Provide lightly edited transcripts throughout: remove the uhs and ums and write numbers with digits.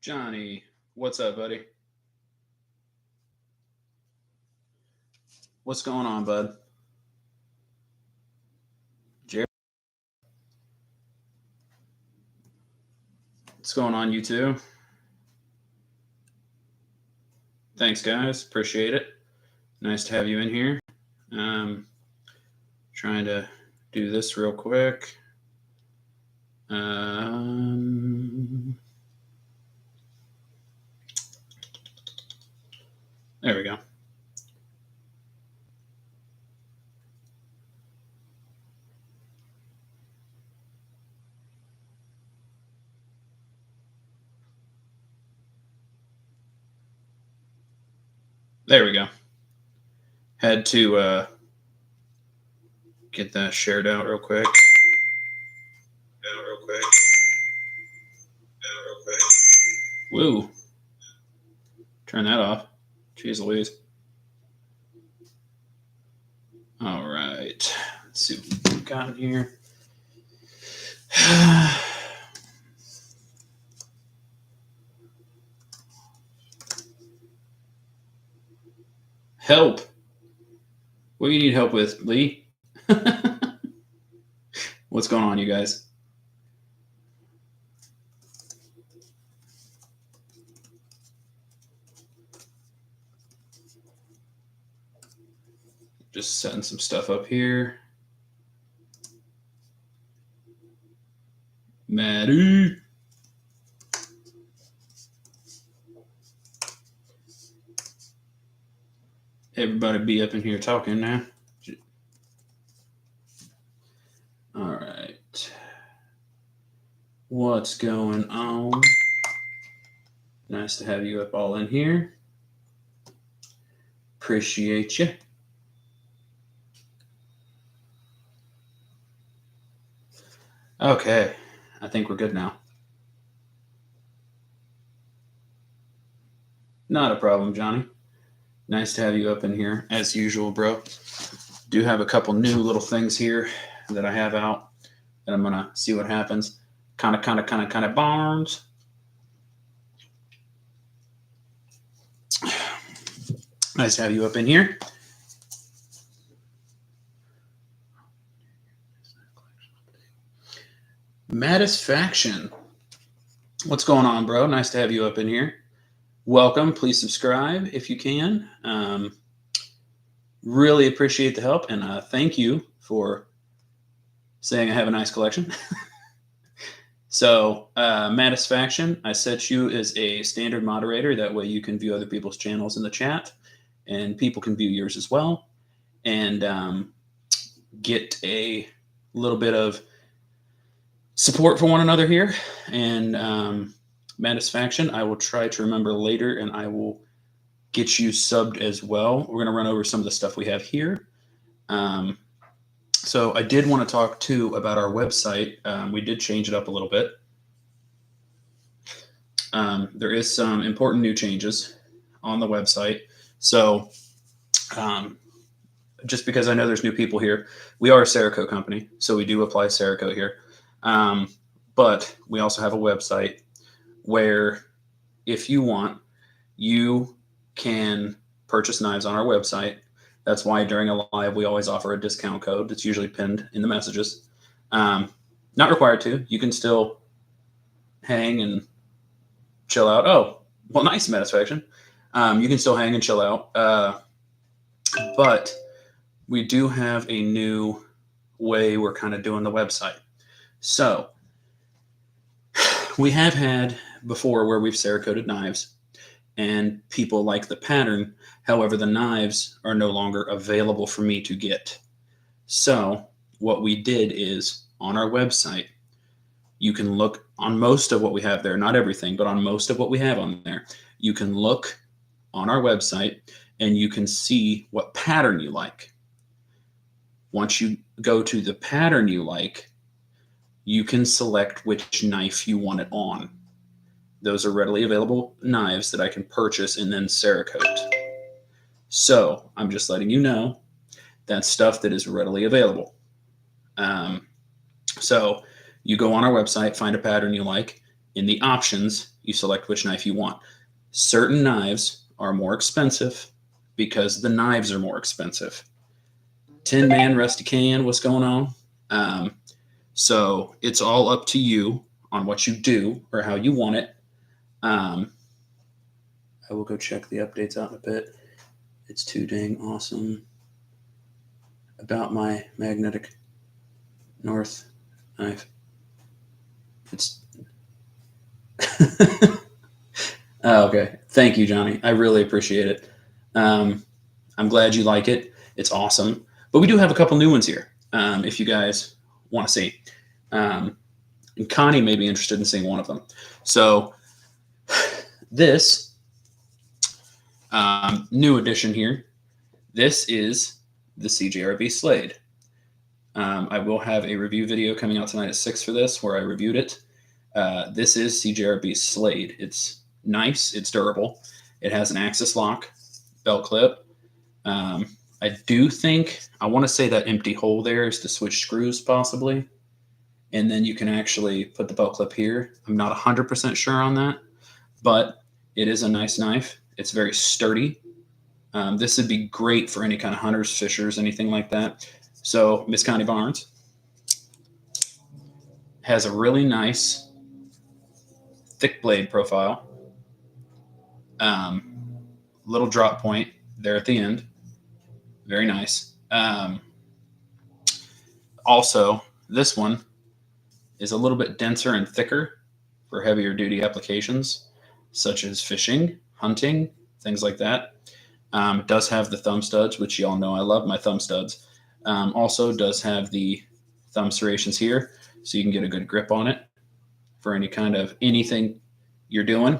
Johnny, what's up, buddy? What's going on, bud? Jared, what's going on, you two? Thanks, guys. Appreciate it. Nice to have you in here. Trying to do this real quick. There we go. There we go. Had to get that shared out real quick. Woo. Turn that off. Jeez Louise. All right. Let's see what we've got in here. Help. What do you need help with, Lee? What's going on, you guys? Just setting some stuff up here. Maddie. Everybody be up in here talking now. All right. What's going on? Nice to have you up all in here. Appreciate you. Okay. I think we're good now. Not a problem, Johnny. Nice to have you up in here, as usual, bro. Do have a couple new little things here that I have out, and I'm gonna see what happens. Kind of Barnes. Nice to have you up in here. Mattisfaction. What's going on, bro? Nice to have you up in here. Welcome. Please subscribe if you can. Really appreciate the help, and thank you for saying I have a nice collection. So, Mattisfaction, I set you as a standard moderator. That way you can view other people's channels in the chat, and people can view yours as well, and get a little bit of support for one another here. And Mattisfaction, I will try to remember later, and I will get you subbed as well. We're going to run over some of the stuff we have here. So I did want to talk too about our website. We did change it up a little bit. There is some important new changes on the website. So just because I know there's new people here, we are a Cerakote company, so we do apply Cerakote here. But we also have a website where if you want, you can purchase knives on our website. That's why during a live, we always offer a discount code that's usually pinned in the messages. Not required to. You can still hang and chill out. Oh, well, nice, Mattisfaction. You can still hang and chill out. But we do have a new way we're kind of doing the website. So we have had before where we've Cerakoted knives and people like the pattern. However, the knives are no longer available for me to get. So what we did is on our website, you can look on most of what we have there, not everything, but on most of what we have on there, you can look on our website and you can see what pattern you like. Once you go to the pattern you like, you can select which knife you want it on. Those are readily available knives that I can purchase and then Cerakote. So I'm just letting you know that's stuff that is readily available. So you go on our website, find a pattern you like. In the options, you select which knife you want. Certain knives are more expensive because the knives are more expensive. Tin Man, Rusty Can, what's going on? So it's all up to you on what you do or how you want it. I will go check the updates out in a bit. It's too dang awesome. About my magnetic north knife. It's oh, okay. Thank you, Johnny. I really appreciate it. I'm glad you like it. It's awesome. But we do have a couple new ones here. If you guys want to see, and Connie may be interested in seeing one of them. So this new edition here. This is the CJRB Slade. I will have a review video coming out tonight at 6 for this, where I reviewed it. This is CJRB Slade. It's nice. It's durable. It has an axis lock belt clip. I do think, I want to say that empty hole there is to switch screws possibly. And then you can actually put the belt clip here. I'm not 100% sure on that, but it is a nice knife. It's very sturdy. This would be great for any kind of hunters, fishers, anything like that. So Miss Connie Barnes has a really nice thick blade profile. Little drop point there at the end. Very nice. Also, this one is a little bit denser and thicker for heavier duty applications, such as fishing, hunting, things like that. It does have the thumb studs, which you all know I love my thumb studs. Also does have the thumb serrations here, so you can get a good grip on it for any kind of anything you're doing.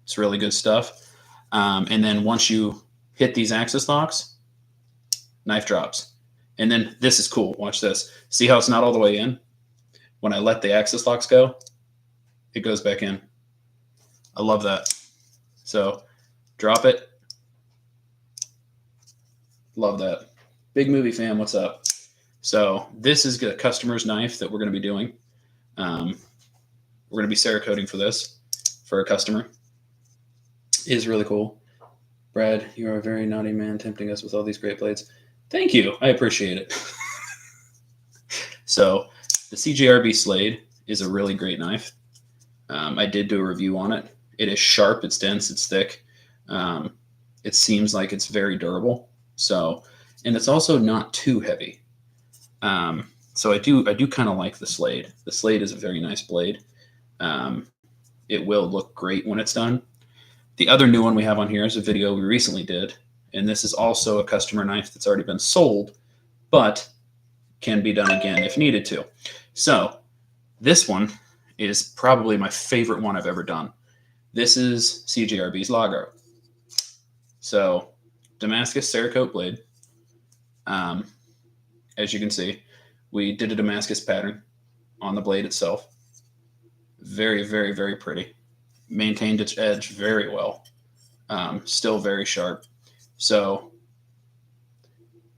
It's really good stuff. And then once you hit these axis locks, knife drops. And then this is cool. Watch this. See how it's not all the way in? When I let the axis locks go, it goes back in. I love that. So drop it. Love that. Big movie fan, what's up? So this is the customer's knife that we're going to be doing. We're going to be Cerakoting for this for a customer. It is really cool. Brad, you are a very naughty man, tempting us with all these great blades. Thank you. I appreciate it. So the CJRB Slade is a really great knife. I did do a review on it. It is sharp. It's dense. It's thick. It seems like it's very durable. So, and it's also not too heavy. So I do kind of like the Slade. The Slade is a very nice blade. It will look great when it's done. The other new one we have on here is a video we recently did, and this is also a customer knife that's already been sold, but can be done again if needed to. So this one is probably my favorite one I've ever done. This is CJRB's Lago. So Damascus Cerakote blade. As you can see, we did a Damascus pattern on the blade itself. Very, very, very pretty. Maintained its edge very well. Still very sharp. So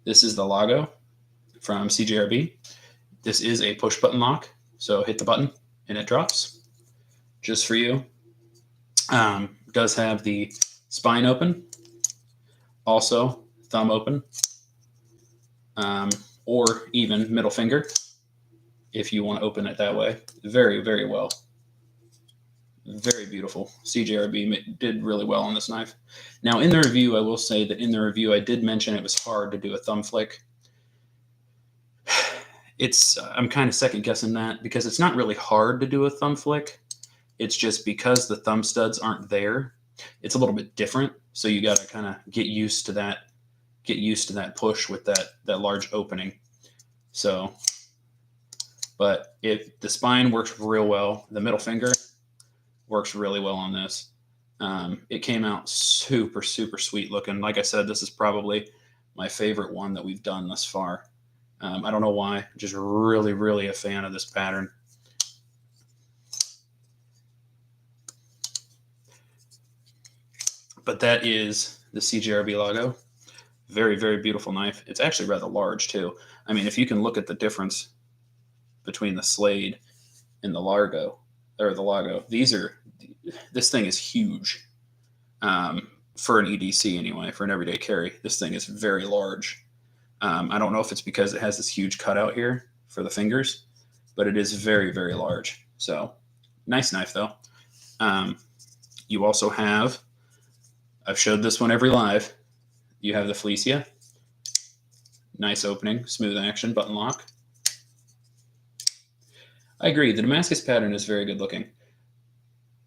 this is the Lago from CJRB. This is a push button lock. So hit the button and it drops just for you. Does have the spine open. Also thumb open. Or even middle finger if you want to open it that way. Very, very well. Very beautiful. CJRB did really well on this knife. Now in the review, I will say that in the review, I did mention it was hard to do a thumb flick. I'm kind of second guessing that because it's not really hard to do a thumb flick. It's just because the thumb studs aren't there. It's a little bit different. So you got to kind of get used to that push with that large opening. So, but if the spine works real well, the middle finger works really well on this. It came out super, super sweet looking. Like I said, this is probably my favorite one that we've done thus far. I don't know why, just really, really a fan of this pattern. But that is the CJRB Lago. Very, very beautiful knife. It's actually rather large too. I mean, if you can look at the difference between the Slade and the Largo, or the logo. This thing is huge. For an EDC anyway, for an everyday carry, this thing is very large. I don't know if it's because it has this huge cutout here for the fingers, but it is very, very large. So nice knife though. You also have, I've showed this one every live, you have the Felicia. Nice opening, smooth action, button lock. I agree, the Damascus pattern is very good looking,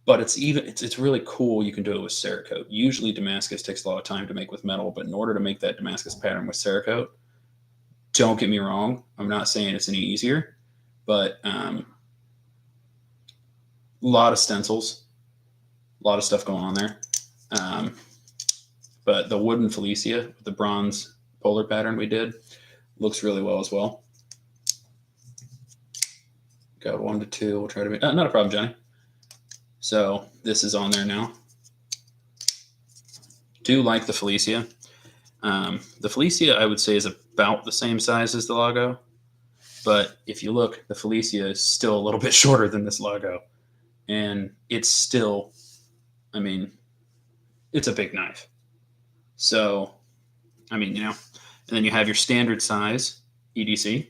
but it's really cool. You can do it with Cerakote. Usually Damascus takes a lot of time to make with metal, but in order to make that Damascus pattern with Cerakote, don't get me wrong, I'm not saying it's any easier, but a lot of stencils, a lot of stuff going on there. But the wooden Felicia with the bronze polar pattern we did looks really well as well. Got 1 to 2. We'll try to make, not a problem, Johnny. So this is on there now. Do like the Felicia. The Felicia, I would say, is about the same size as the Lago. But if you look, the Felicia is still a little bit shorter than this Lago. And it's still, I mean, it's a big knife. So, I mean, you know, and then you have your standard size EDC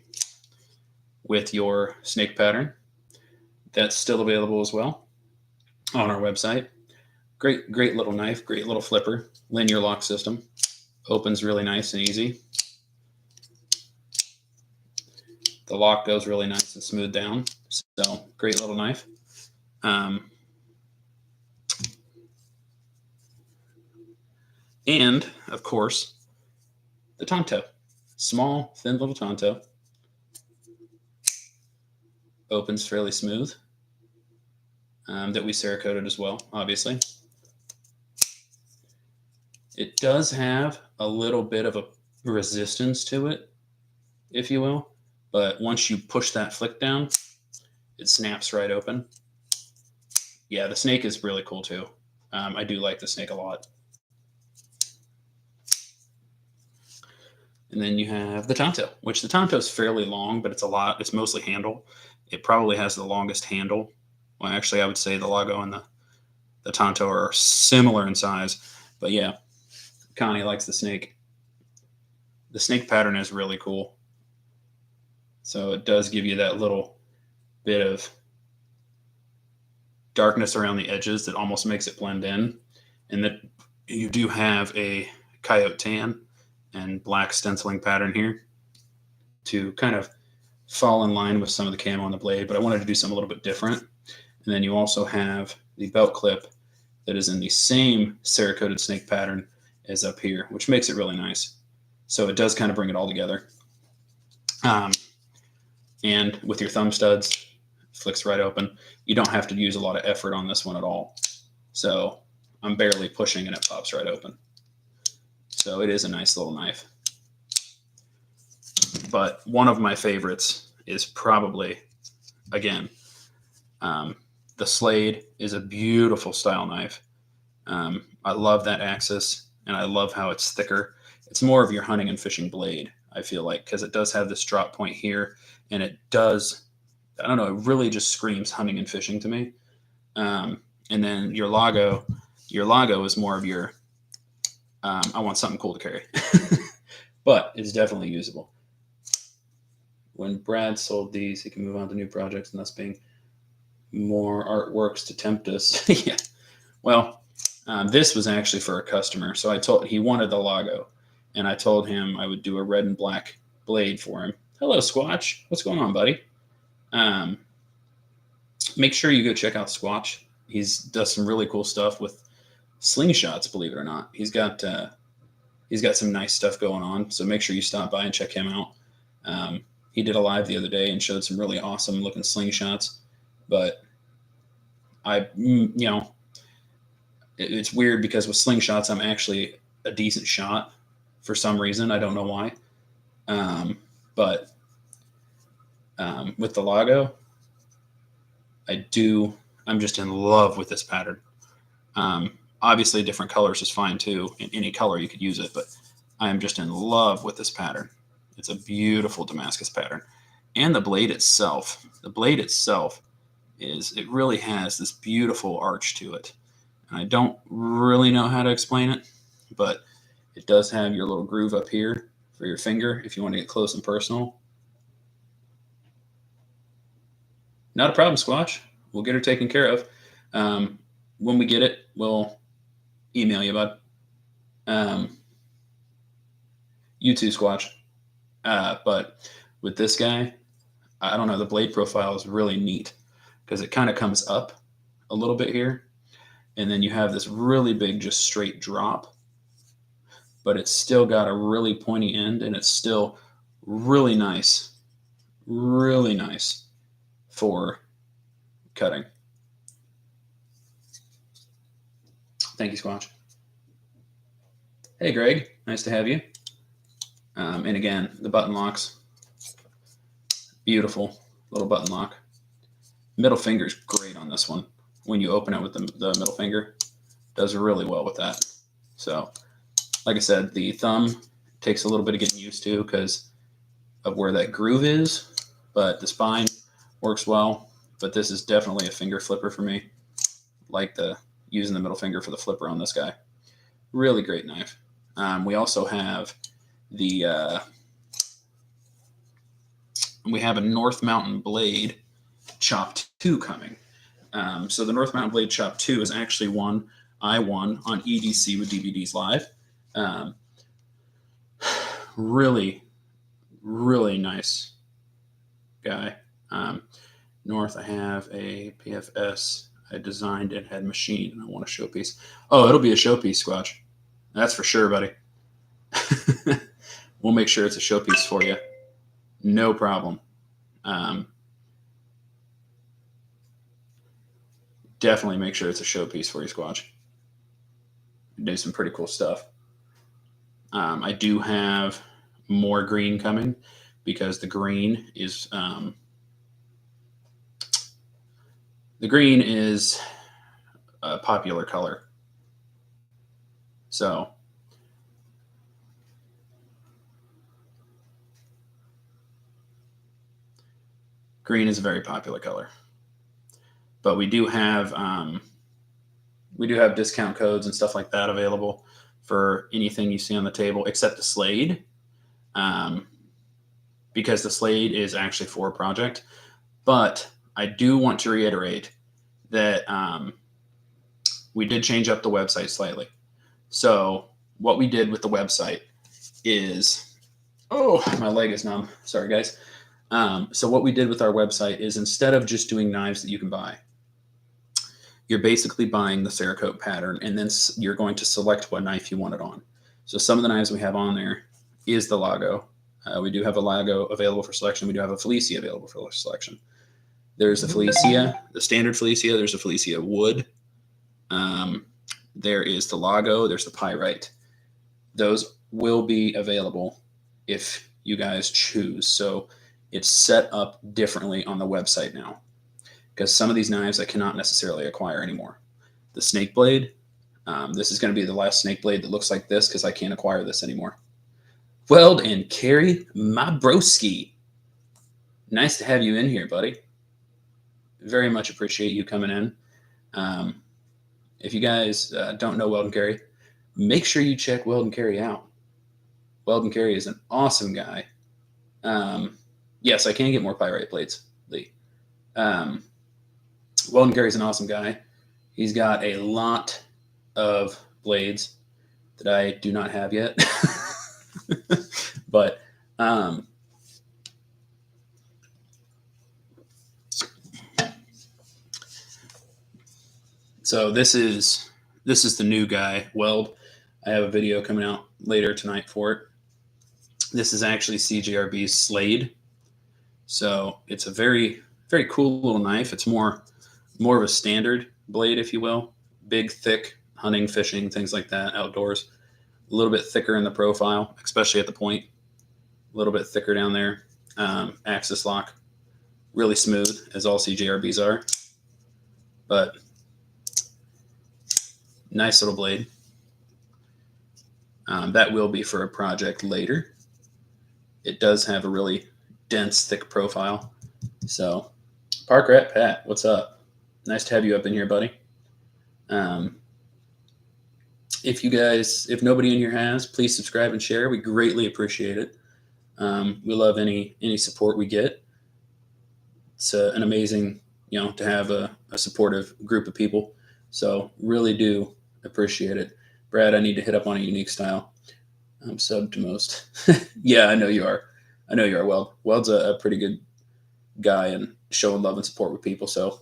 with your snake pattern. That's still available as well on our website. Great little knife, great little flipper, linear lock system. Opens really nice and easy. The lock goes really nice and smooth down. So great little knife. And of course, the Tonto. Small, thin little Tonto. Opens fairly smooth. That we Cerakoted as well, obviously. It does have a little bit of a resistance to it, if you will. But once you push that flick down, it snaps right open. Yeah, the snake is really cool too. I do like the snake a lot. And then you have the Tonto, which the Tonto is fairly long, but it's mostly handle. It probably has the longest handle. Well, actually, I would say the Lago and the Tonto are similar in size. But yeah, Connie likes the snake. The snake pattern is really cool. So it does give you that little bit of darkness around the edges that almost makes it blend in. And that you do have a coyote tan and black stenciling pattern here to kind of fall in line with some of the camo on the blade, but I wanted to do something a little bit different. And then you also have the belt clip that is in the same Cerakoted snake pattern as up here, which makes it really nice. So it does kind of bring it all together. And with your thumb studs, flicks right open. You don't have to use a lot of effort on this one at all. So I'm barely pushing and it pops right open. So it is a nice little knife. But one of my favorites is probably, again, the Slade is a beautiful style knife. I love that axis, and I love how it's thicker. It's more of your hunting and fishing blade, I feel like, because it does have this drop point here, and it does, I don't know, it really just screams hunting and fishing to me. And then your Lago is more of your, I want something cool to carry. But it's definitely usable. When Brad sold these, he can move on to new projects and thus being more artworks to tempt us. Yeah. Well, this was actually for a customer. So he wanted the Lago, and I told him I would do a red and black blade for him. Hello, Squatch. What's going on, buddy? Make sure you go check out Squatch. Does some really cool stuff with slingshots, believe it or not. He's got some nice stuff going on. So make sure you stop by and check him out. He did a live the other day and showed some really awesome looking slingshots. But it's weird because with slingshots, I'm actually a decent shot for some reason. I don't know why. But with the Lago, I'm just in love with this pattern. Obviously different colors is fine too. In any color you could use it, but I am just in love with this pattern. It's a beautiful Damascus pattern. And the blade itself is it really has this beautiful arch to it. And I don't really know how to explain it, but it does have your little groove up here for your finger if you want to get close and personal. Not a problem, Squatch. We'll get her taken care of. When we get it, we'll email you, bud. You too, Squatch. But with this guy, I don't know, the blade profile is really neat because it kind of comes up a little bit here. And then you have this really big, just straight drop. But it's still got a really pointy end, and it's still really nice for cutting. Thank you, Squatch. Hey, Greg. Nice to have you. And again, the button locks. Beautiful little button lock. Middle finger is great on this one. When you open it with the middle finger, does really well with that. So, like I said, the thumb takes a little bit of getting used to because of where that groove is, but the spine works well. But this is definitely a finger flipper for me. Like using the middle finger for the flipper on this guy. Really great knife. We also have we have a North Mountain Blade Chop 2 coming. So the North Mountain Blade Chop 2 is actually one I won on EDC with DVDs Live. Really, really nice guy. North, I have a PFS I designed and had machined, and I want a showpiece. Oh, it'll be a showpiece, Squatch. That's for sure, buddy. We'll make sure it's a showpiece for you. No problem. Definitely make sure it's a showpiece for you, Squatch. Do some pretty cool stuff. I do have more green coming because the green is a popular color. So green is a very popular color. But we do have discount codes and stuff like that available for anything you see on the table except the Slade, because the Slade is actually for a project. But I do want to reiterate that we did change up the website slightly. So what we did with the website is, oh, my leg is numb. Sorry, guys. So what we did with our website is instead of just doing knives that you can buy, you're basically buying the Cerakote pattern, and then you're going to select what knife you want it on. So some of the knives we have on there is the Lago. We do have a Lago available for selection. We do have a Felicia available for selection. There's a Felicia, the standard Felicia. There's a Felicia wood. There is the Lago. There's the Pyrite. Those will be available if you guys choose. So it's set up differently on the website now, because some of these knives I cannot necessarily acquire anymore. The snake blade, this is going to be the last snake blade that looks like this because I can't acquire this anymore. Weld and Carry, my broski. Nice to have you in here, buddy. Very much appreciate you coming in. If you guys don't know Weld and Carry, make sure you check Weld and Carry out. Weld and Carry is an awesome guy. Yes, I can get more Pyrite blades, Lee. Weld and Carry is an awesome guy. He's got a lot of blades that I do not have yet. But so this is the new guy, Weld. I have a video coming out later tonight for it. This is actually CJRB's Slade. So it's a very, very cool little knife. It's more of a standard blade, if you will. Big, thick, hunting, fishing, things like that, outdoors. A little bit thicker in the profile, especially at the point. A little bit thicker down there. Axis lock. Really smooth, as all CJRBs are. But nice little blade. That will be for a project later. It does have a really dense, thick profile. So Park Rat Pat, what's up? Nice to have you up in here, buddy. If nobody in here has, please subscribe and share. We greatly appreciate it. We love any support we get. It's an amazing, to have a supportive group of people. So really do appreciate it. Brad, I need to hit up on a unique style. I'm sub to most. Yeah, I know you are. Weld. Weld's a pretty good guy and showing love and support with people. So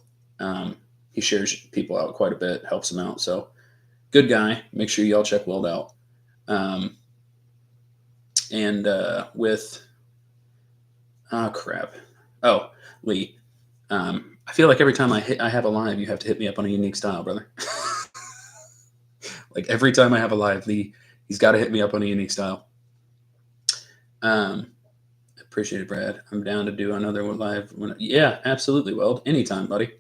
he shares people out quite a bit, helps them out. So good guy. Make sure y'all check Weld out. With crap. Oh, Lee. I feel like every time I have a live, you have to hit me up on a unique style, brother. Like every time I have a live, he's got to hit me up on a unique style. Appreciate it, Brad. I'm down to do another one live. Yeah, absolutely, Weld. Anytime, buddy.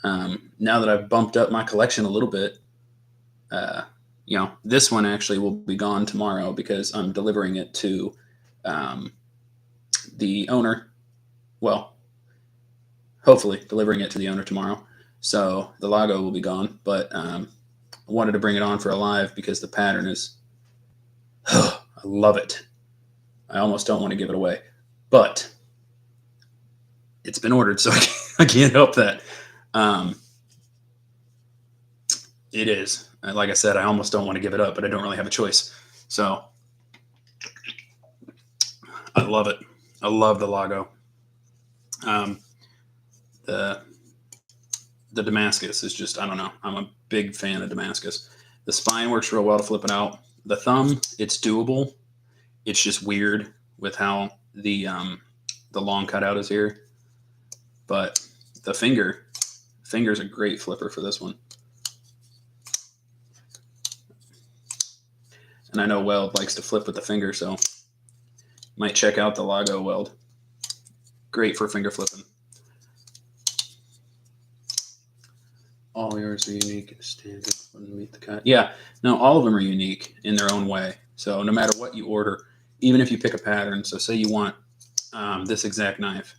Now that I've bumped up my collection a little bit, this one actually will be gone tomorrow because I'm delivering it to the owner. Well, hopefully delivering it to the owner tomorrow. So the logo will be gone, but I wanted to bring it on for a live because the pattern is, I love it. I almost don't want to give it away, but it's been ordered, so I can't help that. It is. Like I said, I almost don't want to give it up, but I don't really have a choice. So I love it. I love the logo. The Damascus is just, I don't know. I'm a big fan of Damascus. The spine works real well to flip it out. The thumb, it's doable. It's just weird with how the long cutout is here. But the finger's a great flipper for this one. And I know Weld likes to flip with the finger, so might check out the Lago Weld. Great for finger flipping. All yours are unique and standard. Wouldn't meet the cut. Yeah, no, all of them are unique in their own way. So no matter what you order, even if you pick a pattern, so say you want this exact knife,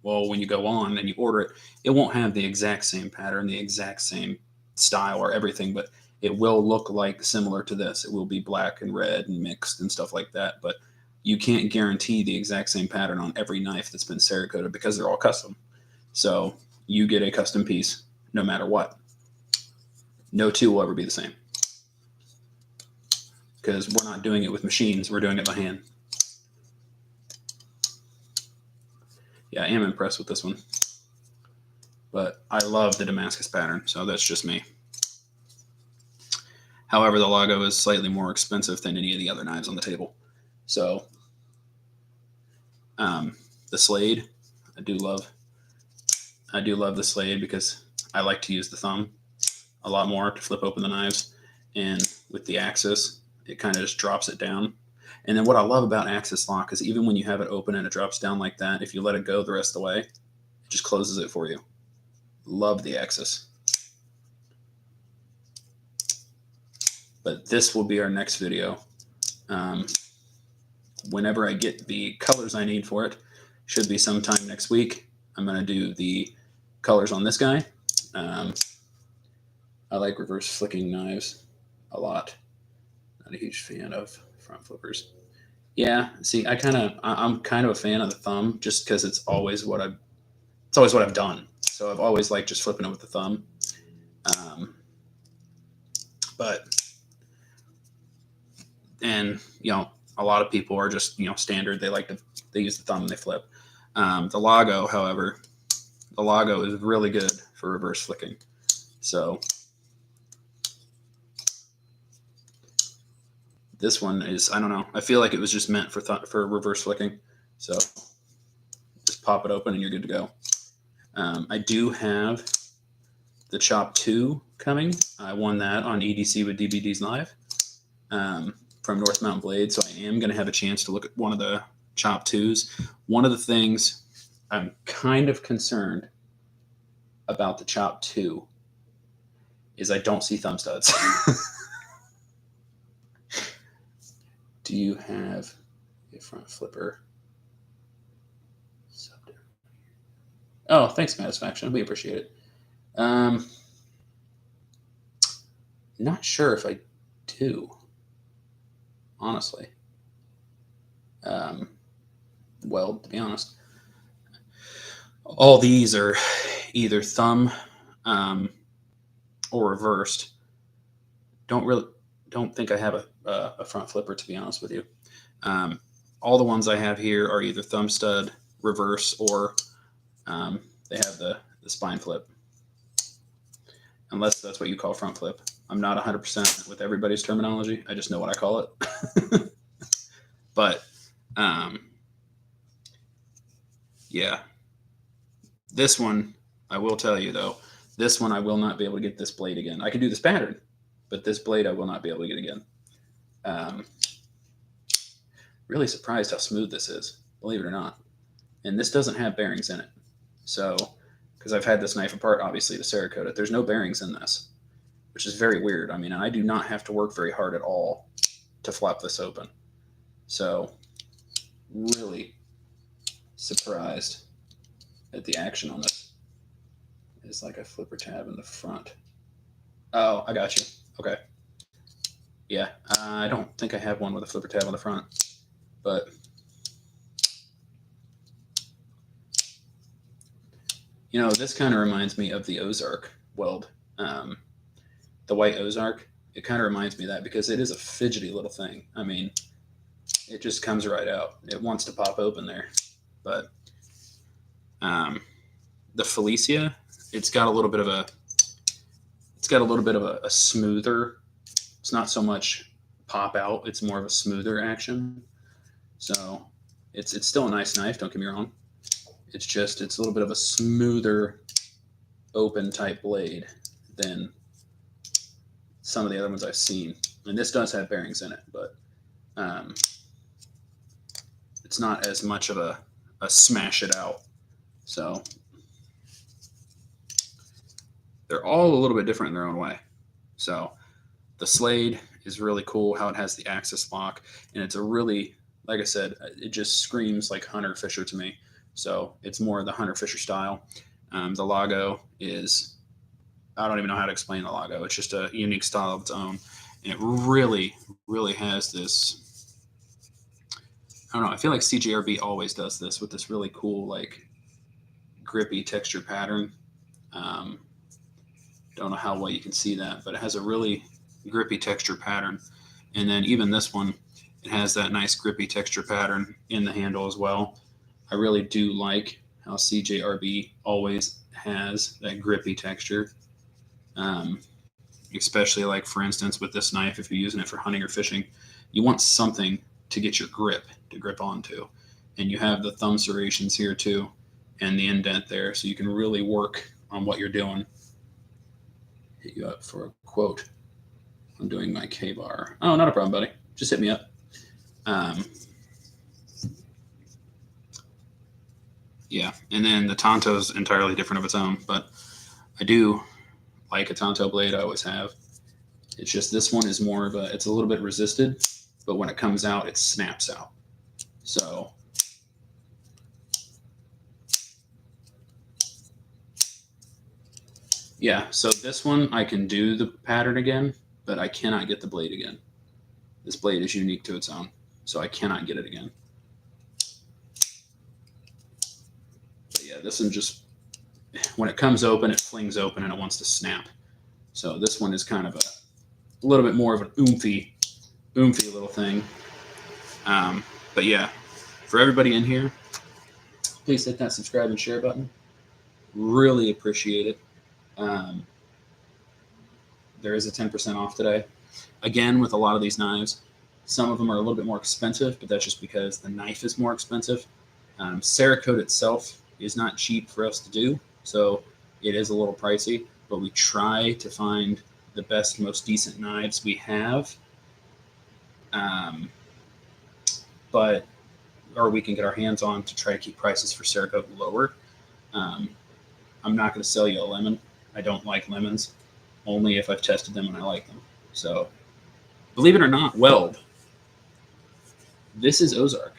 well, when you go on and you order it, it won't have the exact same pattern, the exact same style or everything, but it will look like similar to this. It will be black and red and mixed and stuff like that, but you can't guarantee the exact same pattern on every knife that's been Cerakoted because they're all custom. So you get a custom piece no matter what. No two will ever be the same because we're not doing it with machines. We're doing it by hand. Yeah, I am impressed with this one. But I love the Damascus pattern, so that's just me. However, the Lago is slightly more expensive than any of the other knives on the table. So the Slade, I do love the Slade because I like to use the thumb a lot more to flip open the knives. And with the Axis, it kind of just drops it down. And then what I love about Axis lock is even when you have it open and it drops down like that, if you let it go the rest of the way, it just closes it for you. Love the Axis. But this will be our next video. Whenever I get the colors I need for it, should be sometime next week. I'm going to do the colors on this guy. I like reverse flicking knives a lot. Not a huge fan of front flippers. Yeah, see, I'm kind of a fan of the thumb just because it's always what I've done. So I've always liked just flipping it with the thumb. A lot of people are just, standard. They use the thumb and they flip. The Lago, however, is really good for reverse flicking. So this one is, I don't know. I feel like it was just meant for reverse flicking. So just pop it open and you're good to go. I do have the Chop 2 coming. I won that on EDC with DBD's Live from North Mountain Blade. So I am going to have a chance to look at one of the Chop 2s. One of the things I'm kind of concerned about the Chop 2 is I don't see thumb studs. Do you have a front flipper? Oh, thanks, Satisfaction. We appreciate it. Um, Not sure if I do, honestly. Um, well, to be honest, all these are either thumb um, or reversed. Don't think I have a front flipper, to be honest with you. Um, all the ones I have here are either thumb stud, reverse, or um, they have the spine flip, unless that's what you call front flip. I'm not 100% with everybody's terminology. I just know what I call it. But yeah, this one, I will tell you though, this one I will not be able to get this blade again. I can do this pattern, but this blade I will not be able to get again. Really surprised how smooth this is, believe it or not. And this doesn't have bearings in it. So, because I've had this knife apart, obviously, to Cerakote it, there's no bearings in this, which is very weird. I mean, I do not have to work very hard at all to flap this open. So, really surprised at the action on this. It's like a flipper tab in the front. Oh, I got you. Okay. Yeah, I don't think I have one with a flipper tab on the front, but you know, this kind of reminds me of the Ozark weld, the white Ozark. It kind of reminds me of that because it is a fidgety little thing. I mean, it just comes right out. It wants to pop open there, but the Felicia, it's got a little bit of a smoother. It's not so much pop out. It's more of a smoother action. So it's still a nice knife. Don't get me wrong. It's a little bit of a smoother, open type blade than some of the other ones I've seen. And this does have bearings in it, but it's not as much of a smash it out. So they're all a little bit different in their own way. So the Slade is really cool, how it has the axis lock, and it's a really, like I said, it just screams like Hunter Fisher to me. So it's more the Hunter Fisher style. The Lago is, I don't even know how to explain the Lago. It's just a unique style of its own. And it really, really has this, I don't know, I feel like CJRB always does this with this really cool, like, grippy texture pattern. Don't know how well you can see that, but it has a really grippy texture pattern. And then even this one, it has that nice grippy texture pattern in the handle as well. I really do like how CJRB always has that grippy texture. Especially like, for instance, with this knife, if you're using it for hunting or fishing, you want something to get your grip to grip onto. And you have the thumb serrations here too, and the indent there, so you can really work on what you're doing. Hit you up for a quote. I'm doing my K-bar. Oh, not a problem, buddy. Just hit me up. Yeah, and then the Tonto is entirely different of its own, but I do like a Tonto blade. I always have. It's just this one is more of it's a little bit resisted, but when it comes out, it snaps out. So yeah, so this one I can do the pattern again, but I cannot get the blade again. This blade is unique to its own, so I cannot get it again. But yeah, this one just, when it comes open, it flings open and it wants to snap. So this one is kind of a little bit more of an oomphy little thing. But yeah, for everybody in here, please hit that subscribe and share button. Really appreciate it. There is a 10% off today. Again, with a lot of these knives, some of them are a little bit more expensive, but that's just because the knife is more expensive. Cerakote itself is not cheap for us to do, so it is a little pricey, but we try to find the best, most decent knives we have. Or we can get our hands on to try to keep prices for Cerakote lower. I'm not going to sell you a lemon. I don't like lemons, only if I've tested them and I like them. So, believe it or not, weld. This is Ozark.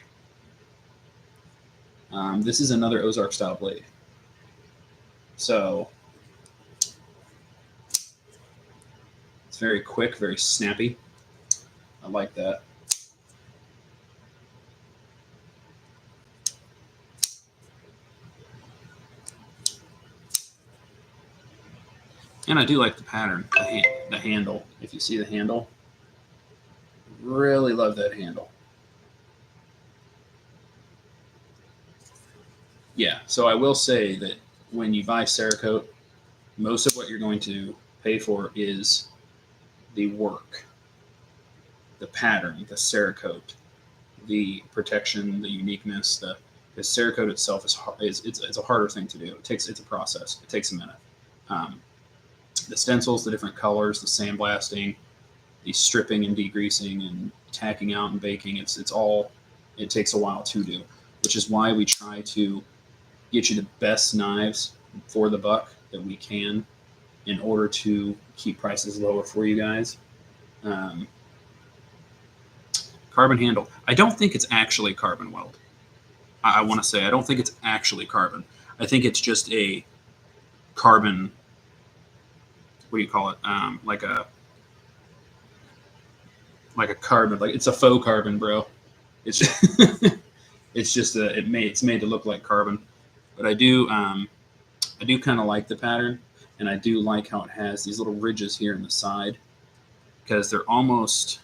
This is another Ozark style blade. So it's very quick, very snappy. I like that. And I do like the pattern, the handle. If you see the handle, really love that handle. Yeah, so I will say that when you buy Cerakote, most of what you're going to pay for is the work, the pattern, the Cerakote, the protection, the uniqueness. The Cerakote itself it's a harder thing to do. It's a process. It takes a minute. Um, the stencils, the different colors, the sandblasting, the stripping and degreasing and tacking out and baking. It's all, it takes a while to do, which is why we try to get you the best knives for the buck that we can in order to keep prices lower for you guys. Carbon handle. I don't think it's actually carbon weld. I want to say I don't think it's actually carbon. I think it's just a carbon. What do you call it? Like a carbon. Like it's a faux carbon, bro. It's just, it's just it's made to look like carbon. But I do kind of like the pattern, and I do like how it has these little ridges here in the side, because they're almost,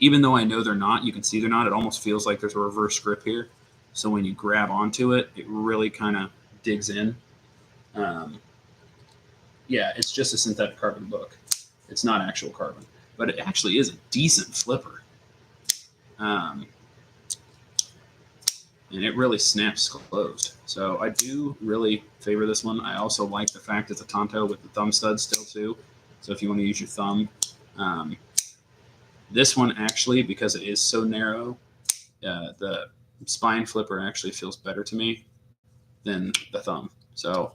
even though I know they're not, you can see they're not, it almost feels like there's a reverse grip here. So when you grab onto it, it really kind of digs in. Yeah, it's just a synthetic carbon book. It's not actual carbon, but it actually is a decent flipper. And it really snaps closed. So I do really favor this one. I also like the fact it's a Tonto with the thumb studs still too. So if you want to use your thumb, this one actually, because it is so narrow, the spine flipper actually feels better to me than the thumb. So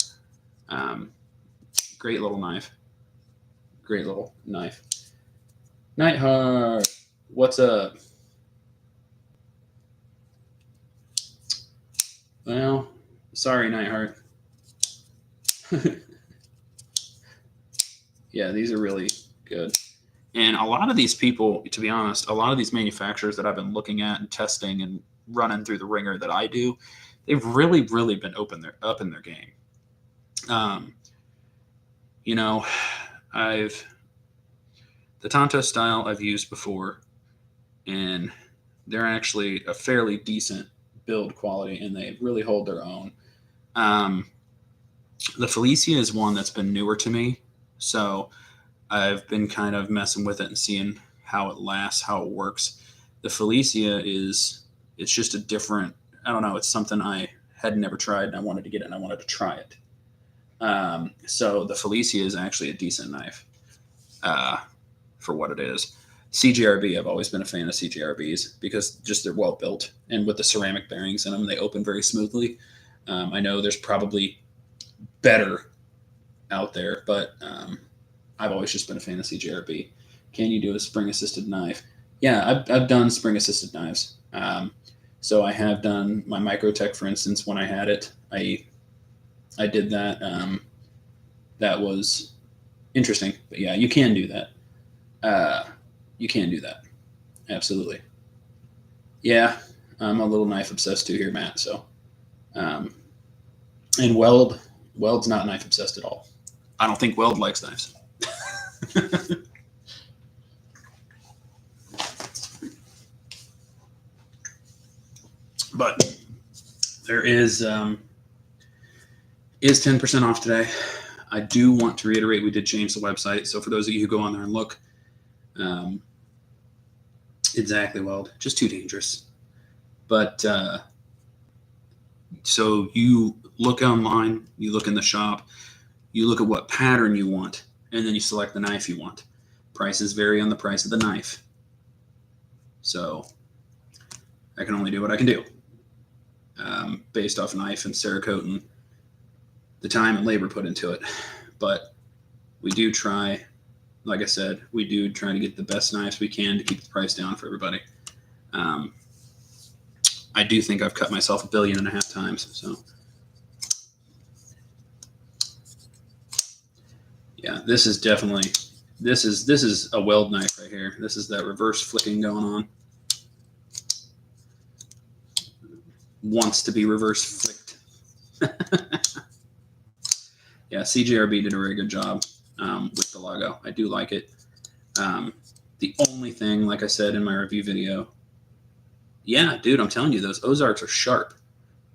great little knife. Great little knife. Nightheart, what's up? Well, sorry, Nightheart. Yeah, these are really good. And a lot of these people, to be honest, a lot of these manufacturers that I've been looking at and testing and running through the ringer that I do, they've really, really been up in their game. You know, the Tonto style I've used before, and they're actually a fairly decent build quality, and they really hold their own. The Felicia is one that's been newer to me, so I've been kind of messing with it and seeing how it lasts, how it works. The Felicia it's just a different, I don't know, it's something I had never tried, and I wanted to get it, and I wanted to try it. So the Felicia is actually a decent knife for what it is. CGRB, I've always been a fan of CGRBs because just they're well built, and with the ceramic bearings in them, they open very smoothly. I know there's probably better out there, but I've always just been a fan of CGRB. Can you do a spring-assisted knife? Yeah, I've done spring-assisted knives. So I have done my Microtech, for instance, when I had it. I did that. That was interesting, but yeah, you can do that. You can do that. Absolutely. Yeah, I'm a little knife obsessed too here, Matt. So, and Weld's not knife obsessed at all. I don't think Weld likes knives. But there is 10% off today. I do want to reiterate we did change the website. So for those of you who go on there and look, exactly, Weld, just too dangerous. But so you look online, you look in the shop, you look at what pattern you want, and then you select the knife you want. Prices vary on the price of the knife. So I can only do what I can do based off knife and Cerakote and the time and labor put into it. But we do try, like I said, we do try to get the best knives we can to keep the price down for everybody. I do think I've cut myself 1.5 billion times. So Yeah, this is definitely, this is a weld knife right here. This is that reverse flicking going on. Wants to be reverse flicked. Yeah, CJRB did a very good job with the logo. I do like it. The only thing, like I said in my review video, yeah, dude, I'm telling you, those Ozarks are sharp,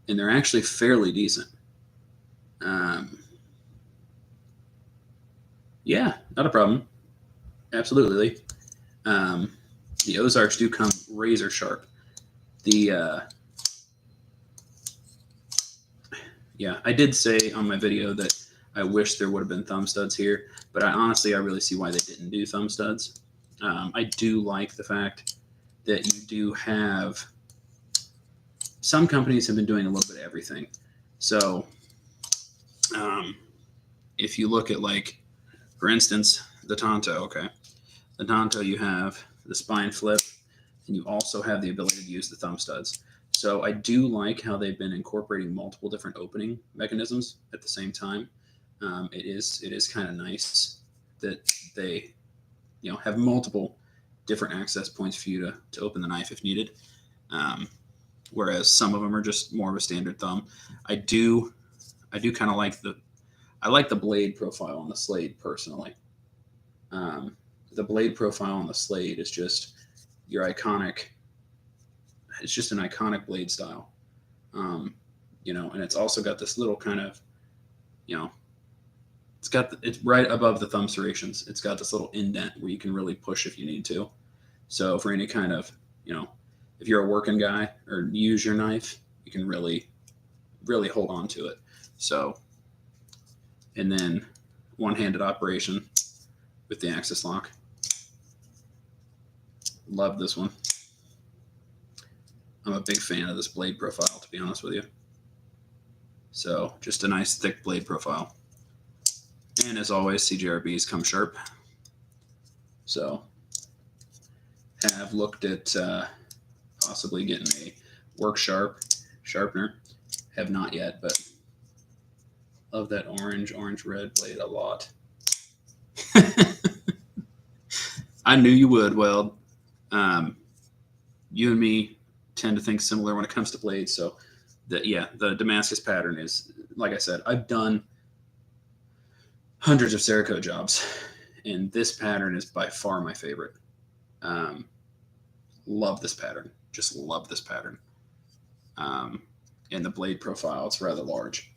and they're actually fairly decent. Yeah, not a problem. Absolutely. The Ozarks do come razor sharp. Yeah, I did say on my video that I wish there would have been thumb studs here, but I really see why they didn't do thumb studs. I do like the fact that you do have, some companies have been doing a little bit of everything. So if you look at, like, for instance, the Tonto, okay, the Tonto, you have the spine flip, and you also have the ability to use the thumb studs. So I do like how they've been incorporating multiple different opening mechanisms at the same time. It is kind of nice that they, have multiple different access points for you to open the knife if needed. Whereas some of them are just more of a standard thumb. I do kind of like the blade profile on the Slade personally. The blade profile on the Slade is just your iconic. It's just an iconic blade style, and it's also got this little kind of, it's right above the thumb serrations. It's got this little indent where you can really push if you need to. So for any kind of, if you're a working guy or use your knife, you can really, really hold on to it. So, and then one-handed operation with the axis lock. Love this one. I'm a big fan of this blade profile, to be honest with you. So just a nice thick blade profile. And as always, CJRBs come sharp. So have looked at possibly getting a work sharpener. Have not yet, but love that orange red blade a lot. I knew you would, Weld. You and me tend to think similar when it comes to blades. So the Damascus pattern is, like I said, I've done hundreds of Cerakote jobs, and this pattern is by far my favorite. Love this pattern. Just love this pattern. And the blade profile, it's rather large.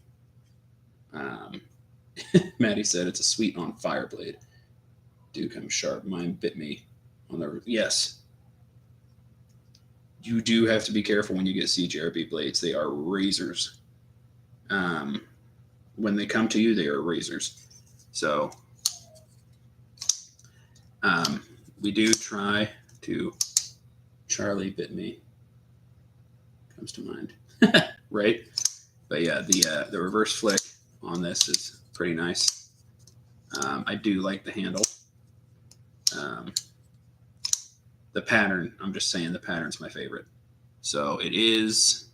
Maddie said it's a sweet on fire blade. Do come sharp. Mine bit me on the, yes. You do have to be careful when you get CJRB blades. They are razors. When they come to you, they are razors. So we do try to, Charlie bit me, comes to mind, right? But yeah, the reverse flick on this is pretty nice. I do like the handle. The pattern, I'm just saying the pattern's my favorite. So it is,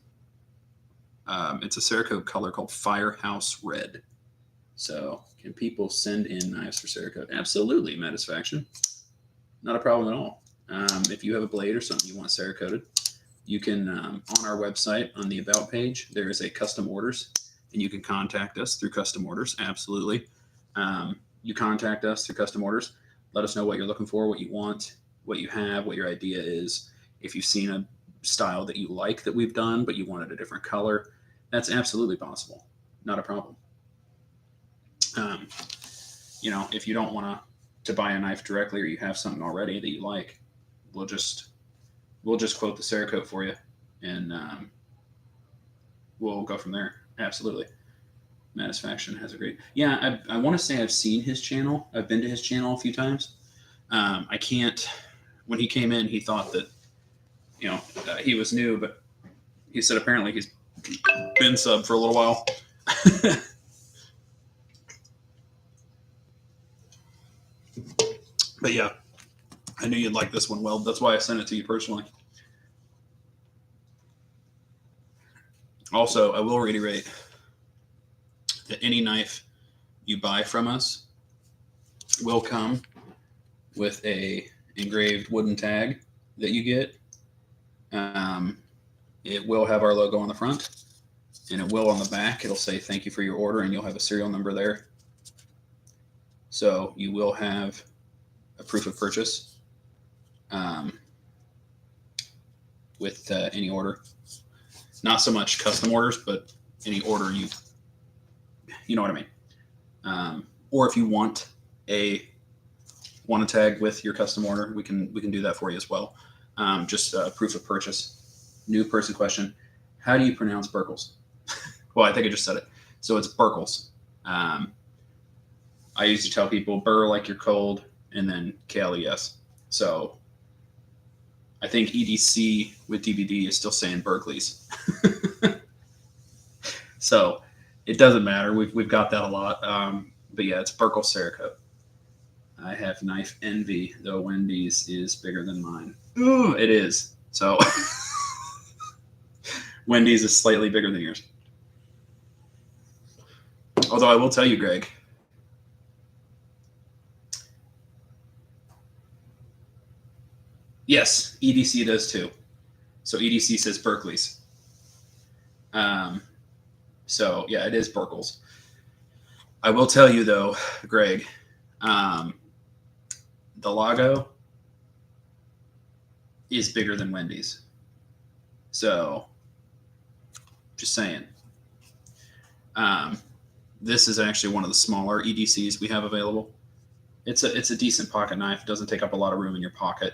it's a Cerakote color called Firehouse Red. So can people send in knives for Cerakote? Absolutely, Metisfaction. Not a problem at all. If you have a blade or something you want Cerakoted, you can, on our website, on the About page, there is a custom orders, and you can contact us through custom orders. Absolutely. You contact us through custom orders. Let us know what you're looking for, what you want, what you have, what your idea is. If you've seen a style that you like that we've done, but you wanted a different color, that's absolutely possible. Not a problem. If you don't want to buy a knife directly, or you have something already that you like, we'll just quote the Cerakote for you, and we'll go from there. Absolutely. Metisfaction has a great, I want to say I've seen his channel. I've been to his channel a few times. I can't, when he came in, he thought that, he was new, but he said apparently he's been sub for a little while. But yeah, I knew you'd like this one, Weld. That's why I sent it to you personally. Also, I will reiterate that any knife you buy from us, will come with a engraved wooden tag that you get. It will have our logo on the front, and it will on the back. It'll say thank you for your order, and you'll have a serial number there. So you will have a proof of purchase with any order. Not so much custom orders, but any order you know what I mean. Or if you want a tag with your custom order, we can do that for you as well. Just proof of purchase. New person question: how do you pronounce Burkles? Well, I think I just said it. So it's Burkles. I used to tell people burr like you're cold, and then KLES. So I think EDC with DVD is still saying Berkeley's. So it doesn't matter. We've got that a lot. But yeah, it's Burkle Cerakote. I have knife envy, though Wendy's is bigger than mine. Ooh, it is. So Wendy's is slightly bigger than yours. Although I will tell you, Greg, yes, EDC does too. So EDC says Berkeley's. So yeah, it is Burkles. I will tell you though, Greg, the logo is bigger than Wendy's. So just saying. This is actually one of the smaller EDCs we have available. It's a decent pocket knife. It doesn't take up a lot of room in your pocket,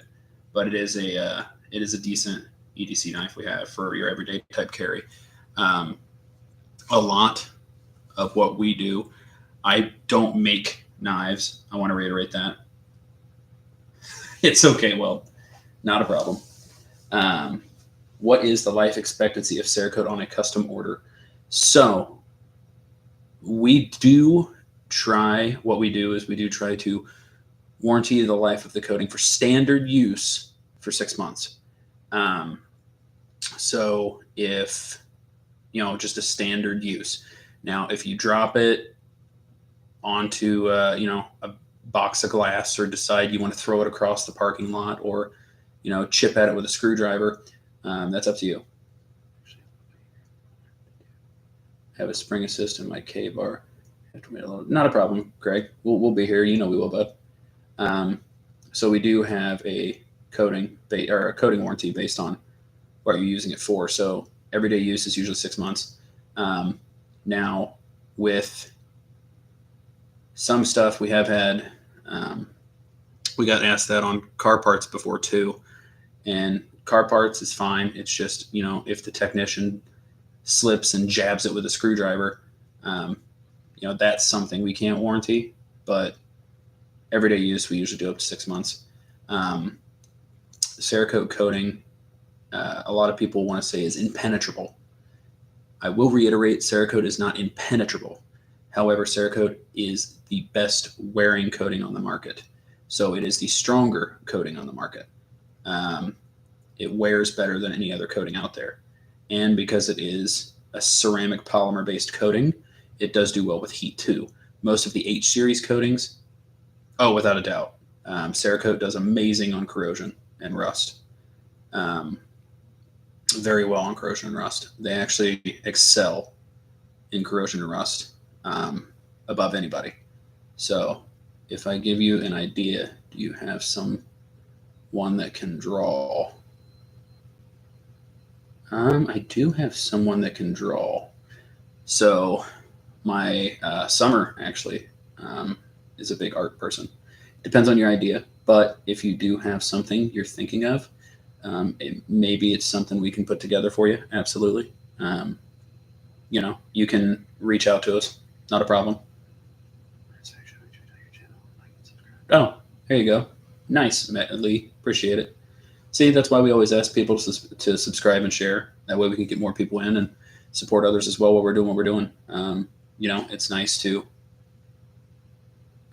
but it is a decent EDC knife we have for your everyday type carry. A lot of what we do, I don't make knives. I want to reiterate that. It's okay, well, not a problem. What is the life expectancy of Cerakote on a custom order? So we do try to warranty the life of the coating for standard use for 6 months. So if, just a standard use. Now, if you drop it onto, a box of glass, or decide you want to throw it across the parking lot, or, chip at it with a screwdriver, that's up to you. Have a spring assist in my K-bar. Not a problem, Greg. We'll be here. We will, bud. So we do have a coating warranty based on what you're using it for. So everyday use is usually 6 months. Now, with some stuff we have had, we got asked that on car parts before too. And car parts is fine. It's just, if the technician slips and jabs it with a screwdriver, that's something we can't warranty. But everyday use, we usually do up to 6 months. Cerakote coating, a lot of people want to say is impenetrable. I will reiterate, Cerakote is not impenetrable. However, Cerakote is the best wearing coating on the market. So it is the stronger coating on the market. It wears better than any other coating out there. And because it is a ceramic polymer based coating, it does do well with heat too. Most of the H series coatings, without a doubt, Cerakote does amazing on corrosion and rust. Very well on corrosion and rust. They actually excel in corrosion and rust above anybody. So if I give you an idea, do you have someone that can draw? I do have someone that can draw. So my Summer actually is a big art person. Depends on your idea, but if you do have something you're thinking of, maybe it's something we can put together for you. Absolutely. You can reach out to us. Not a problem. Oh, there you go. Nice, Lee. Appreciate it. See, that's why we always ask people to subscribe and share. That way we can get more people in and support others as well while we're doing what we're doing. It's nice to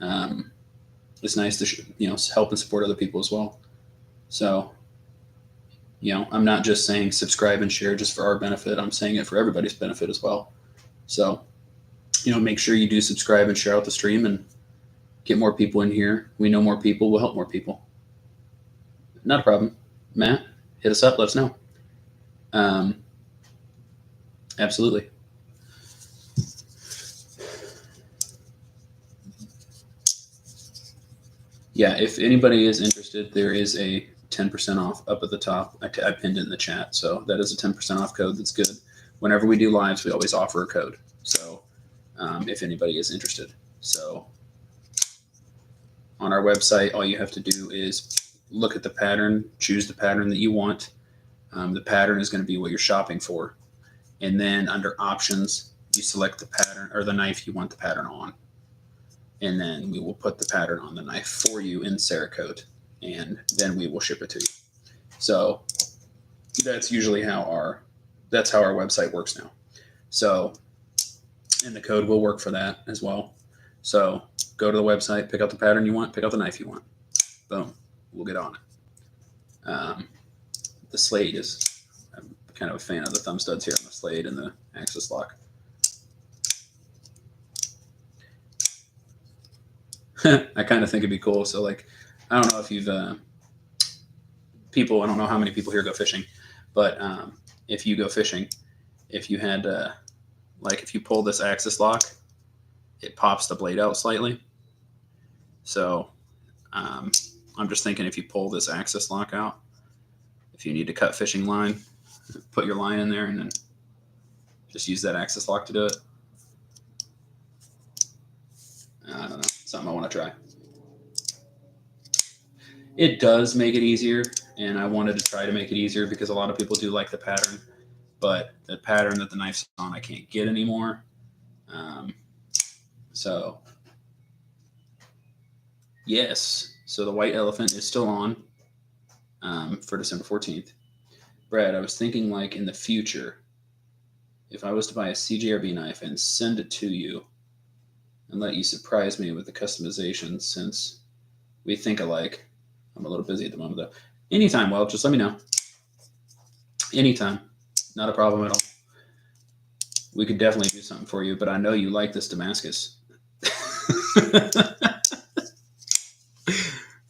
help and support other people as well. So, I'm not just saying subscribe and share just for our benefit. I'm saying it for everybody's benefit as well. So, make sure you do subscribe and share out the stream, and Get more people in here. We know more people. We'll help more people. Not a problem. Matt, hit us up. Let us know. Um, absolutely. Yeah, if anybody is interested, there is a 10% off up at the top. I pinned it in the chat. So that is a 10% off code. That's good. Whenever we do lives, we always offer a code. So if anybody is interested. So on our website, all you have to do is look at the pattern, choose the pattern that you want. The pattern is going to be what you're shopping for. And then under options, you select the pattern or the knife you want the pattern on. And then we will put the pattern on the knife for you in Cerakote, and then we will ship it to you. So that's usually how our website works now. So, and the code will work for that as well. So go to the website, pick out the pattern you want, pick out the knife you want. Boom, we'll get on it. The Slade is, I'm kind of a fan of the thumb studs here on the Slade and the axis lock. I kind of think it'd be cool. So like, I don't know if you've people, I don't know how many people here go fishing, but if you go fishing, if you had like if you pull this axis lock, it pops the blade out slightly. So I'm just thinking if you pull this axis lock out, if you need to cut fishing line, put your line in there and then just use that axis lock to do it. I don't know, something I want to try. It does make it easier, and I wanted to try to make it easier because a lot of people do like the pattern, but the pattern that the knife's on I can't get anymore. So yes, so the white elephant is still on for December 14th. Brad, I was thinking like in the future, if I was to buy a CJRB knife and send it to you and let you surprise me with the customization, since we think alike. I'm a little busy at the moment though. Anytime, well, just let me know. Anytime, not a problem at all. We could definitely do something for you, but I know you like this Damascus.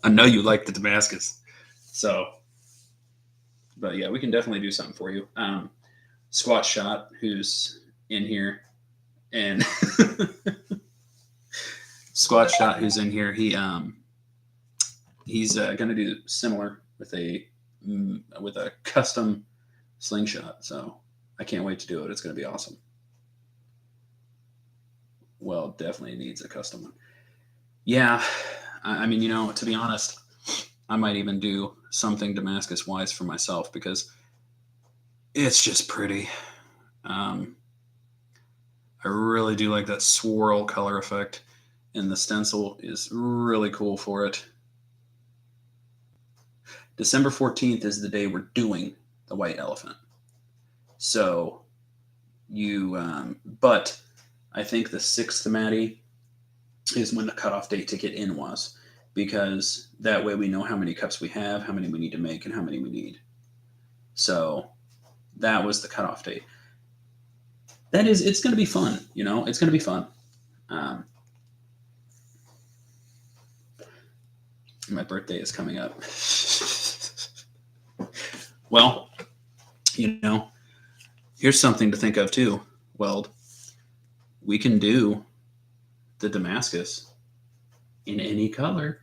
I know you like the Damascus. So, but yeah, we can definitely do something for you. Squat Shot, who's in here, and Squat Shot, who's in here, he's going to do similar with a custom slingshot. So I can't wait to do it. It's going to be awesome. Well, definitely needs a custom one. Yeah, I mean, you know, to be honest, I might even do something Damascus wise for myself because it's just pretty. I really do like that swirl color effect, and the stencil is really cool for it. December 14th is the day we're doing the white elephant. So but I think the 6th, Maddie, is when the cutoff date to get in was, because that way we know how many cups we have, how many we need to make, and how many we need. So that was the cutoff date. It's going to be fun, you know, it's going to be fun. My birthday is coming up. Well, you know, here's something to think of too, Weld. We can do the Damascus in any color.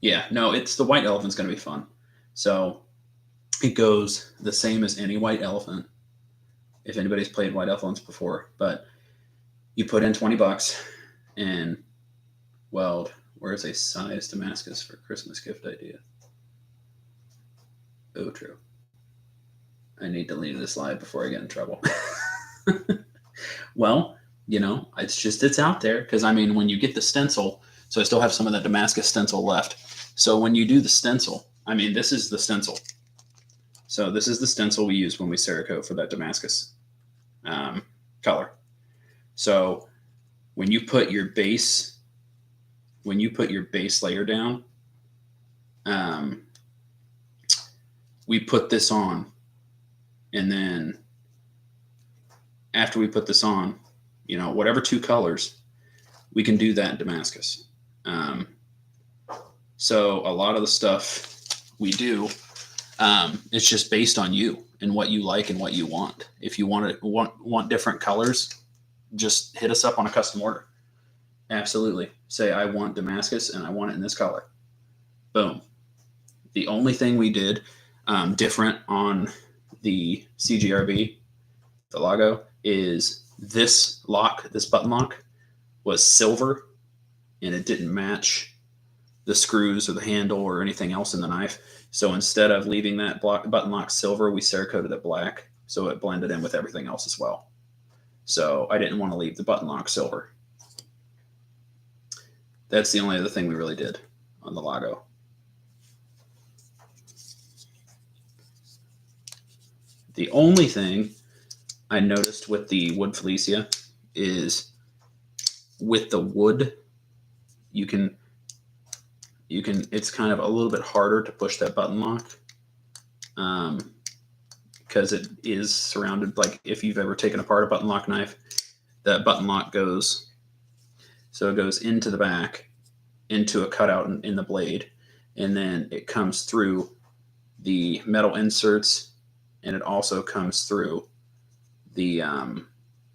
Yeah, no, it's the white elephant's going to be fun. So it goes the same as any white elephant, if anybody's played white elephants before, but you put in $20 and weld. Where's a size Damascus for Christmas gift idea? Oh, true. I need to leave this live before I get in trouble. Well, you know, it's out there because, I mean, when you get the stencil, so I still have some of that Damascus stencil left. So when you do the stencil, I mean, this is the stencil. So this is the stencil we use when we Cerakote for that Damascus color. So when you put your base layer down, we put this on, and then after we put this on, you know, whatever 2 colors, we can do that in Damascus. So a lot of the stuff we do, it's just based on you and what you like and what you want. If you want different colors, just hit us up on a custom order. Absolutely. Say, I want Damascus and I want it in this color. Boom. The only thing we did different on the CGRB, the logo, is this lock, this button lock, was silver, and it didn't match the screws or the handle or anything else in the knife. So instead of leaving that button lock silver, we Cerakoted it black, so it blended in with everything else as well. So I didn't want to leave the button lock silver. That's the only other thing we really did on the logo. The only thing I noticed with the wood Felicia is with the wood, you can, it's kind of a little bit harder to push that button lock, because it is surrounded, like if you've ever taken apart a button lock knife, that button lock goes, so it goes into the back, into a cutout in the blade, and then it comes through the metal inserts, and it also comes through the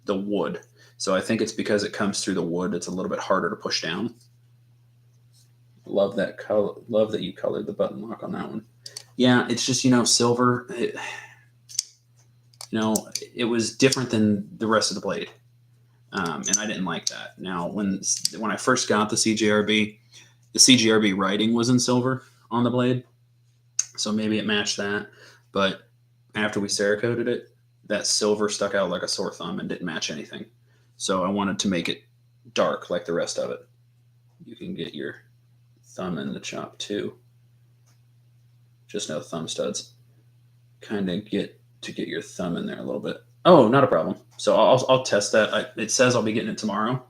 wood. So I think it's because it comes through the wood, it's a little bit harder to push down. Love that color. Love that you colored the button lock on that one. Yeah, it's just, you know, silver. You know, it was different than the rest of the blade, and I didn't like that. Now, when I first got the CGRB writing was in silver on the blade, so maybe it matched that. But after we Cerakoted it, that silver stuck out like a sore thumb and didn't match anything. So I wanted to make it dark like the rest of it. You can get your thumb in the chop too. Just no thumb studs. Kind of get your thumb in there a little bit. Oh, not a problem. So I'll test that. It says I'll be getting it tomorrow.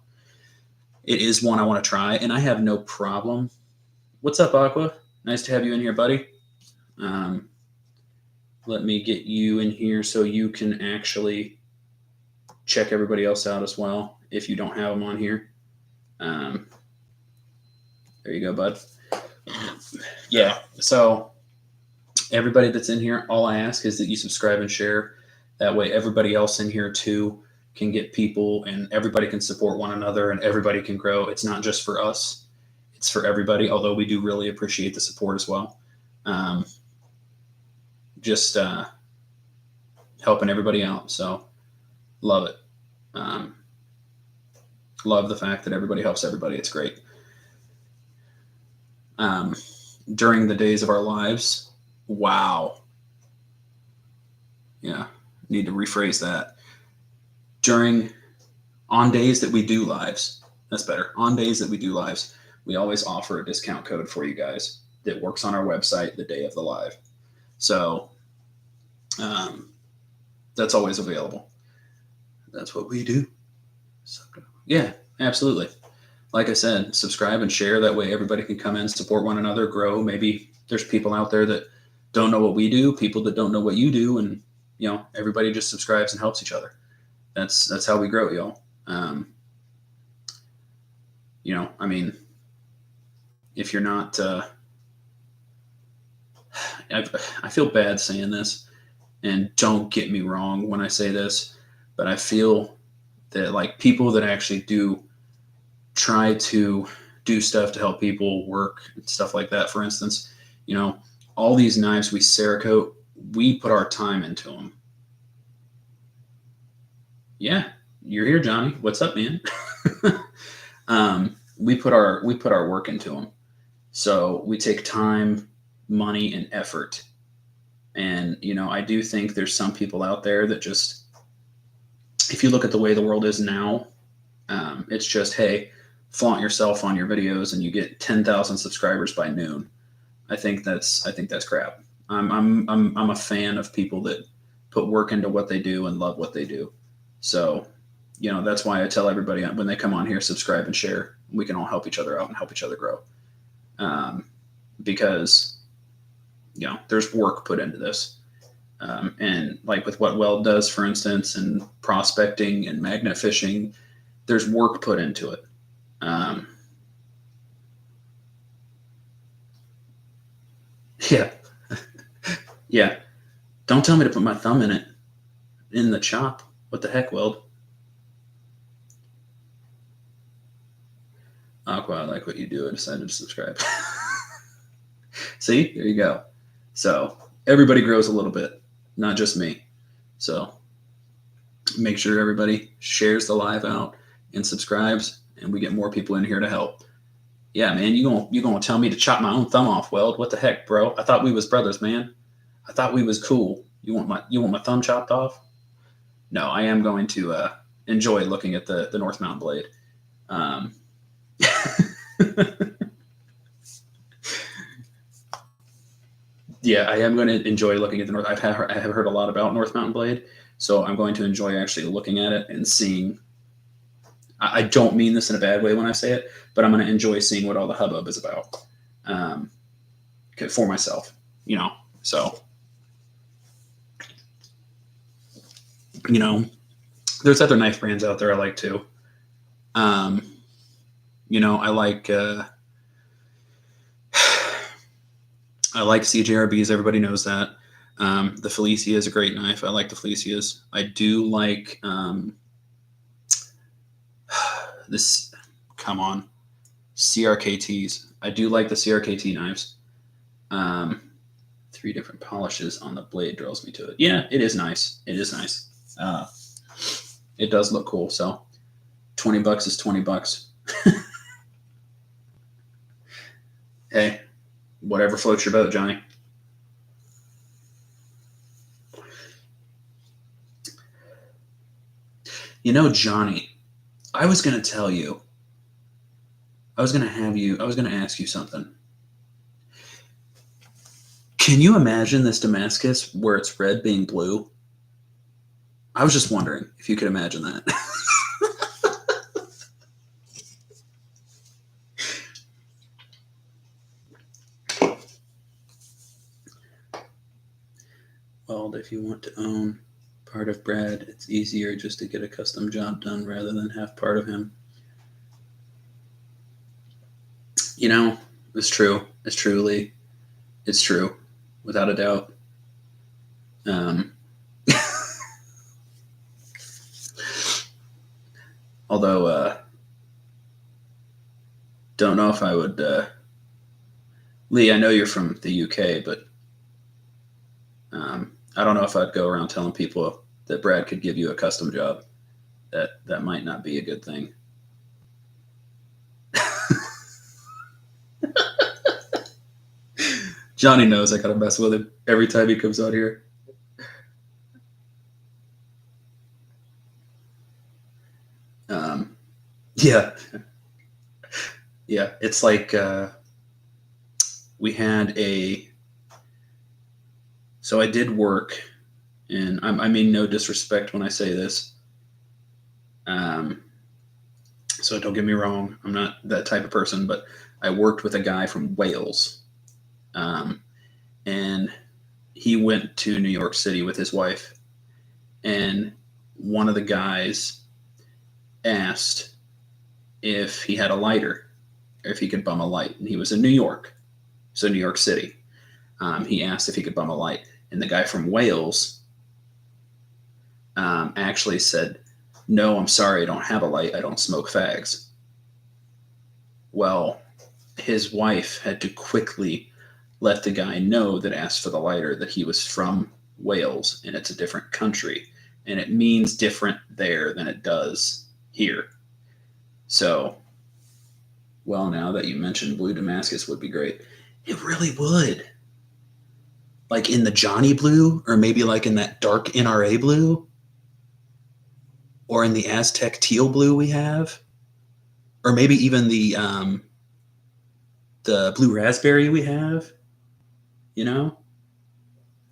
It is one I want to try, and I have no problem. What's up, Aqua? Nice to have you in here, buddy. Let me get you in here so you can actually check everybody else out as well if you don't have them on here. There you go, bud. Yeah, so everybody that's in here, all I ask is that you subscribe and share. That way everybody else in here too can get people, and everybody can support one another, and everybody can grow. It's not just for us, it's for everybody, although we do really appreciate the support as well. Just helping everybody out. So love it. Love the fact that everybody helps everybody. It's great. During the days of our lives, wow. Yeah, need to rephrase that. On days that we do lives, that's better. On days that we do lives, we always offer a discount code for you guys that works on our website the day of the live. So that's always available. That's what we do. So, yeah, absolutely. Like I said, subscribe and share. That way everybody can come in, support one another, grow. Maybe there's people out there that don't know what we do, people that don't know what you do, and you know, everybody just subscribes and helps each other. That's how we grow, y'all. You know, I mean, if you're not, I feel bad saying this, and don't get me wrong when I say this, but I feel that like people that actually do try to do stuff to help people work and stuff like that, for instance, you know, all these knives we Cerakote, we put our time into them. Yeah, you're here, Johnny. What's up, man? We put our work into them. So we take time, money, and effort. And, you know, I do think there's some people out there that just, if you look at the way the world is now, it's just, hey, flaunt yourself on your videos and you get 10,000 subscribers by noon. I think that's crap. I'm a fan of people that put work into what they do and love what they do. So, you know, that's why I tell everybody when they come on here, subscribe and share. We can all help each other out and help each other grow. Because there's work put into this. And like with what Weld does, for instance, and prospecting and magnet fishing, there's work put into it. Yeah. Yeah. Don't tell me to put my thumb in it, in the chop. What the heck, Weld? Aqua, I like what you do. I decided to subscribe. See, there you go. So everybody grows a little bit, not just me. So make sure everybody shares the live out and subscribes, and we get more people in here to help. Yeah, man, you gonna tell me to chop my own thumb off, Weld? What the heck, bro? I thought we was brothers, man. I thought we was cool. You want my thumb chopped off? No, I am going to enjoy looking at the North Mountain blade. Yeah, I am going to enjoy looking at the North. I have heard a lot about North Mountain blade, so I'm going to enjoy actually looking at it and seeing. I don't mean this in a bad way when I say it, but I'm going to enjoy seeing what all the hubbub is about for myself. So there's other knife brands out there I like too. I like CJRBs. Everybody knows that. The Felicia is a great knife. I like the Felicias. I do like this. Come on, CRKTs. I do like the CRKT knives. 3 different polishes on the blade draws me to it. Yeah, it is nice. It is nice. It does look cool. So $20 is $20. Hey, whatever floats your boat, Johnny. Johnny, I was going to tell you, I was going to ask you something. Can you imagine this Damascus where it's red being blue? I was just wondering if you could imagine that. Well, if you want to own part of Brad, it's easier just to get a custom job done rather than have part of him. It's true. It's true, Lee. It's true, without a doubt. Although, don't know if I would. Lee, I know you're from the UK, but I don't know if I'd go around telling people that Brad could give you a custom job. That might not be a good thing. Johnny knows I gotta mess with him every time he comes out here. Yeah. Yeah, it's like we had so I did work, and I mean no disrespect when I say this. So don't get me wrong, I'm not that type of person, but I worked with a guy from Wales, and he went to New York City with his wife, and one of the guys asked if he had a lighter, or if he could bum a light, and he was in New York, so New York City. He asked if he could bum a light, and the guy from Wales actually said, "No, I'm sorry, I don't have a light. I don't smoke fags." Well, his wife had to quickly let the guy know that asked for the lighter that he was from Wales, and it's a different country, and it means different there than it does here. So, well, now that you mentioned blue Damascus would be great. It really would. Like in the Johnny blue, or maybe like in that dark NRA blue, or in the Aztec teal blue we have, or maybe even the blue raspberry we have.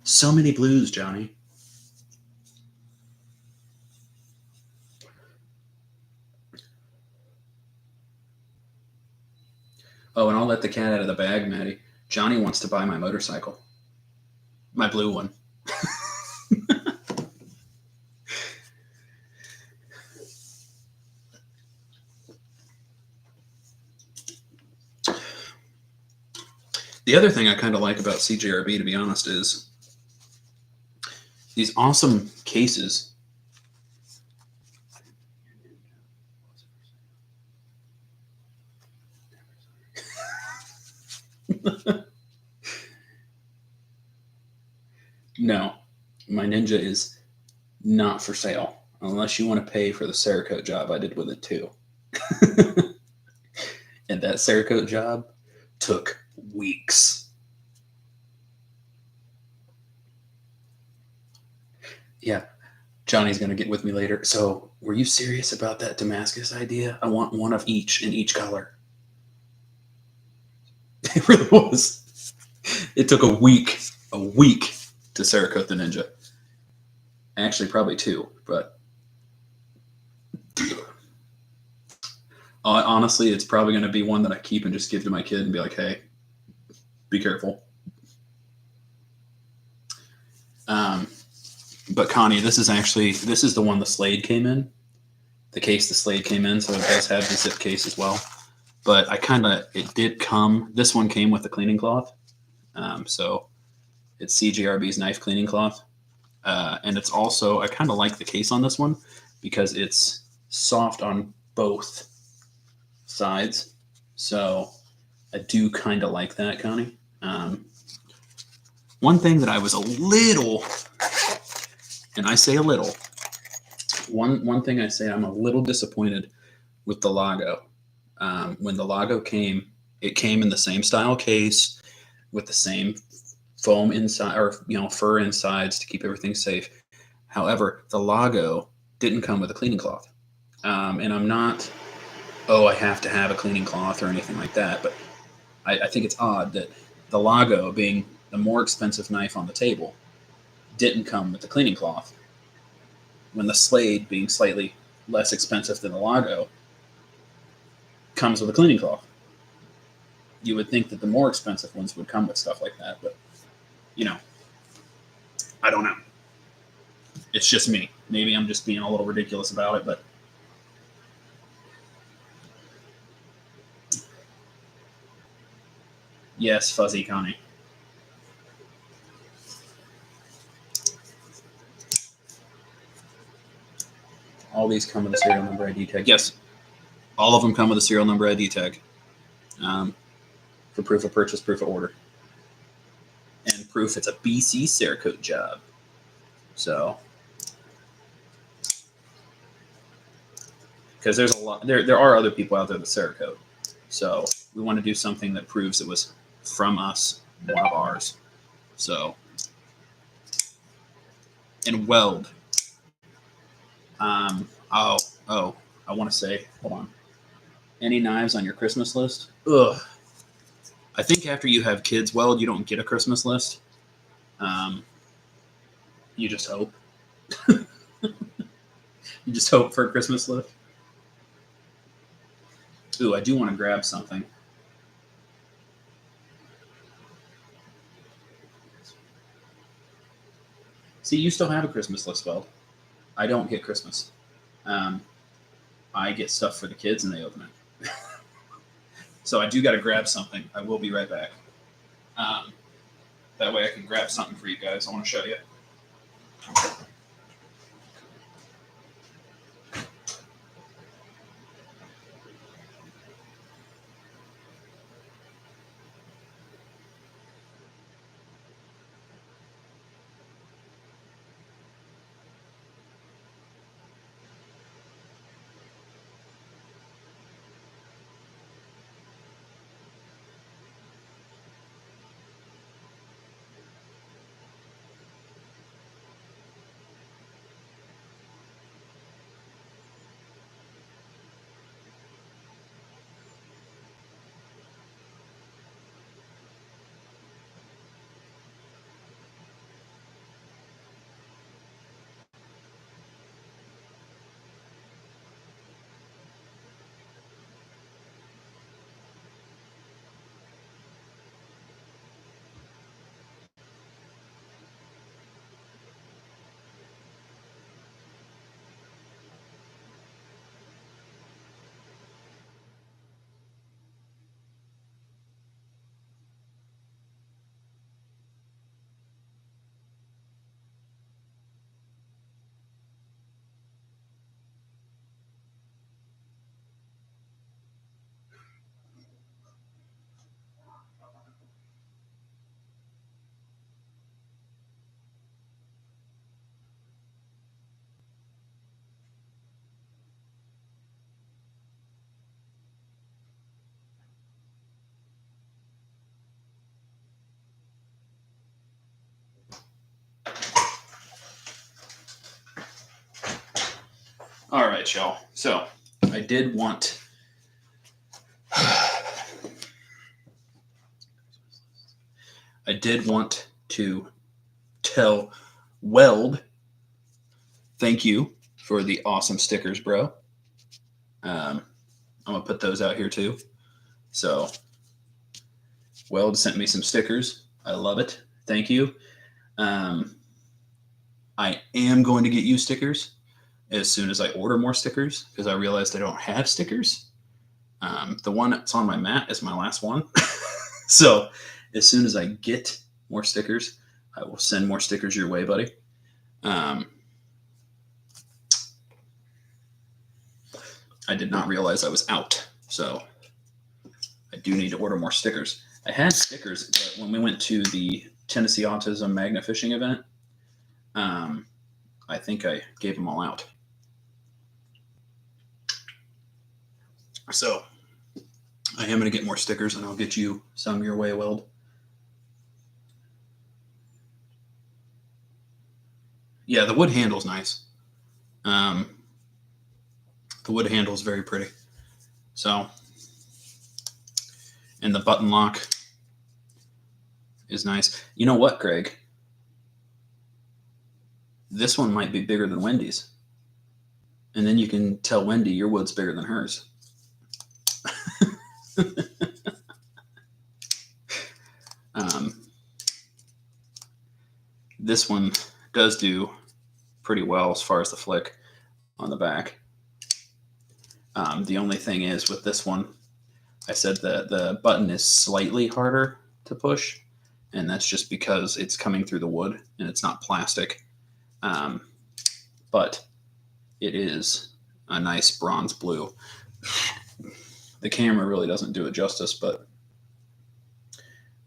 So many blues, Johnny. Oh, and I'll let the cat out of the bag, Maddie. Johnny wants to buy my motorcycle. My blue one. The other thing I kind of like about CJRB, to be honest, is these awesome cases. No, my Ninja is not for sale unless you want to pay for the Cerakote job I did with it too. And that Cerakote job took weeks. Yeah, Johnny's going to get with me later. So, were you serious about that Damascus idea? I want one of each in each color. It really was. It took a week to Cerakote the Ninja. Actually, probably 2, but honestly, it's probably going to be one that I keep and just give to my kid and be like, hey, be careful. But Connie, this is the one the Slade came in. The case the Slade came in, so it does have the zip case as well. But it did come, this one came with the cleaning cloth. So it's CJRB's knife cleaning cloth. And it's also, I kind of like the case on this one because it's soft on both sides. So I do kind of like that, Connie. One thing that I was a little, and I say a little, one thing I say I'm a little disappointed with the Lago. When the Lago came, it came in the same style case with the same foam inside, or fur insides to keep everything safe. However, the Lago didn't come with a cleaning cloth. And I'm not, I have to have a cleaning cloth or anything like that, but I think it's odd that the Lago, being the more expensive knife on the table, didn't come with the cleaning cloth, when the Slade, being slightly less expensive than the Lago, comes with a cleaning cloth. You would think that the more expensive ones would come with stuff like that, but I don't know. It's just me. Maybe I'm just being a little ridiculous about it, but yes, Fuzzy Connie. All these come with a serial number ID tag. Yes, all of them come with a serial number ID tag, for proof of purchase, proof of order, and proof it's a BC Cerakote job. So, because there's a lot, there are other people out there that Cerakote. So we want to do something that proves it was from us, one of ours. So, and weld. I want to say, hold on. Any knives on your Christmas list? Ugh. I think after you have kids, Weld, you don't get a Christmas list. You just hope. You just hope for a Christmas list. Ooh, I do want to grab something. See, you still have a Christmas list, Weld. I don't get Christmas. I get stuff for the kids and they open it. So I do got to grab something. I will be right back. That way I can grab something for you guys. I want to show you. right, y'all. So I did want to tell Weld, thank you for the awesome stickers, bro. I'm gonna put those out here too. So Weld sent me some stickers. I love it. Thank you. I am going to get you stickers as soon as I order more stickers because I realized I don't have stickers. The one that's on my mat is my last one. So as soon as I get more stickers, I will send more stickers your way, buddy. I did not realize I was out, so I do need to order more stickers. I had stickers, but when we went to the Tennessee Autism Magna Fishing event, I think I gave them all out. So I am going to get more stickers, and I'll get you some your way, Weld. Yeah, the wood handle's nice. The wood handle is very pretty. So, and the button lock is nice. You know what, Greg? This one might be bigger than Wendy's. And then you can tell Wendy your wood's bigger than hers. This one does do pretty well as far as the flick on the back. The only thing is with this one, I said that the button is slightly harder to push, and that's just because it's coming through the wood and it's not plastic. But it is a nice bronze blue. The camera really doesn't do it justice, but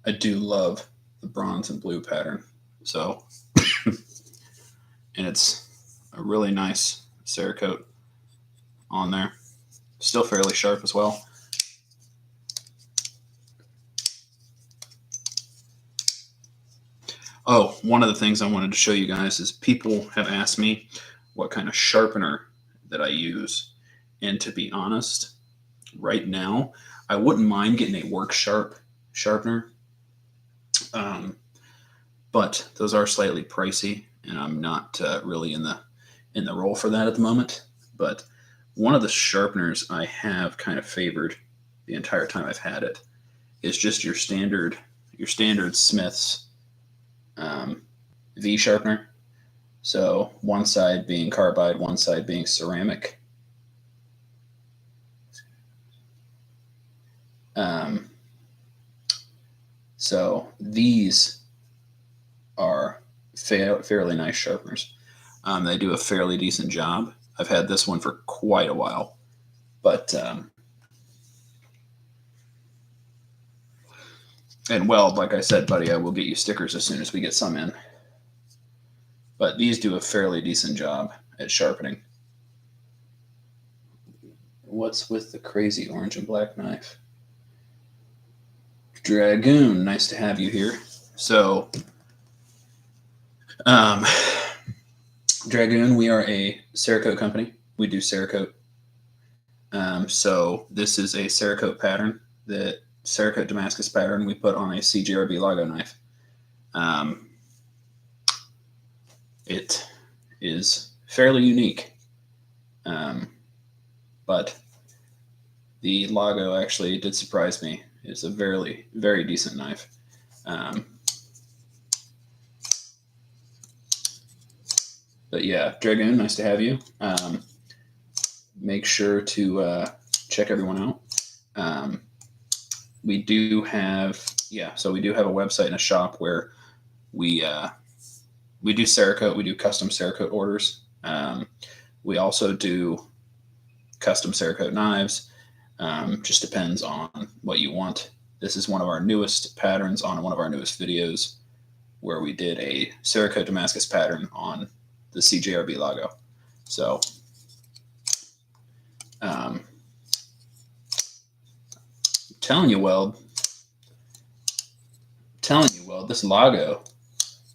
I do love the bronze and blue pattern. So, and it's a really nice Cerakote on there. Still fairly sharp as well. Oh, one of the things I wanted to show you guys is people have asked me what kind of sharpener that I use. And to be honest, right now, I wouldn't mind getting a work sharpener. But those are slightly pricey, and I'm not really in the role for that at the moment. But one of the sharpeners I have kind of favored the entire time I've had it is just your standard Smith's V sharpener. So one side being carbide, one side being ceramic. So these are fairly nice sharpeners. They do a fairly decent job. I've had this one for quite a while, but and Weld, like I said, buddy, I will get you stickers as soon as we get some in. But these do a fairly decent job at sharpening. What's with the crazy orange and black knife? Dragoon, nice to have you here. So, Dragoon, we are a Cerakote company. We do Cerakote. So this is a Cerakote pattern, the Cerakote Damascus pattern we put on a CJRB Lago knife. It is fairly unique, but the Lago actually did surprise me. It's a very, very decent knife. But yeah, Dragoon, nice to have you. Make sure to check everyone out. We do have a website and a shop where we do Cerakote. We do custom Cerakote orders. We also do custom Cerakote knives. Just depends on what you want. This is one of our newest patterns on one of our newest videos where we did a Cerakote Damascus pattern on the CJRB Lago. So, telling you, Weld, this Lago,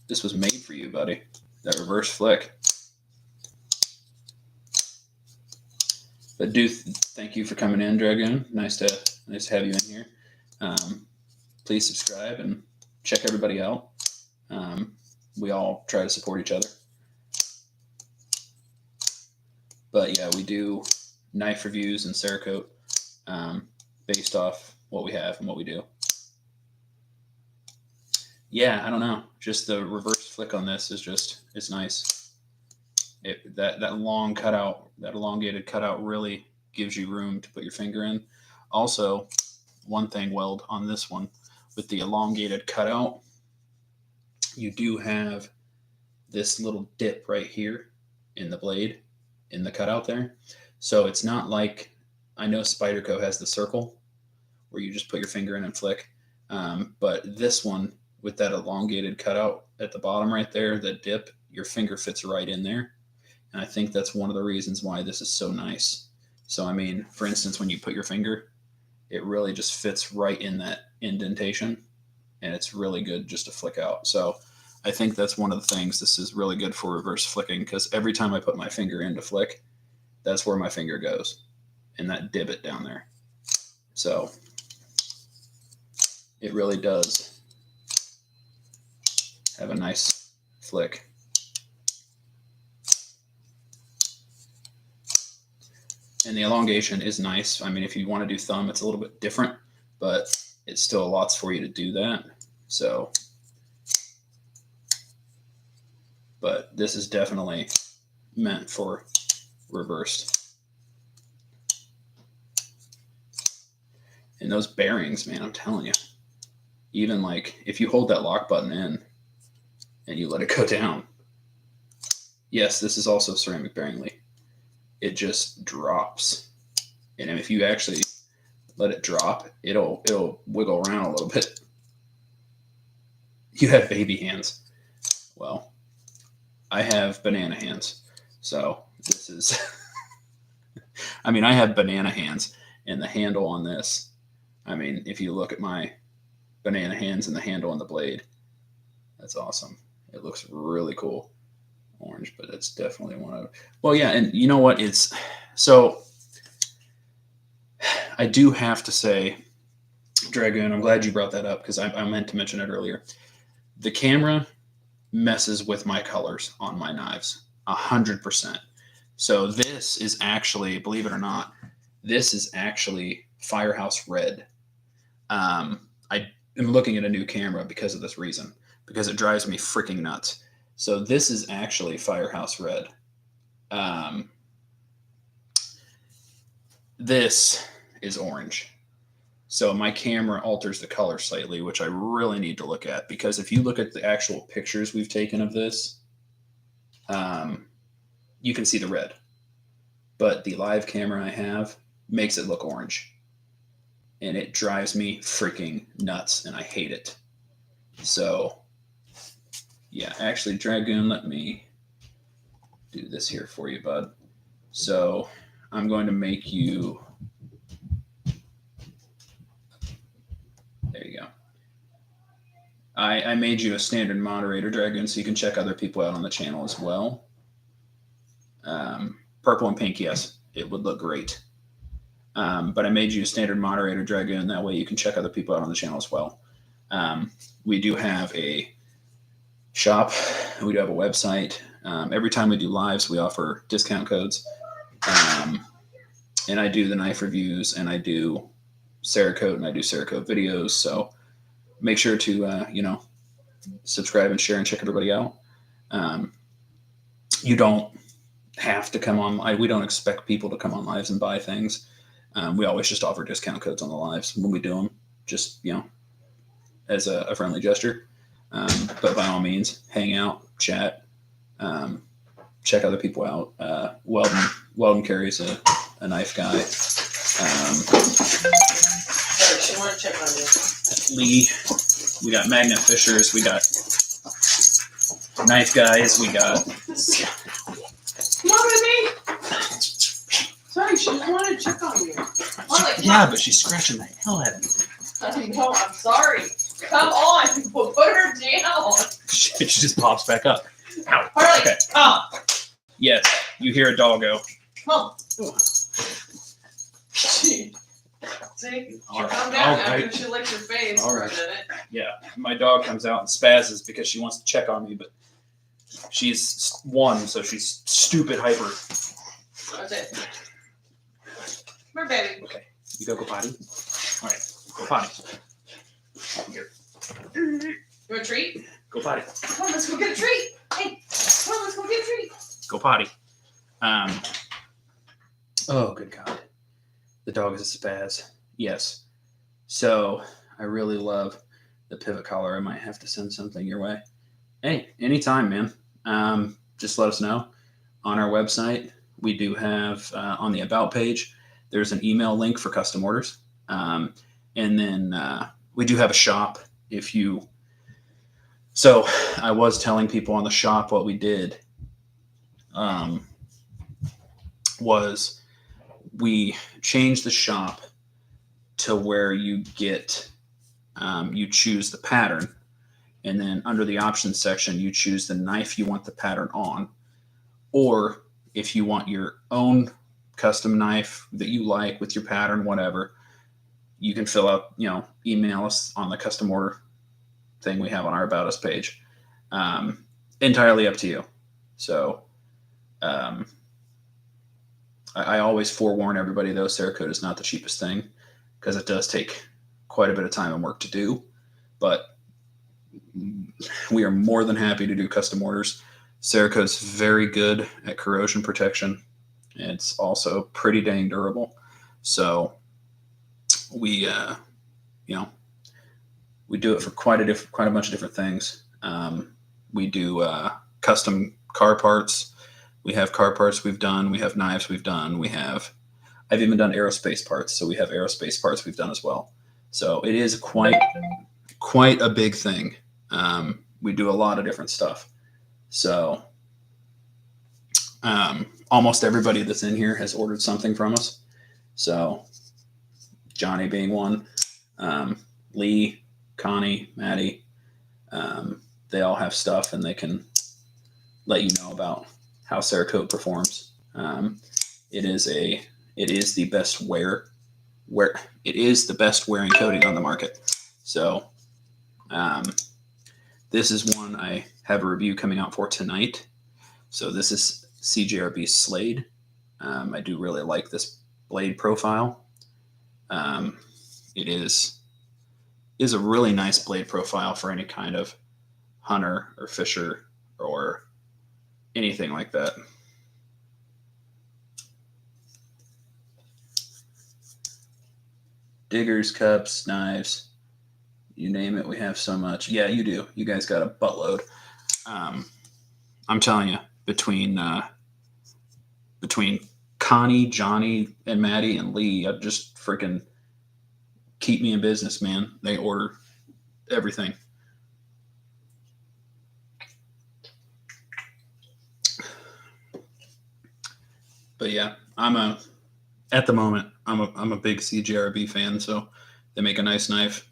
this was made for you, buddy. That reverse flick. But thank you for coming in, Dragoon. Nice to have you in here. Please subscribe and check everybody out. We all try to support each other. But yeah, we do knife reviews and Cerakote based off what we have and what we do. Yeah, I don't know. Just the reverse flick on this is it's nice. That long cutout, that elongated cutout really gives you room to put your finger in. Also, one thing, Weld, on this one, with the elongated cutout, you do have this little dip right here in the blade, in the cutout there. So it's not like, I know Spyderco has the circle where you just put your finger in and flick. But this one, with that elongated cutout at the bottom right there, that dip, your finger fits right in there. And I think that's one of the reasons why this is so nice. So, I mean, for instance, when you put your finger, it really just fits right in that indentation, and it's really good just to flick out. So I think that's one of the things this is really good for reverse flicking, because every time I put my finger in to flick, that's where my finger goes, in that divot down there. So it really does have a nice flick. And the elongation is nice. I mean, if you want to do thumb, it's a little bit different, but it still allots for you to do that. So, but this is definitely meant for reversed. And those bearings, man, I'm telling you, even like if you hold that lock button in and you let it go down, yes, this is also ceramic bearing lead. It just drops. And if you actually let it drop, it'll wiggle around a little bit. You have baby hands. Well, I have banana hands. So this is, I mean, I have banana hands, and the handle on this, I mean, if you look at my banana hands and the handle on the blade, that's awesome. It looks really cool. Orange, but it's definitely one of, well, yeah. And you know what, it's, so I do have to say, Dragoon, I'm glad you brought that up, because I meant to mention it earlier. The camera messes with my colors on my knives 100%. So this is actually, believe it or not, this is actually Firehouse Red. I am looking at a new camera because of this reason, because it drives me freaking nuts. So this is actually Firehouse Red. This is orange. So my camera alters the color slightly, which I really need to look at, because if you look at the actual pictures we've taken of this, you can see the red. But the live camera I have makes it look orange. And it drives me freaking nuts, and I hate it. So yeah, actually, Dragoon, let me do this here for you, bud. So I'm going to make you, there you go. I made you a standard moderator, Dragoon, so you can check other people out on the channel as well. Purple and pink, yes, it would look great. But I made you a standard moderator, Dragoon, that way you can check other people out on the channel as well. We do have a shop, we do have a website. Every time we do lives, we offer discount codes. And I do the knife reviews, and I do Cerakote, and I do Cerakote videos. So make sure to, subscribe and share and check everybody out. You don't have to come on. We don't expect people to come on lives and buy things. We always just offer discount codes on the lives when we do them, just, as a friendly gesture. But by all means, hang out, chat, check other people out. Weldon carries a knife guy. She want to check on you. Lee, we got magnet fishers, we got knife guys, we got. Come on, baby. Sorry, she just wanted to check on you. Yeah, but she's scratching the hell out of me. I know, I'm sorry. Come on, we'll put her down. She just pops back up. Ow. Harley, Okay. come. Yes, you hear a doggo. Come. See, All calm right. down All after right. she licks your face All for right. a minute. Yeah, my dog comes out and spazzes because she wants to check on me, but she's one, so she's stupid hyper. That's it. Come here, baby. Okay, you go potty. All right, go potty. Here, You want a treat? go potty. Come on, let's go get a treat. Hey, come on, let's go get a treat. Go potty. Oh, good God. The dog is a spaz. Yes. So I really love the pivot collar. I might have to send something your way. Hey, anytime, man. Just let us know. On our website, we do have on the About page, there's an email link for custom orders. And then we do have a shop if you. So I was telling people on the shop what we did was we changed the shop to where you get, you choose the pattern, and then under the options section, you choose the knife you want the pattern on, or if you want your own custom knife that you like with your pattern, whatever, you can fill out, email us on the custom order thing we have on our About Us page. Entirely up to you. So I always forewarn everybody, though, Cerakote is not the cheapest thing because it does take quite a bit of time and work to do. But we are more than happy to do custom orders. Cerakote is very good at corrosion protection. It's also pretty dang durable. So we, we do it for quite a bunch of different things. We do custom car parts. We have car parts we've done. We have knives we've done. I've even done aerospace parts. So we have aerospace parts we've done as well. So it is quite a big thing. We do a lot of different stuff. So almost everybody that's in here has ordered something from us. So Johnny being one, Lee, Connie, Maddie, they all have stuff and they can let you know about how Cerakote performs. It is the best it is the best wearing coating on the market. So this is one I have a review coming out for tonight. So this is CJRB Slade. I do really like this blade profile. It is a really nice blade profile for any kind of hunter or fisher or anything like that. Diggers, cups, knives, you name it, we have so much. Yeah, you do. You guys got a buttload. I'm telling you, between Connie, Johnny, and Maddie, and Lee, I just freaking keep me in business, man. They order everything. But yeah, at the moment, I'm a big CJRB fan, so they make a nice knife.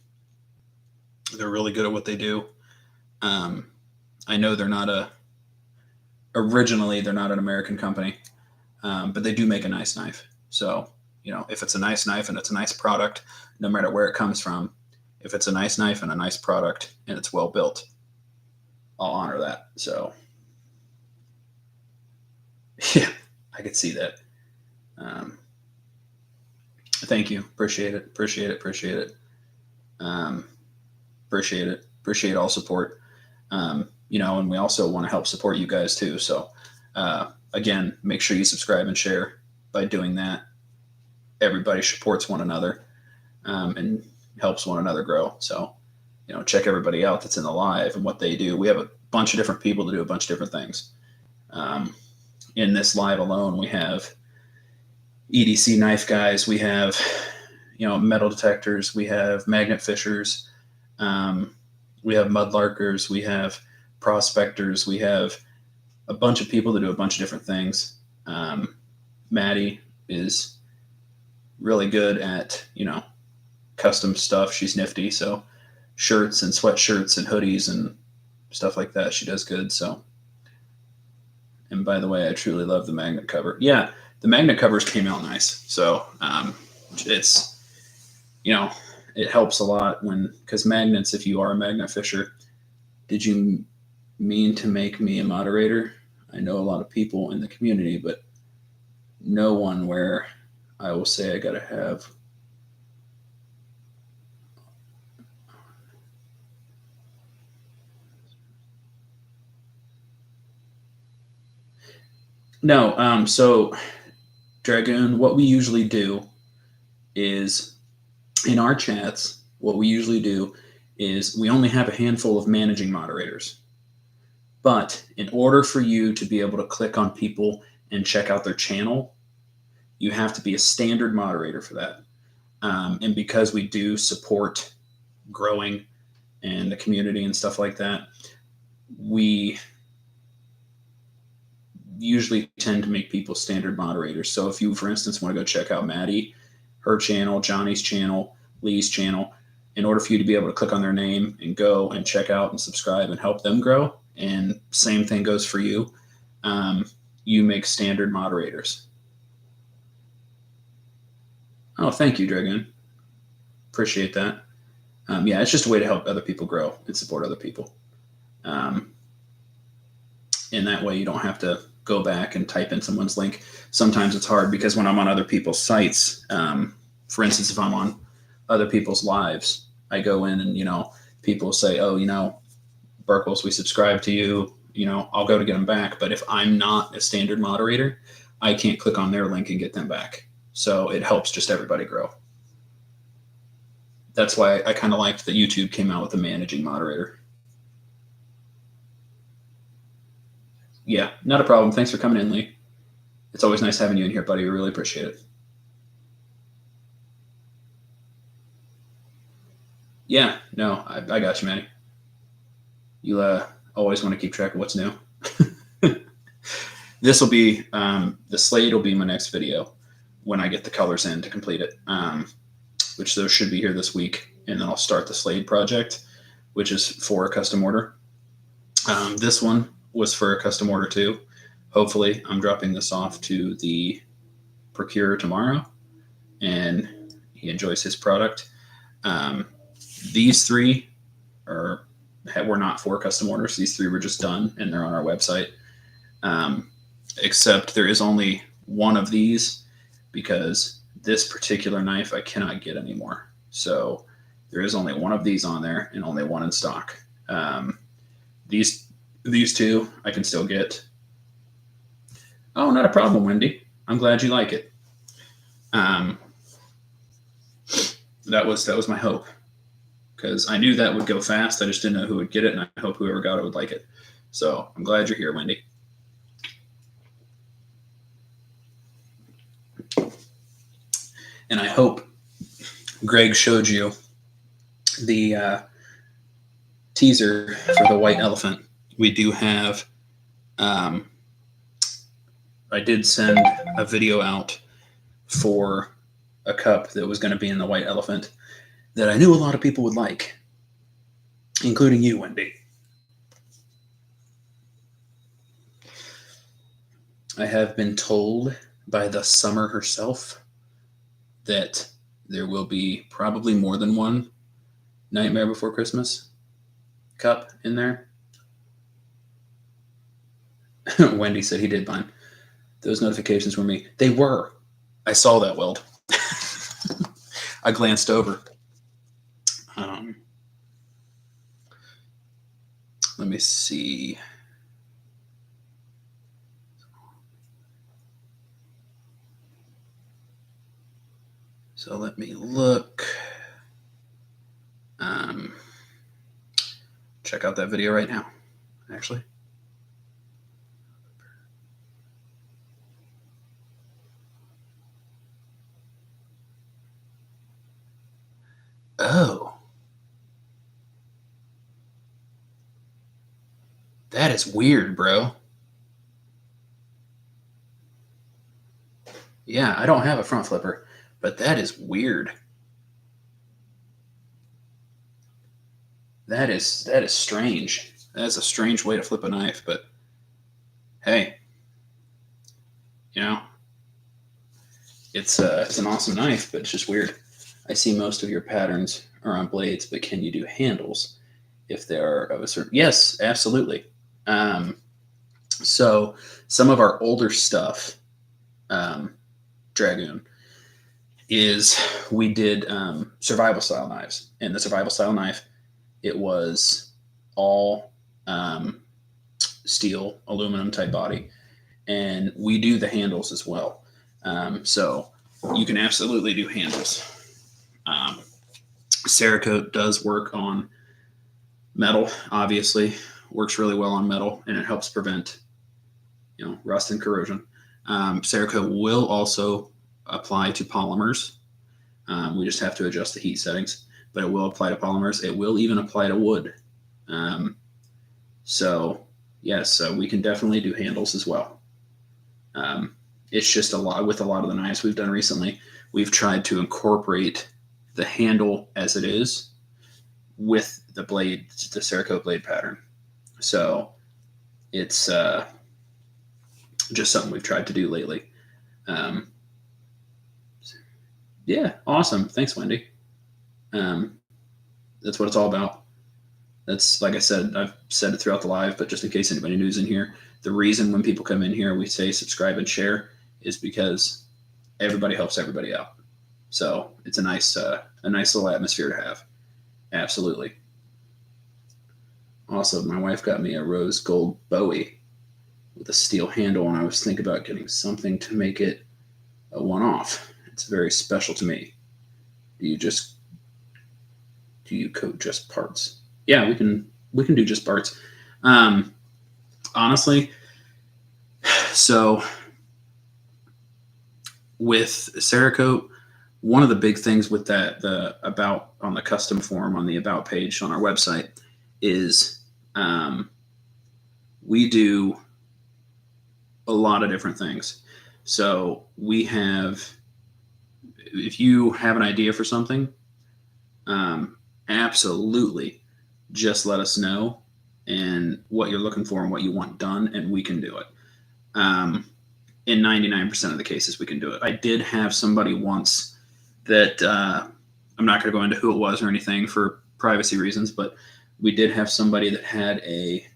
They're really good at what they do. I know originally they're not an American company, but they do make a nice knife. So, if it's a nice knife and it's a nice product, no matter where it comes from, if it's a nice knife and a nice product and it's well built, I'll honor that. So, yeah, I could see that. Thank you. Appreciate it. Appreciate all support. And we also want to help support you guys too. So, again, make sure you subscribe and share. By doing that, everybody supports one another, and helps one another grow. So, check everybody out that's in the live and what they do. We have a bunch of different people to do a bunch of different things. In this live alone, we have EDC knife guys. We have, metal detectors. We have magnet fishers. We have mudlarkers. We have prospectors. We have a bunch of people that do a bunch of different things. Maddie is really good at, custom stuff. She's nifty. So shirts and sweatshirts and hoodies and stuff like that. She does good. So, and by the way, I truly love the magnet cover. Yeah, the magnet covers came out nice. So it's, it helps a lot because magnets, if you are a magnet fisher, did you mean to make me a moderator? I know a lot of people in the community, but no one where I will say I gotta have. No, so Dragoon, what we usually do is in our chats, what we usually do is we only have a handful of managing moderators. But in order for you to be able to click on people and check out their channel, you have to be a standard moderator for that. And because we do support growing and the community and stuff like that, we usually tend to make people standard moderators. So if you, for instance, want to go check out Maddie, her channel, Johnny's channel, Lee's channel, in order for you to be able to click on their name and go and check out and subscribe and help them grow, and same thing goes for you, you make standard moderators. Oh, thank you, Dragon. Appreciate that. Yeah, it's just a way to help other people grow and support other people. And that way you don't have to go back and type in someone's link. Sometimes it's hard because when I'm on other people's sites, for instance, if I'm on other people's lives, I go in and, people say, oh, Burkles, we subscribe to you, I'll go to get them back. But if I'm not a standard moderator, I can't click on their link and get them back. So it helps just everybody grow. That's why I kind of liked that YouTube came out with a managing moderator. Yeah, not a problem. Thanks for coming in, Lee. It's always nice having you in here, buddy. We really appreciate it. Yeah, no, I got you, Manny. You always want to keep track of what's new. This will be, the Slade will be my next video when I get the colors in to complete it, which those should be here this week. And then I'll start the Slade project, which is for a custom order. This one was for a custom order too. Hopefully I'm dropping this off to the procurer tomorrow and he enjoys his product. These three were not for custom orders. These three were just done and they're on our website. Except there is only one of these because this particular knife I cannot get anymore. So there is only one of these on there and only one in stock. These two I can still get. Oh, not a problem, Wendy. I'm glad you like it. That was my hope because I knew that would go fast. I just didn't know who would get it, and I hope whoever got it would like it. So I'm glad you're here, Wendy. And I hope Greg showed you the teaser for the white elephant. We do have, I did send a video out for a cup that was going to be in the white elephant that I knew a lot of people would like, including you, Wendy. I have been told by the summer herself that there will be probably more than one Nightmare Before Christmas cup in there. Wendy said he did mine. Those notifications were me. They were. I saw that, Weld. I glanced over. Let me see. So let me look. Check out that video right now, actually. Oh. That is weird, bro. Yeah, I don't have a front flipper, but that is weird. That is strange. That's a strange way to flip a knife, but hey, It's an awesome knife, but it's just weird. I see most of your patterns are on blades, but can you do handles if they are of a certain? Yes, absolutely. So some of our older stuff, Dragoon, is we did survival style knives, and the survival style knife, it was all steel, aluminum type body, and we do the handles as well. So you can absolutely do handles. Cerakote does work on metal, obviously, works really well on metal, and it helps prevent, rust and corrosion. Cerakote will also apply to polymers. We just have to adjust the heat settings, but it will apply to polymers. It will even apply to wood. So yes, we can definitely do handles as well. It's just a lot with a lot of the knives we've done recently. We've tried to incorporate the handle as it is with the blade, the Cerakote blade pattern. So it's just something we've tried to do lately. Yeah, awesome. Thanks, Wendy. That's what it's all about. That's, like I said, I've said it throughout the live, but just in case anybody new's in here, the reason when people come in here we say subscribe and share is because everybody helps everybody out. So it's a nice little atmosphere to have. Absolutely. Also, my wife got me a rose gold Bowie with a steel handle, and I was thinking about getting something to make it a one-off. It's very special to me. Do you coat just parts? Yeah, we can do just parts. Honestly, so with Cerakote, one of the big things with that, the about on the custom form on the about page on our website is we do a lot of different things. So we have, if you have an idea for something, absolutely just let us know and what you're looking for and what you want done, and we can do it. In 99% of the cases, we can do it. I did have somebody once that I'm not going to go into who it was or anything for privacy reasons, but we did have somebody that had a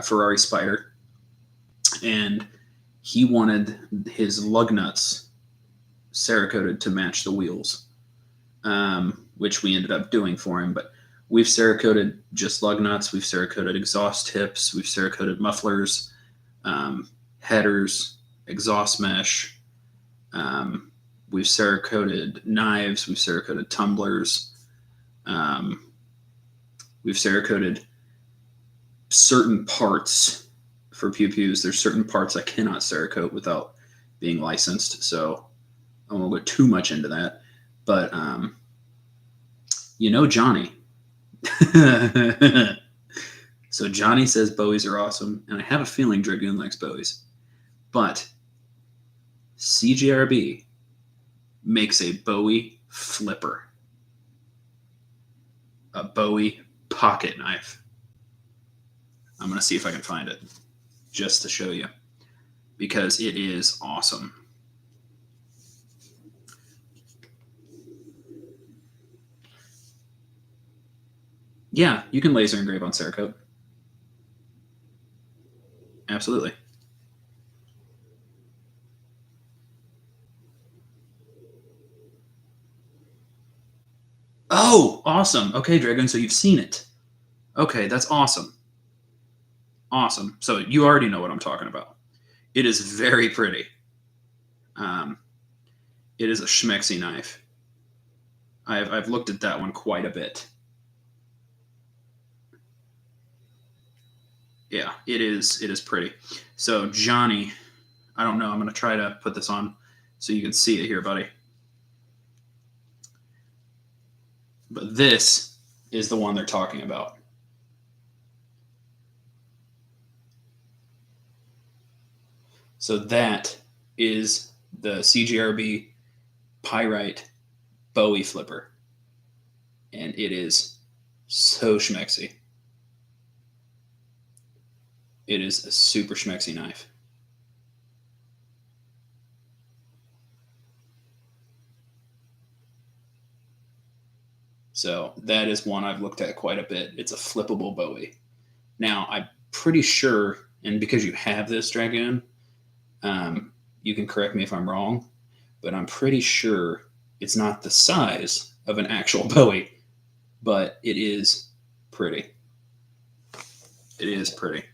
Ferrari Spider, and he wanted his lug nuts Cerakoted to match the wheels, which we ended up doing for him. But we've Cerakoted just lug nuts, we've Cerakoted exhaust tips, we've Cerakoted mufflers, headers, exhaust mesh. We've Cerakoted knives, we've Cerakoted tumblers. We've Cerakoted certain parts for pew-pews. There's certain parts I cannot Cerakote without being licensed, so I won't go too much into that. But Johnny. So Johnny says Bowies are awesome, and I have a feeling Dragoon likes Bowies. But CGRB makes a Bowie flipper. A Bowie pocket knife. I'm going to see if I can find it just to show you, because it is awesome. Yeah, you can laser engrave on Cerakote. Absolutely. Oh, awesome. Okay, Dragon, so you've seen it. Okay, that's awesome. Awesome. So you already know what I'm talking about. It is very pretty. It is a schmexy knife. I've looked at that one quite a bit. Yeah, it is pretty. So Johnny, I don't know. I'm going to try to put this on so you can see it here, buddy. But this is the one they're talking about. So that is the CGRB Pyrite Bowie flipper. And it is so schmexy. It is a super schmexy knife. So that is one I've looked at quite a bit. It's a flippable Bowie. Now, I'm pretty sure, and because you have this, Dragoon, you can correct me if I'm wrong, but I'm pretty sure it's not the size of an actual Bowie, but it is pretty. It is pretty.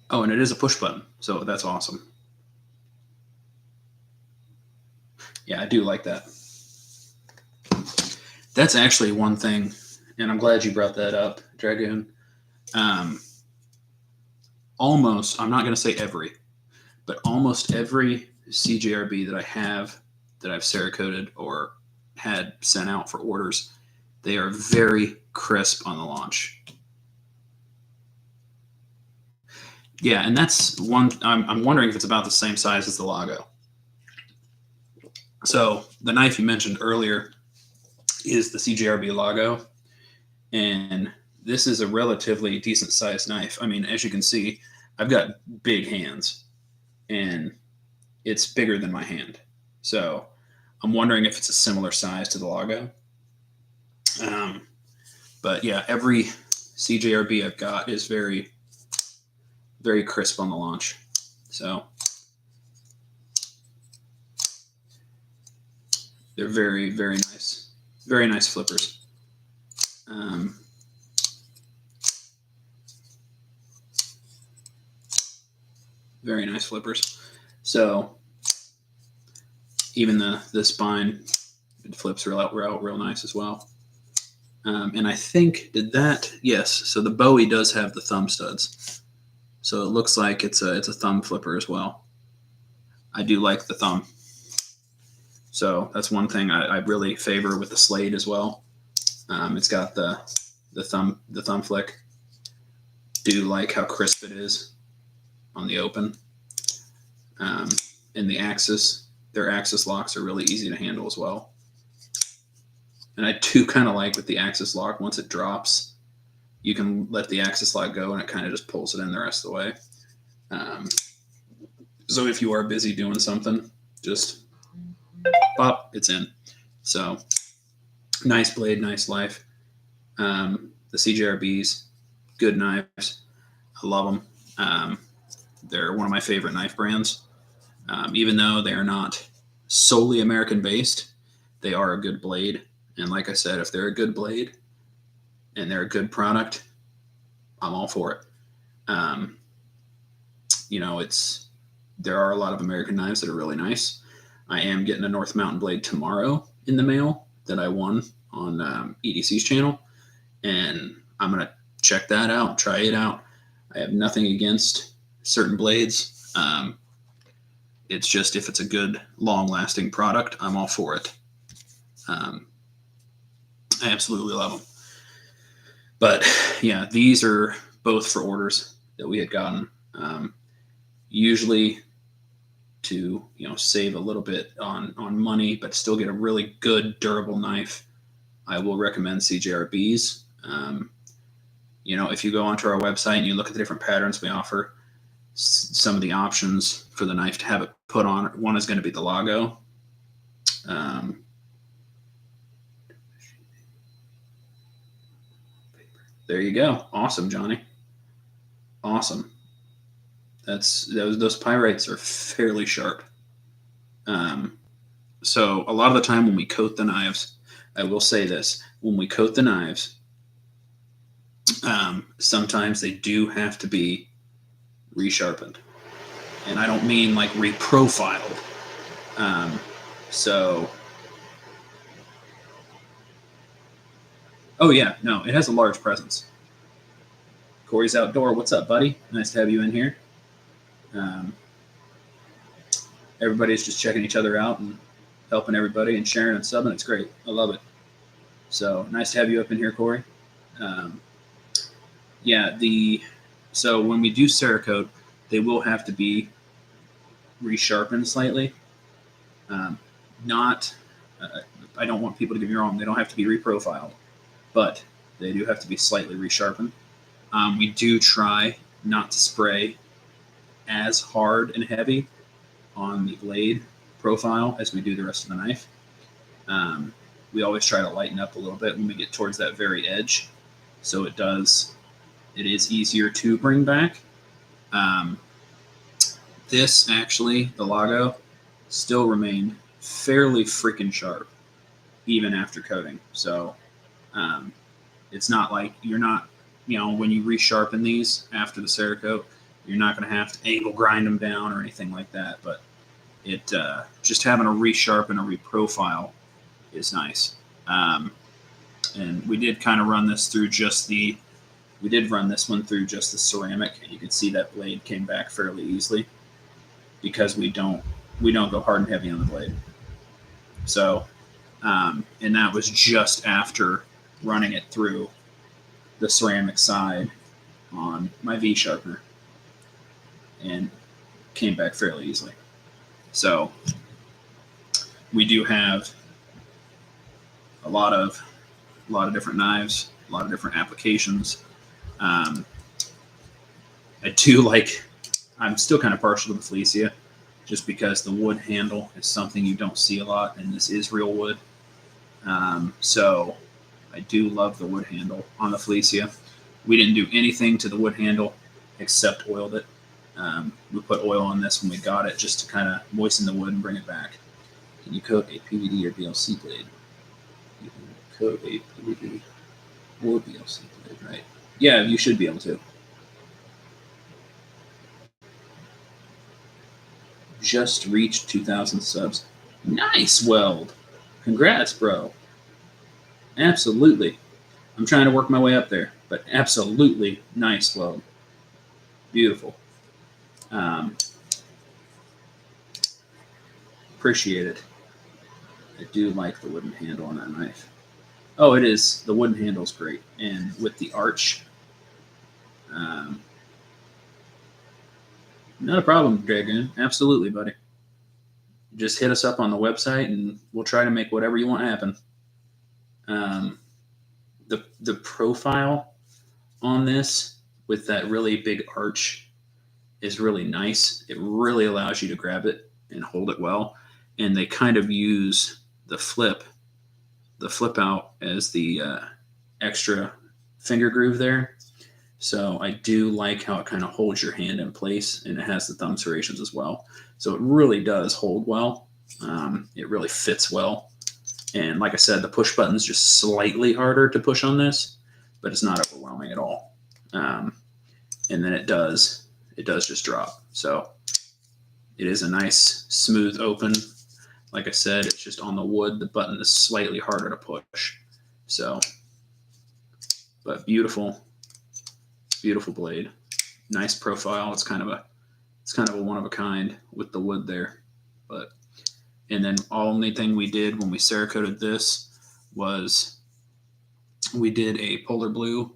Oh, and it is a push button, so that's awesome. Yeah, I do like that. That's actually one thing, and I'm glad you brought that up, Dragoon. Almost, I'm not going to say every, but almost every CJRB that I have, that I've Cerakoted or had sent out for orders, they are very crisp on the launch. Yeah, and that's one. I'm wondering if it's about the same size as the Lago. So the knife you mentioned earlier is the CJRB Lago, and this is a relatively decent sized knife. I mean, as you can see, I've got big hands, and it's bigger than my hand. So I'm wondering if it's a similar size to the Lago. But yeah, every CJRB I've got is very, very crisp on the launch. So they're very, very nice. Very nice flippers. Very nice flippers. So even the spine, it flips real nice as well. And I think, yes, so the Bowie does have the thumb studs. So it looks like it's a thumb flipper as well. I do like the thumb. So that's one thing I really favor with the Slade as well. It's got the thumb flick. Do like how crisp it is on the open. And the axis, their axis locks are really easy to handle as well. And I do kind of like with the axis lock, once it drops, you can let the axis lock go and it kind of just pulls it in the rest of the way. So if you are busy doing something, just pop, it's in. So nice blade, nice life. The CJRBs, good knives. I love them. They're one of my favorite knife brands. Even though they are not solely American based, they are a good blade. And like I said, if they're a good blade and they're a good product, I'm all for it. There are a lot of American knives that are really nice. I am getting a North Mountain blade tomorrow in the mail that I won on EDC's channel, and I'm going to check that out, try it out. I have nothing against certain blades. It's just if it's a good, long-lasting product, I'm all for it. I absolutely love them. But yeah, these are both for orders that we had gotten. Usually to save a little bit on money, but still get a really good, durable knife, I will recommend CJRBs. If you go onto our website and you look at the different patterns we offer, some of the options for the knife to have it put on, one is going to be the Lago. There you go. Awesome, Johnny. Awesome. Those pyrites are fairly sharp. So a lot of the time when we coat the knives, I will say this: when we coat the knives, sometimes they do have to be resharpened, and I don't mean like reprofiled. Oh yeah, no, it has a large presence. Corey's Outdoor, what's up, buddy? Nice to have you in here. Everybody's just checking each other out and helping everybody and sharing and subbing. It's great. I love it. So nice to have you up in here, Corey. So when we do Cerakote, they will have to be resharpened slightly. I don't want people to get me wrong. They don't have to be reprofiled, but they do have to be slightly resharpened. We do try not to spray as hard and heavy on the blade profile as we do the rest of the knife. We always try to lighten up a little bit when we get towards that very edge, so it is easier to bring back. This actually, the Lago, still remained fairly freaking sharp even after coating. So it's not like you're not, when you resharpen these after the Cerakote, you're not going to have to angle grind them down or anything like that. But it just having a resharpen, a reprofile is nice. And we did kind of run this through we did run this one through just the ceramic, and you can see that blade came back fairly easily because we don't go hard and heavy on the blade. So, and that was just after running it through the ceramic side on my V sharpener, and came back fairly easily. So we do have a lot of different knives, a lot of different applications. I do like, I'm still kind of partial to the Felicia, just because the wood handle is something you don't see a lot, and this is real wood. So I do love the wood handle on the Felicia. We didn't do anything to the wood handle except oiled it. We put oil on this when we got it just to kind of moisten the wood and bring it back. Can you coat a PVD or BLC blade? You can coat a PVD or BLC blade, right? Yeah, you should be able to. Just reached 2,000 subs. Nice, Weld. Congrats, bro. Absolutely. I'm trying to work my way up there, but absolutely nice, Weld. Beautiful. Appreciate it. I do like the wooden handle on that knife. Oh, it is. The wooden handle's great. And with the arch, not a problem, Dragoon. Absolutely, buddy. Just hit us up on the website, and we'll try to make whatever you want happen. The profile on this with that really big arch is really nice. It really allows you to grab it and hold it well. And they kind of use the flip out as the extra finger groove there. So I do like how it kind of holds your hand in place, and it has the thumb serrations as well. So it really does hold well. It really fits well. And like I said, the push button's just slightly harder to push on this, but it's not overwhelming at all. And then it does just drop. So it is a nice smooth open. Like I said, it's just on the wood. The button is slightly harder to push. So, but beautiful blade. Nice profile. It's kind of a one of a kind with the wood there. But, and then only thing we did when we Cerakoted this was we did a polar blue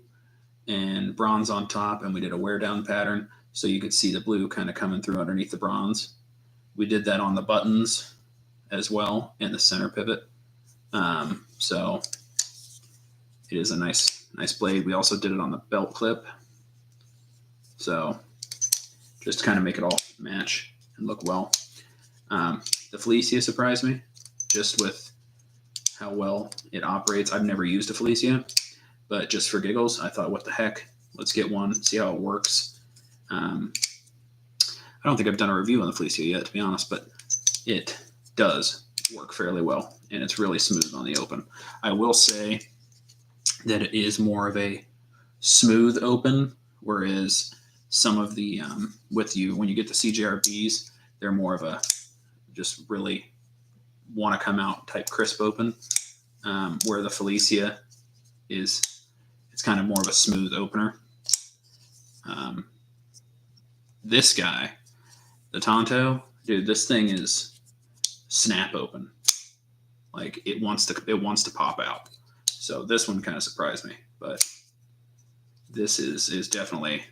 and bronze on top, and we did a wear down pattern so you could see the blue kind of coming through underneath the bronze. We did that on the buttons as well, and the center pivot. So it is a nice blade. We also did it on the belt clip. So just to kind of make it all match and look well. The Felicia surprised me just with how well it operates. I've never used a Felicia, but just for giggles, I thought, what the heck? Let's get one, see how it works. I don't think I've done a review on the Felicia yet, to be honest, but it does work fairly well, and it's really smooth on the open. I will say that it is more of a smooth open, whereas some of the when you get the CJRBs, they're more of a just really want to come out type crisp open, where the Felicia it's kind of more of a smooth opener. This guy, the Tonto, dude, this thing is snap open. Like it wants to pop out. So this one kind of surprised me, but this is definitely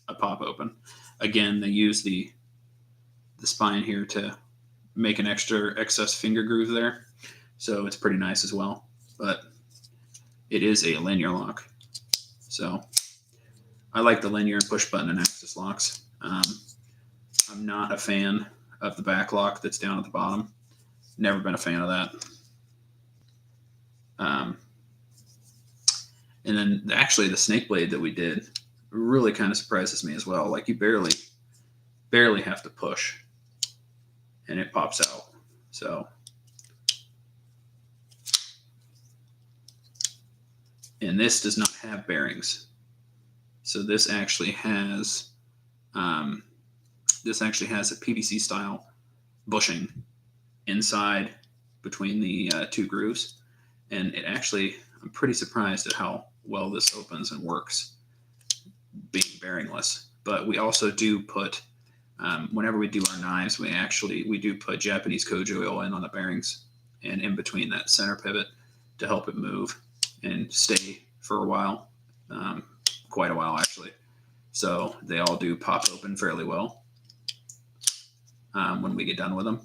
a pop open. Again, they use the spine here to make an excess finger groove there. So it's pretty nice as well, but it is a linear lock. So I like the linear and push button and axis locks. I'm not a fan of the back lock that's down at the bottom. Never been a fan of that. And then actually the snake blade that we did really kind of surprises me as well. Like you barely have to push and it pops out. So, and this does not have bearings. So this actually has a PVC style bushing inside between the two grooves. And it actually, I'm pretty surprised at how well this opens and works being bearingless. But we also do put, whenever we do our knives, we do put Japanese Kojo oil in on the bearings and in between that center pivot to help it move and stay for a while, quite a while actually. So they all do pop open fairly well when we get done with them.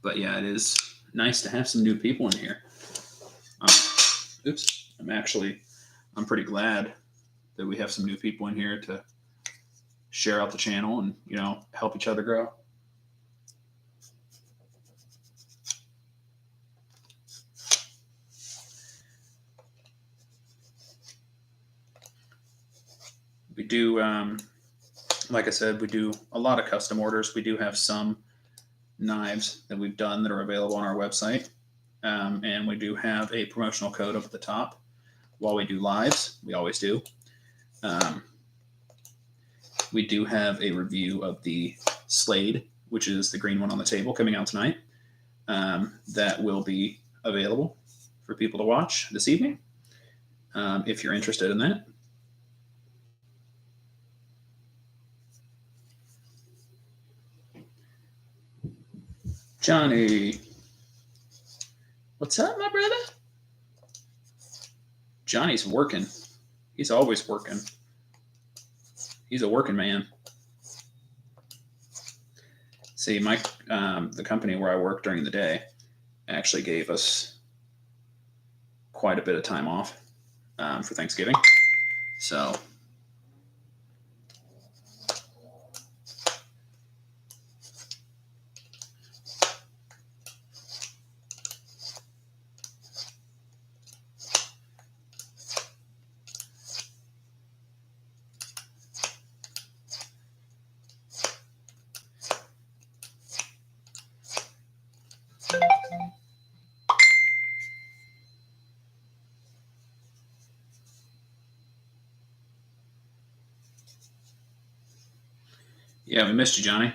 But yeah, it is nice to have some new people in here. I'm pretty glad that we have some new people in here to share out the channel and, help each other grow. We do, like I said, we do a lot of custom orders. We do have some knives that we've done that are available on our website. And we do have a promotional code up at the top while we do lives. We always do. We do have a review of the Slade, which is the green one on the table, coming out tonight. That will be available for people to watch this evening if you're interested in that. Johnny, what's up, my brother? Johnny's working. He's always working. He's a working man. See, the company where I work during the day actually gave us quite a bit of time off for Thanksgiving. So yeah, we missed you, Johnny.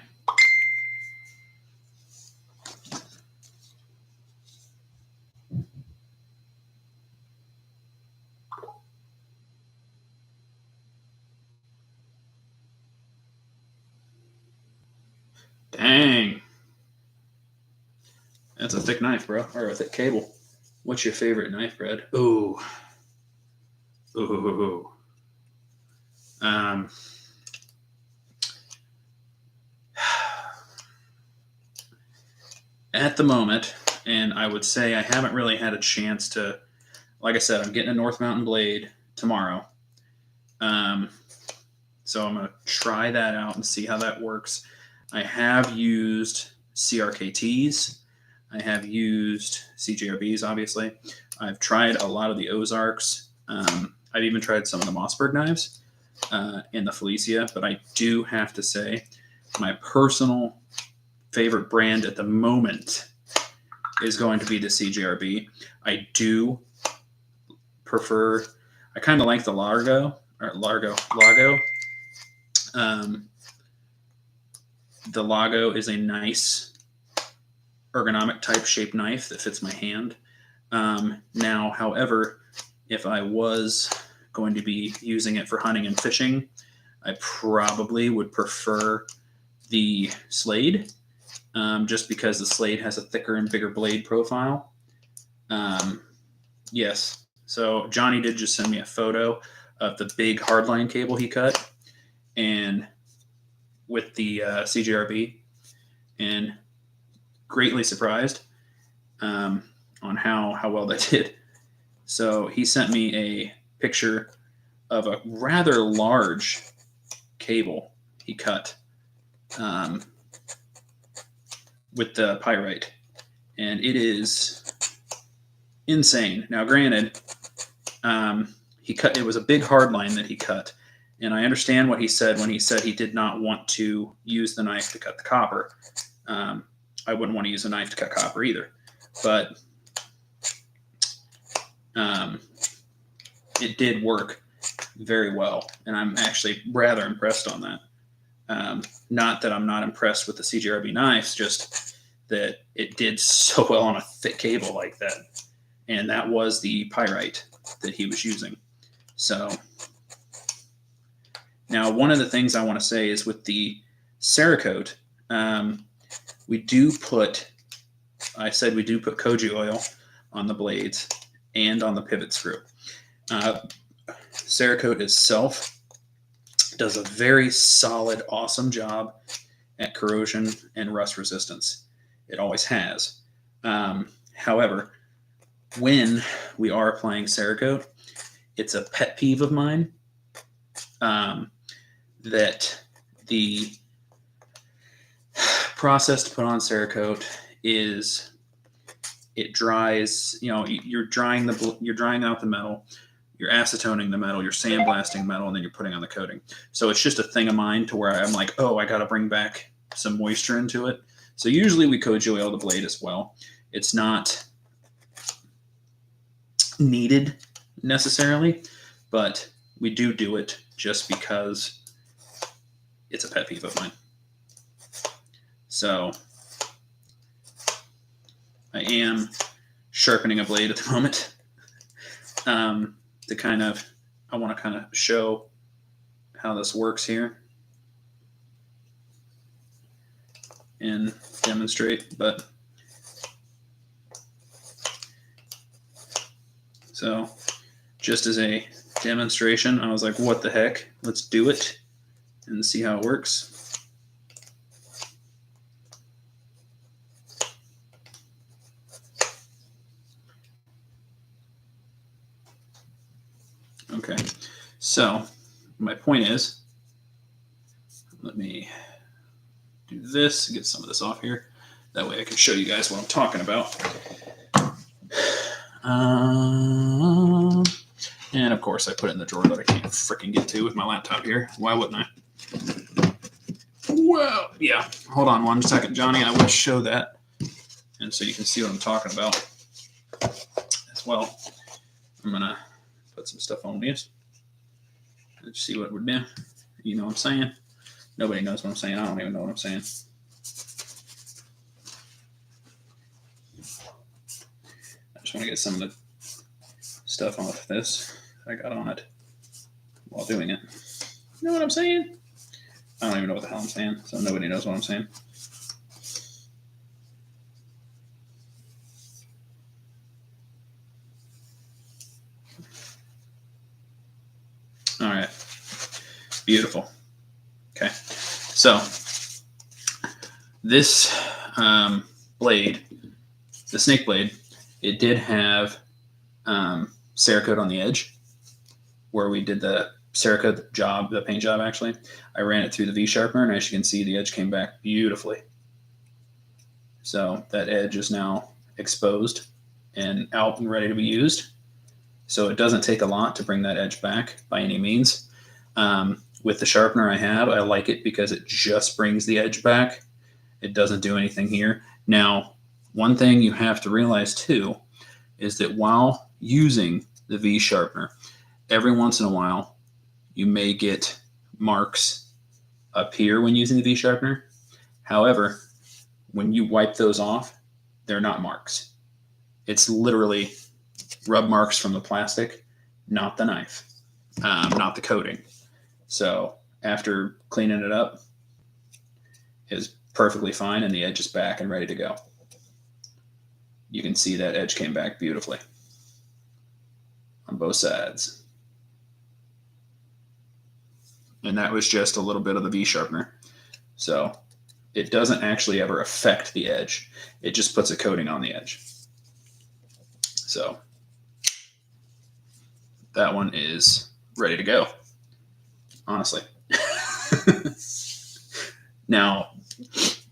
Dang. That's a thick knife, bro, or a thick cable. What's your favorite knife, Brad? Ooh. Ooh. At the moment, and I would say I haven't really had a chance to, like I said, I'm getting a North Mountain blade tomorrow. So I'm going to try that out and see how that works. I have used CRKTs. I have used CJRBs, obviously. I've tried a lot of the Ozarks. I've even tried some of the Mossberg knives and the Felicia, but I do have to say my personal favorite brand at the moment is going to be the CJRB. I do prefer, I kind of like the Lago. The Lago is a nice ergonomic type shaped knife that fits my hand. Now, however, if I was going to be using it for hunting and fishing, I probably would prefer the Slade, just because the Slade has a thicker and bigger blade profile. Yes. So Johnny did just send me a photo of the big hardline cable he cut, and with the CJRB, and greatly surprised on how well that did. So he sent me a picture of a rather large cable he cut with the pyrite, and it is insane. Now, granted, it was a big hard line that he cut, and I understand what he said when he said he did not want to use the knife to cut the copper. I wouldn't want to use a knife to cut copper either, but it did work very well, and I'm actually rather impressed on that. Not that I'm not impressed with the CJRB knives, just that it did so well on a thick cable like that. And that was the pyrite that he was using. So now one of the things I want to say is with the Cerakote, we do put koji oil on the blades and on the pivot screw. Cerakote itself does a very solid, awesome job at corrosion and rust resistance. It always has. However, when we are applying Cerakote, it's a pet peeve of mine that the process to put on Cerakote is it dries. You know, you're drying out the metal, you're acetoning the metal, you're sandblasting metal, and then you're putting on the coating. So it's just a thing of mine to where I'm like, oh, I got to bring back some moisture into it. So usually we koji oil the blade as well. It's not needed necessarily, but we do it just because it's a pet peeve of mine. So I am sharpening a blade at the moment I want to kind of show how this works here and demonstrate. But so just as a demonstration, I was like, what the heck? Let's do it and see how it works. Okay, so my point is, let me do this, get some of this off here. That way I can show you guys what I'm talking about. And of course I put it in the drawer that I can't freaking get to with my laptop here. Why wouldn't I? Well, yeah, hold on one second, Johnny. I will show that. And so you can see what I'm talking about as well. I'm going to put some stuff on these. Let's see what we're doing. You know what I'm saying? Nobody knows what I'm saying. I don't even know what I'm saying. I just want to get some of the stuff off this I got on it while doing it. You know what I'm saying? I don't even know what the hell I'm saying, so nobody knows what I'm saying. All right. Beautiful. Okay. So this blade, the snake blade, it did have Cerakote on the edge where we did the Cerakote job, the paint job actually. I ran it through the V-sharpener, and as you can see, the edge came back beautifully. So that edge is now exposed and out and ready to be used. So it doesn't take a lot to bring that edge back by any means. With the sharpener I have, I like it because it just brings the edge back. It doesn't do anything here. Now, one thing you have to realize too is that while using the V sharpener, every once in a while, you may get marks up here when using the V sharpener. However, when you wipe those off, they're not marks. It's literally rub marks from the plastic, not the knife, not the coating. So after cleaning it up, it's perfectly fine, and the edge is back and ready to go. You can see that edge came back beautifully on both sides. And that was just a little bit of the V sharpener. So it doesn't actually ever affect the edge. It just puts a coating on the edge. So that one is ready to go, honestly. Now,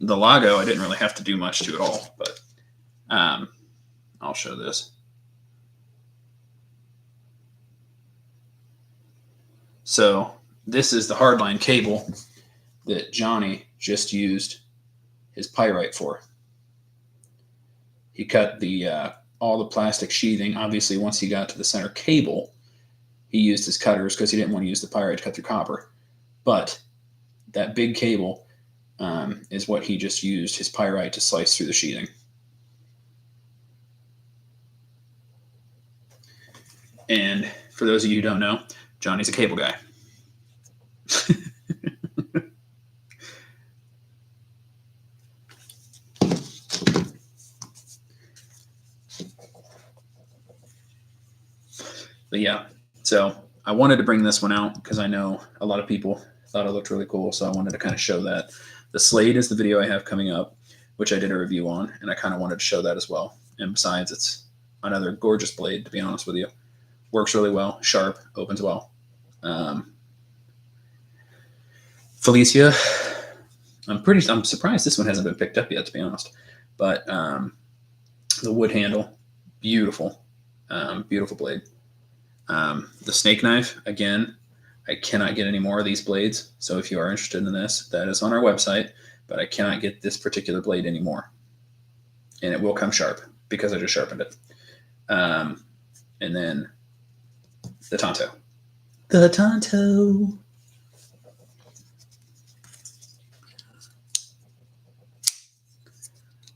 the Lago, I didn't really have to do much to at all, but I'll show this. So this is the hardline cable that Johnny just used his pyrite for. He cut the all the plastic sheathing. Obviously, once he got to the center cable, he used his cutters because he didn't want to use the pyrite to cut through copper. But that big cable is what he just used his pyrite to slice through the sheathing. And for those of you who don't know, Johnny's a cable guy. But yeah, so I wanted to bring this one out because I know a lot of people thought it looked really cool. So I wanted to kind of show that. The Slade is the video I have coming up, which I did a review on, and I kind of wanted to show that as well. And besides, it's another gorgeous blade, to be honest with you. Works really well, sharp, opens well. Felicia, I'm surprised this one hasn't been picked up yet, to be honest. But the wood handle, beautiful, beautiful blade. The snake knife, again, I cannot get any more of these blades. So if you are interested in this, that is on our website, but I cannot get this particular blade anymore. And it will come sharp because I just sharpened it. And then the Tonto. The Tonto.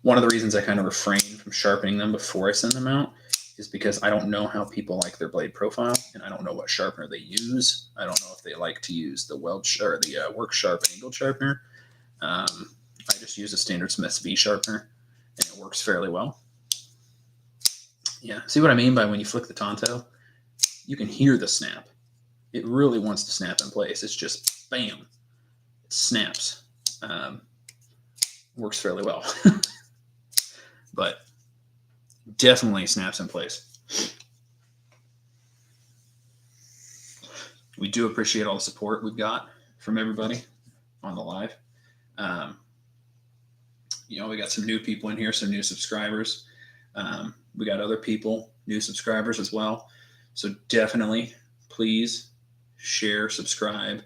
One of the reasons I kind of refrain from sharpening them before I send them out is because I don't know how people like their blade profile, and I don't know what sharpener they use. I don't know if they like to use the the Work Sharp angled sharpener. I just use a standard Smith's V sharpener, and it works fairly well. Yeah, see what I mean by when you flick the Tonto? You can hear the snap. It really wants to snap in place. It's just bam, it snaps. Works fairly well, but definitely snaps in place. We do appreciate all the support we've got from everybody on the live. We got some new people in here, some new subscribers. We got other people, new subscribers as well. So definitely, please share, subscribe.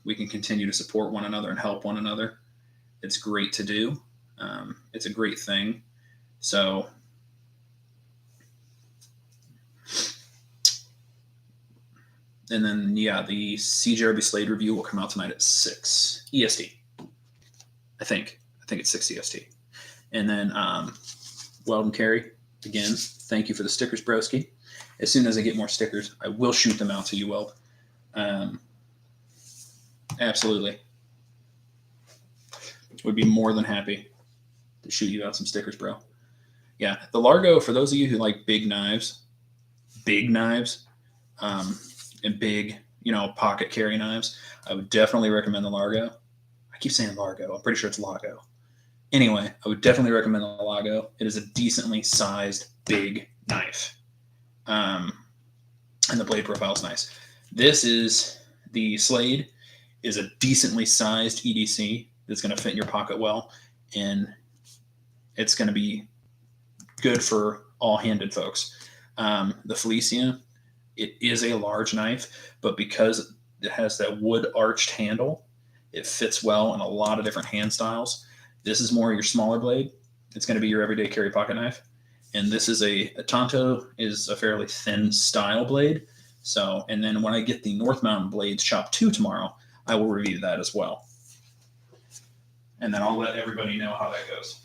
We can continue to support one another and help one another. It's great to do. It's a great thing. So and then, yeah, the CJRB Slade review will come out tonight at 6 EST. I think it's 6 EST. And then Weld and Carry, again, thank you for the stickers, broski. As soon as I get more stickers, I will shoot them out to you, Weld. Absolutely. Would be more than happy to shoot you out some stickers, bro. Yeah, the Largo, for those of you who like big knives, and big, pocket carry knives, I would definitely recommend the Largo. I keep saying Largo. I'm pretty sure it's Lago. Anyway, I would definitely recommend the Lago. It is a decently sized, big knife. And the blade profile is nice. This is the Slade, is a decently sized EDC that's going to fit in your pocket well, and it's going to be good for all handed folks. The Felicia, it is a large knife, but because it has that wood arched handle, it fits well in a lot of different hand styles. This is more your smaller blade. It's going to be your everyday carry pocket knife. And this is a Tonto is a fairly thin style blade. So, and then when I get the North Mountain Blades Shop 2 tomorrow, I will review that as well. And then I'll let everybody know how that goes.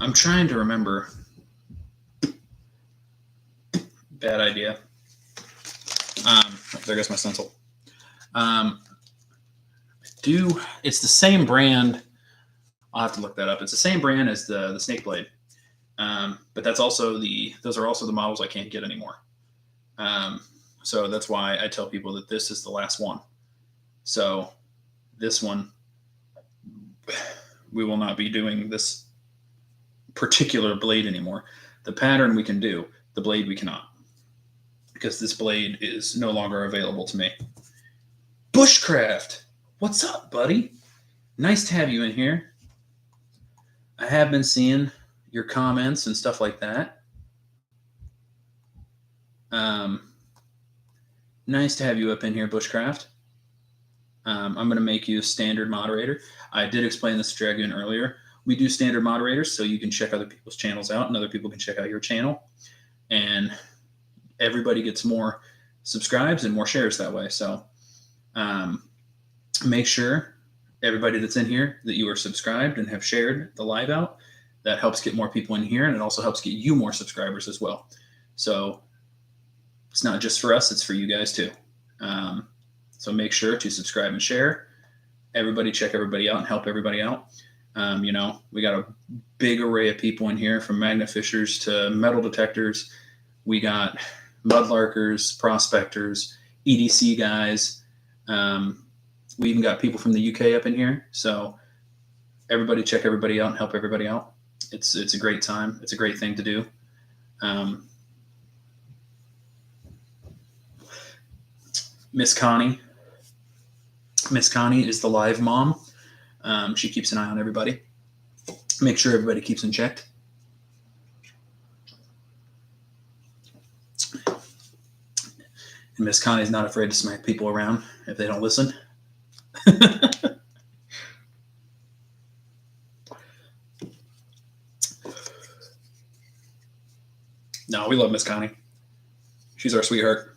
I'm trying to remember. Bad idea. There goes my stencil. It's the same brand. I'll have to look that up. It's the same brand as the snake blade, but those are also the models I can't get anymore. So that's why I tell people that this is the last one. So this one, we will not be doing this particular blade anymore. The pattern we can do, the blade we cannot, because this blade is no longer available to me. Bushcraft, what's up, buddy? Nice to have you in here. I have been seeing your comments and stuff like that. Nice to have you up in here, Bushcraft. I'm going to make you a standard moderator. I did explain this to Dragoon earlier. We do standard moderators, so you can check other people's channels out, and other people can check out your channel. And everybody gets more subscribes and more shares that way. So make sure, everybody that's in here, that you are subscribed and have shared the live out. That helps get more people in here, and it also helps get you more subscribers as well. So it's not just for us, it's for you guys too. So make sure to subscribe and share. Everybody check everybody out and help everybody out. We got a big array of people in here, from magnet fishers to metal detectors. We got mudlarkers, prospectors, EDC guys. We even got people from the UK up in here. So everybody check everybody out and help everybody out. It's a great time. It's a great thing to do. Miss Connie is the live mom. She keeps an eye on everybody. Make sure everybody keeps in check. And Miss Connie's not afraid to smack people around if they don't listen. No, we love Miss Connie. She's our sweetheart.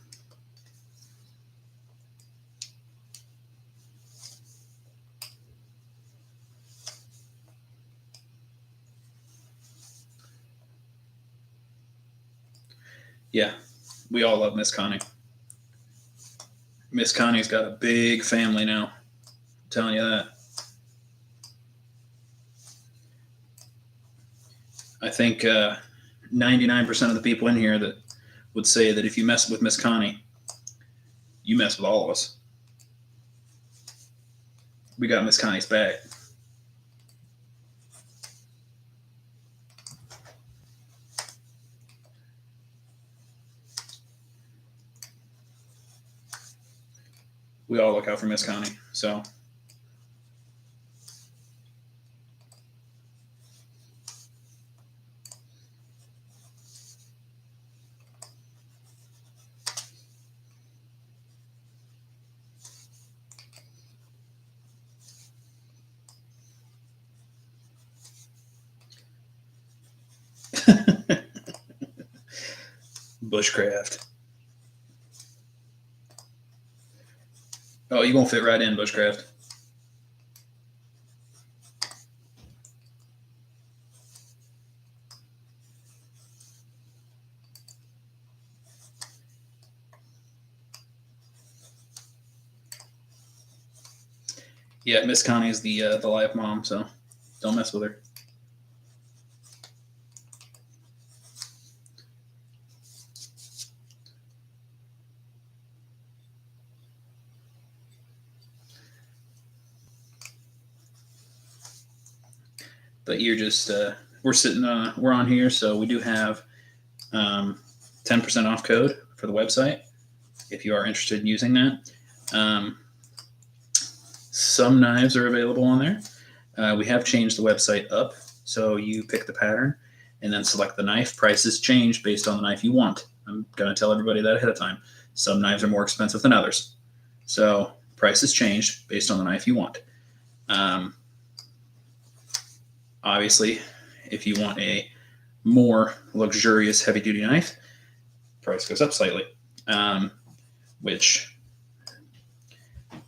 Yeah, we all love Miss Connie. Miss Connie's got a big family now. I'm telling you that. I think 99% of the people in here that would say that if you mess with Miss Connie, you mess with all of us. We got Miss Connie's back. We all look out for Miss Connie. So Bushcraft. Oh, you won't fit right in, Bushcraft. Yeah, Miss Connie is the live mom, so don't mess with her. But you're just we're on here, so we do have 10% off code for the website if you are interested in using that. Some knives are available on there. We have changed the website up, so you pick the pattern and then select the knife. Prices change based on the knife you want. I'm going to tell everybody that ahead of time. Some knives are more expensive than others, so prices change based on the knife you want. Obviously, if you want a more luxurious heavy-duty knife, price goes up slightly, which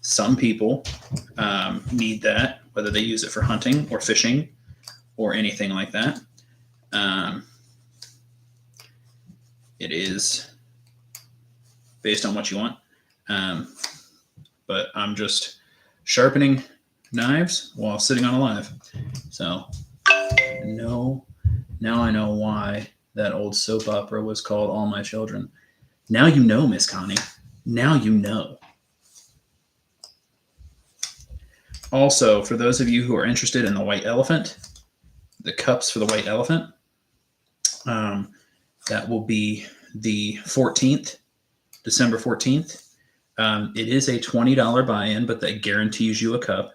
some people need that, whether they use it for hunting or fishing or anything like that. It is based on what you want. But I'm just sharpening knives while sitting on a live. So now I know why that old soap opera was called All My Children. Now you know, Miss Connie. Now you know. Also, for those of you who are interested in the white elephant, the cups for the white elephant, that will be the 14th, December 14th. It is a $20 buy-in, but that guarantees you a cup.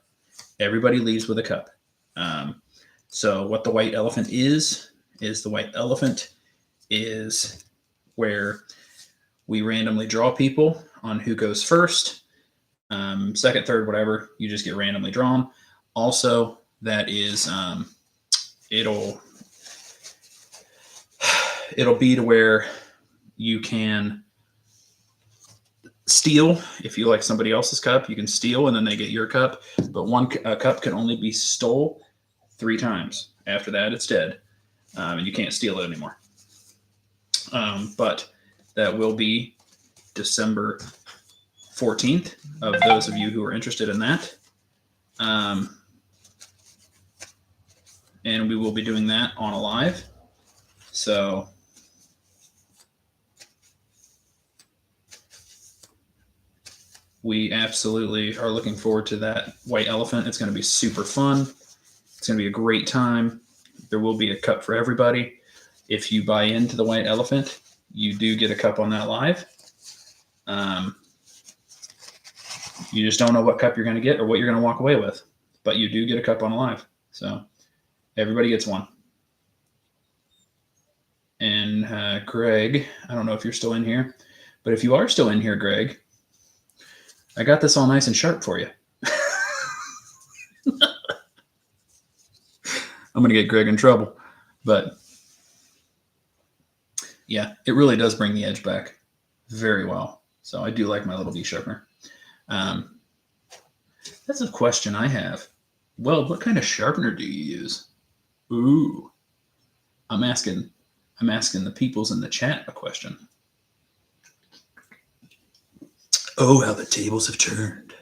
Everybody leaves with a cup. So what the white elephant is the white elephant is where we randomly draw people on who goes first, second, third, whatever. You just get randomly drawn. Also, that is it'll be to where you can steal. If you like somebody else's cup, you can steal and then they get your cup. But one cup can only be stole 3 times. After that, it's dead. And you can't steal it anymore. But that will be December 14th of those of you who are interested in that. And we will be doing that on a live. So we absolutely are looking forward to that white elephant. It's going to be super fun. It's going to be a great time. There will be a cup for everybody. If you buy into the white elephant, you do get a cup on that live. You just don't know what cup you're going to get or what you're going to walk away with, but you do get a cup on a live. So everybody gets one. And Greg, I don't know if you're still in here, but if you are still in here, Greg, I got this all nice and sharp for you. I'm going to get Greg in trouble, but yeah, it really does bring the edge back very well. So I do like my little V sharpener. That's a question I have. Well, what kind of sharpener do you use? Ooh, I'm asking the peoples in the chat a question. Oh, how the tables have turned.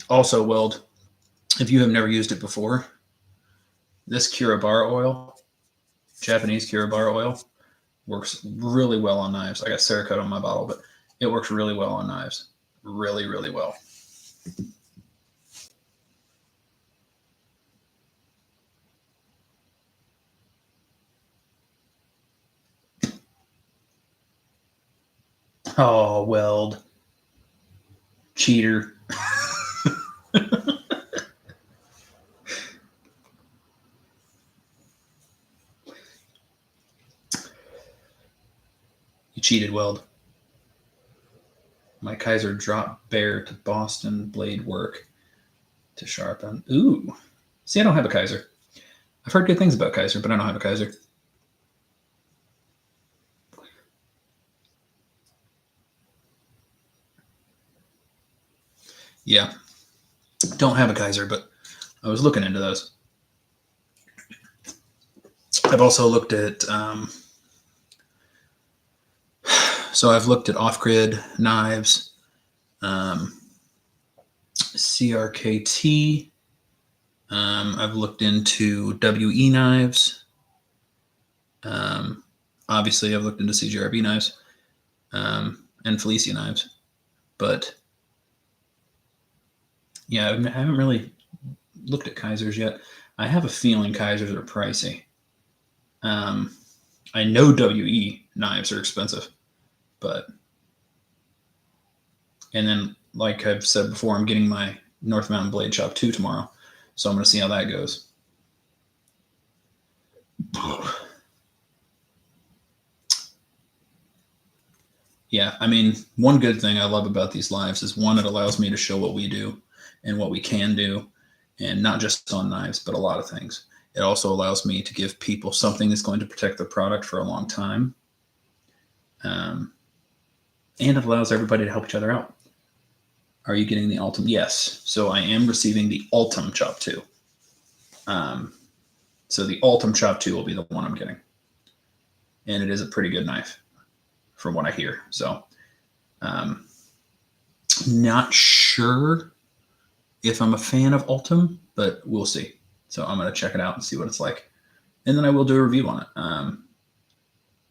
Also, Weld, if you have never used it before, this Curabara oil, Japanese Curabara oil, works really well on knives. I got Cerakote on my bottle, but it works really well on knives. Really, really well. Oh, Weld. Cheater. You cheated, Weld. My Kaiser dropped bare to Boston blade work to sharpen. Ooh. See, I don't have a Kaiser. I've heard good things about Kaiser, but I don't have a Kaiser. Yeah. Don't have a Kaiser, but I was looking into those. I've also looked at, so I've looked at off-grid knives, CRKT. I've looked into WE knives. Obviously, I've looked into CGRB knives and Felicia knives. But yeah, I haven't really looked at Kaisers yet. I have a feeling Kaisers are pricey. I know WE knives are expensive, but, and then like I've said before, I'm getting my North Mountain Blade Shop 2 tomorrow, so I'm going to see how that goes. Yeah, I mean, one good thing I love about these lives is, one, it allows me to show what we do and what we can do, and not just on knives, but a lot of things. It also allows me to give people something that's going to protect their product for a long time. And it allows everybody to help each other out. Are you getting the Ultim? Yes. So I am receiving the Ultim Chop 2. So the Ultim Chop 2 will be the one I'm getting. And it is a pretty good knife from what I hear. So not sure if I'm a fan of Ultim, but we'll see. So I'm going to check it out and see what it's like. And then I will do a review on it.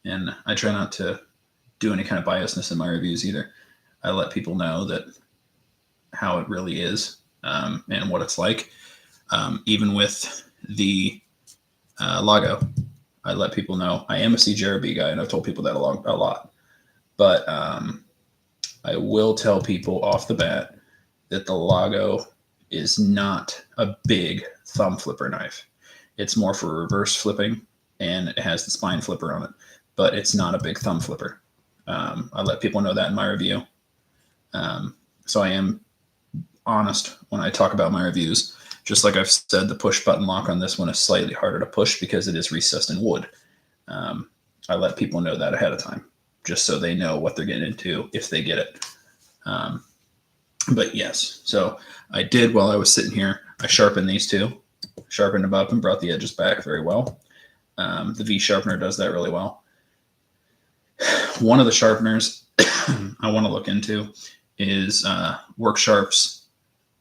And I try not to do any kind of biasness in my reviews either. I let people know that how it really is and what it's like. Even with the Lago, I let people know I am a CJRB guy, and I've told people that a lot. But I will tell people off the bat that the Lago is not a big thumb flipper knife. It's more for reverse flipping, and it has the spine flipper on it, but it's not a big thumb flipper. I let people know that in my review. So I am honest when I talk about my reviews. Just like I've said, the push button lock on this one is slightly harder to push because it is recessed in wood. I let people know that ahead of time, just so they know what they're getting into if they get it. But yes, so I did while I was sitting here, I sharpened these two, sharpened them up and brought the edges back very well. The V sharpener does that really well. One of the sharpeners I want to look into is Work Sharp's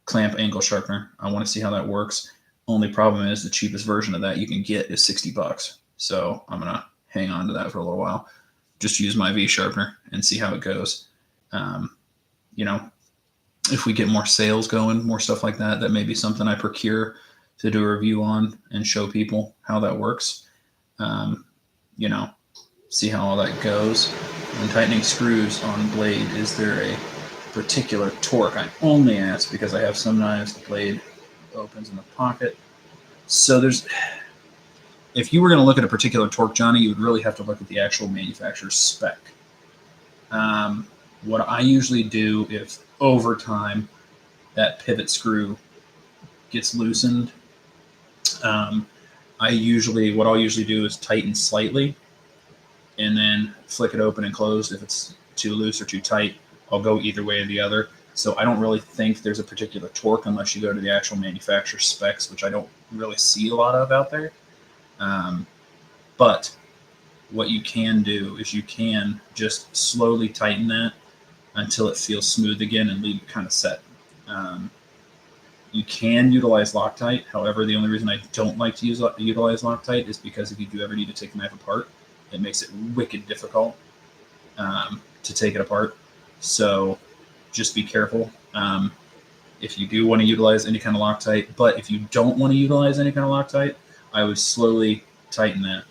clamp angle sharpener. I want to see how that works. Only problem is the cheapest version of that you can get is $60. So I'm going to hang on to that for a little while. Just use my V sharpener and see how it goes. If we get more sales going, more stuff like that, that may be something I procure to do a review on and show people how that works. See how all that goes. When tightening screws on blade, is there a particular torque? I only ask because I have some knives the blade opens in the pocket. So if you were going to look at a particular torque, Johnny, you would really have to look at the actual manufacturer's spec. What I usually do if over time that pivot screw gets loosened, what I'll usually do is tighten slightly and then flick it open and closed. If it's too loose or too tight, I'll go either way or the other. So I don't really think there's a particular torque unless you go to the actual manufacturer specs, which I don't really see a lot of out there. But what you can do is you can just slowly tighten that until it feels smooth again and leave it kind of set. You can utilize Loctite. However, the only reason I don't like to utilize Loctite is because if you do ever need to take the knife apart, it makes it wicked difficult to take it apart. So just be careful if you do want to utilize any kind of Loctite. But if you don't want to utilize any kind of Loctite, I would slowly tighten that.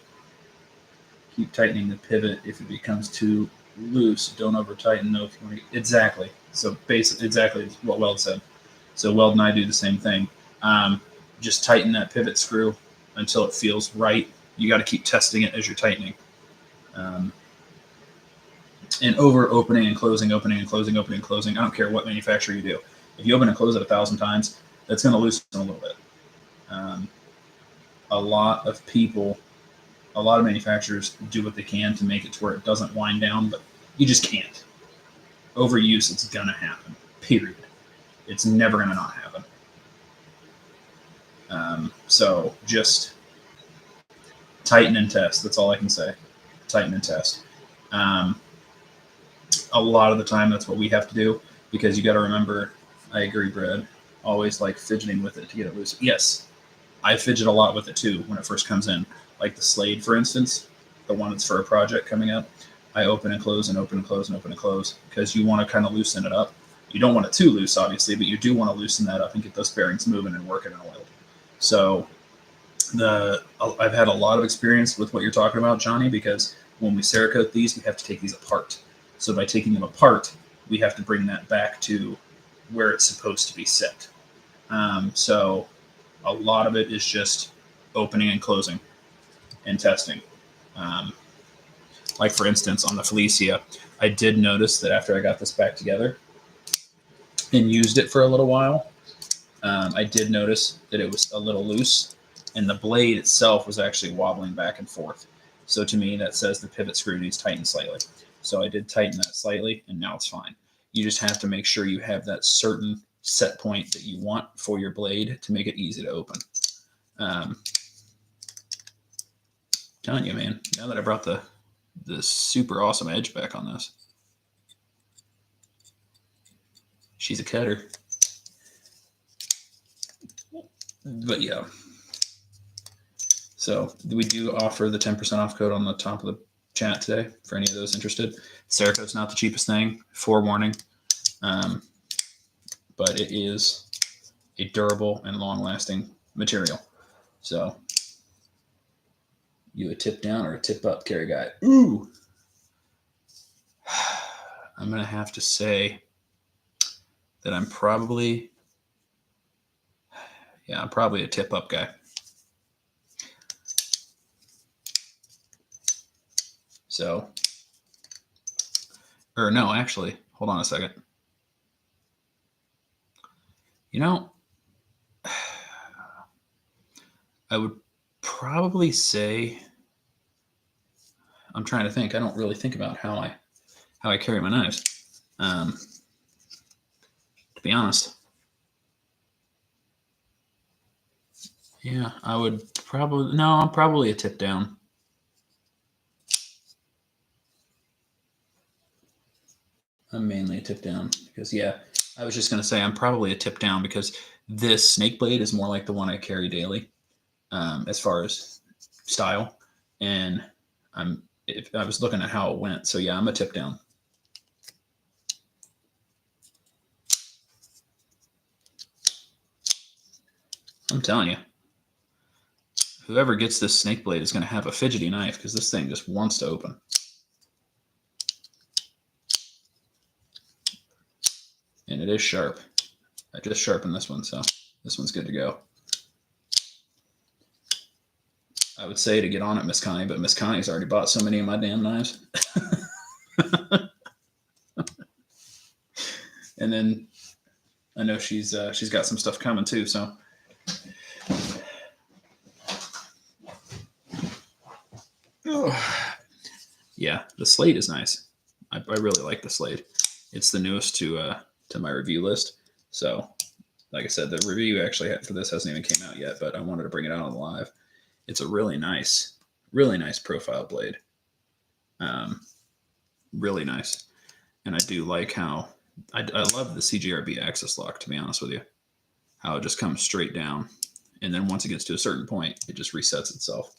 Keep tightening the pivot. If it becomes too loose, don't over tighten. Exactly. So basically, exactly what Weld said. So Weld and I do the same thing. Just tighten that pivot screw until it feels right. You got to keep testing it as you're tightening. And over opening and closing, opening and closing, opening and closing. I don't care what manufacturer you do. If you open and close it 1,000 times, that's going to loosen a little bit. A lot of manufacturers do what they can to make it to where it doesn't wind down, but you just can't. Overuse, it's going to happen, period. It's never going to not happen. So just tighten and test. That's all I can say. Tighten and test. A lot of the time, that's what we have to do because you got to remember, I agree, Brad, always like fidgeting with it to get it loose. Yes, I fidget a lot with it too when it first comes in. Like the Slade, for instance, the one that's for a project coming up, I open and close and open and close and open and close because you want to kind of loosen it up. You don't want it too loose, obviously, but you do want to loosen that up and get those bearings moving and working in a weld. So I've had a lot of experience with what you're talking about, Johnny, because when we Cerakote these, we have to take these apart. So by taking them apart, we have to bring that back to where it's supposed to be set. So a lot of it is just opening and closing and testing. Like for instance, on the Felicia, I did notice that after I got this back together and used it for a little while, I did notice that it was a little loose. and the blade itself was actually wobbling back and forth. So to me, that says the pivot screw needs tightened slightly. So I did tighten that slightly, and now it's fine. You just have to make sure you have that certain set point that you want for your blade to make it easy to open. Telling you, man, now that I brought the super awesome edge back on this, she's a cutter. But yeah. So we do offer the 10% off code on the top of the chat today for any of those interested. Cerakote's not the cheapest thing, forewarning, but it is a durable and long-lasting material. So you a tip down or a tip up, carry guy? Ooh, I'm gonna have to say that I'm probably a tip up guy. So, or no, actually, hold on a second. You know, I would probably say, I'm trying to think. I don't really think about how I carry my knives. To be honest. Yeah, I would probably, no, I'm probably a tip down. I'm mainly a tip down because, yeah, I was just going to say I'm probably a tip down because this snake blade is more like the one I carry daily as far as style. And I was looking at how it went. So, yeah, I'm a tip down. I'm telling you, whoever gets this snake blade is going to have a fidgety knife because this thing just wants to open. And it is sharp. I just sharpened this one, so this one's good to go. I would say to get on it, Miss Connie, but Miss Connie's already bought so many of my damn knives. And then I know she's got some stuff coming too, so. Oh. Yeah, the Slate is nice. I really like the Slate. It's the newest to my review list. So, like I said, the review actually for this hasn't even came out yet, but I wanted to bring it out on the live. It's a really nice profile blade. Really nice. And I do like how, I love the CGRB axis lock, to be honest with you. How it just comes straight down. And then once it gets to a certain point, it just resets itself.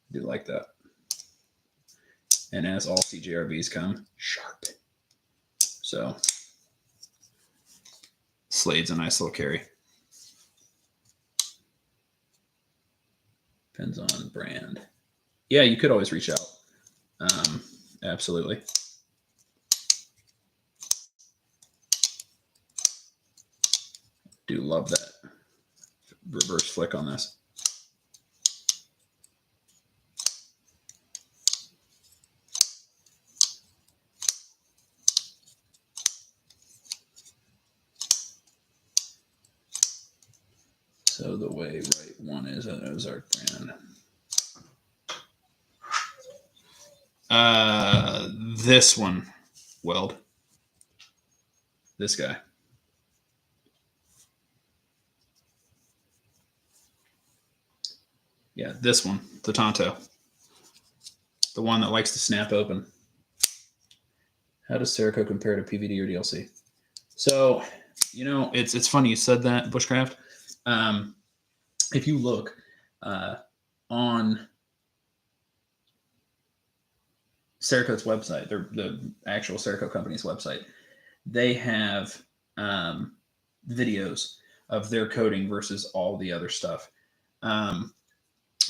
I do like that. And as all CGRBs come, sharp. So, Slade's a nice little carry. Depends on brand. Yeah, you could always reach out. Absolutely. Do love that reverse flick on this. So the way right one is an Ozark brand. This one, Weld. This guy. Yeah, this one, the Tonto. The one that likes to snap open. How does Cerakote compare to PVD or DLC? So, you know, it's funny you said that, Bushcraft. If you look on Cerakote's website, the actual Cerakote company's website, they have videos of their coating versus all the other stuff.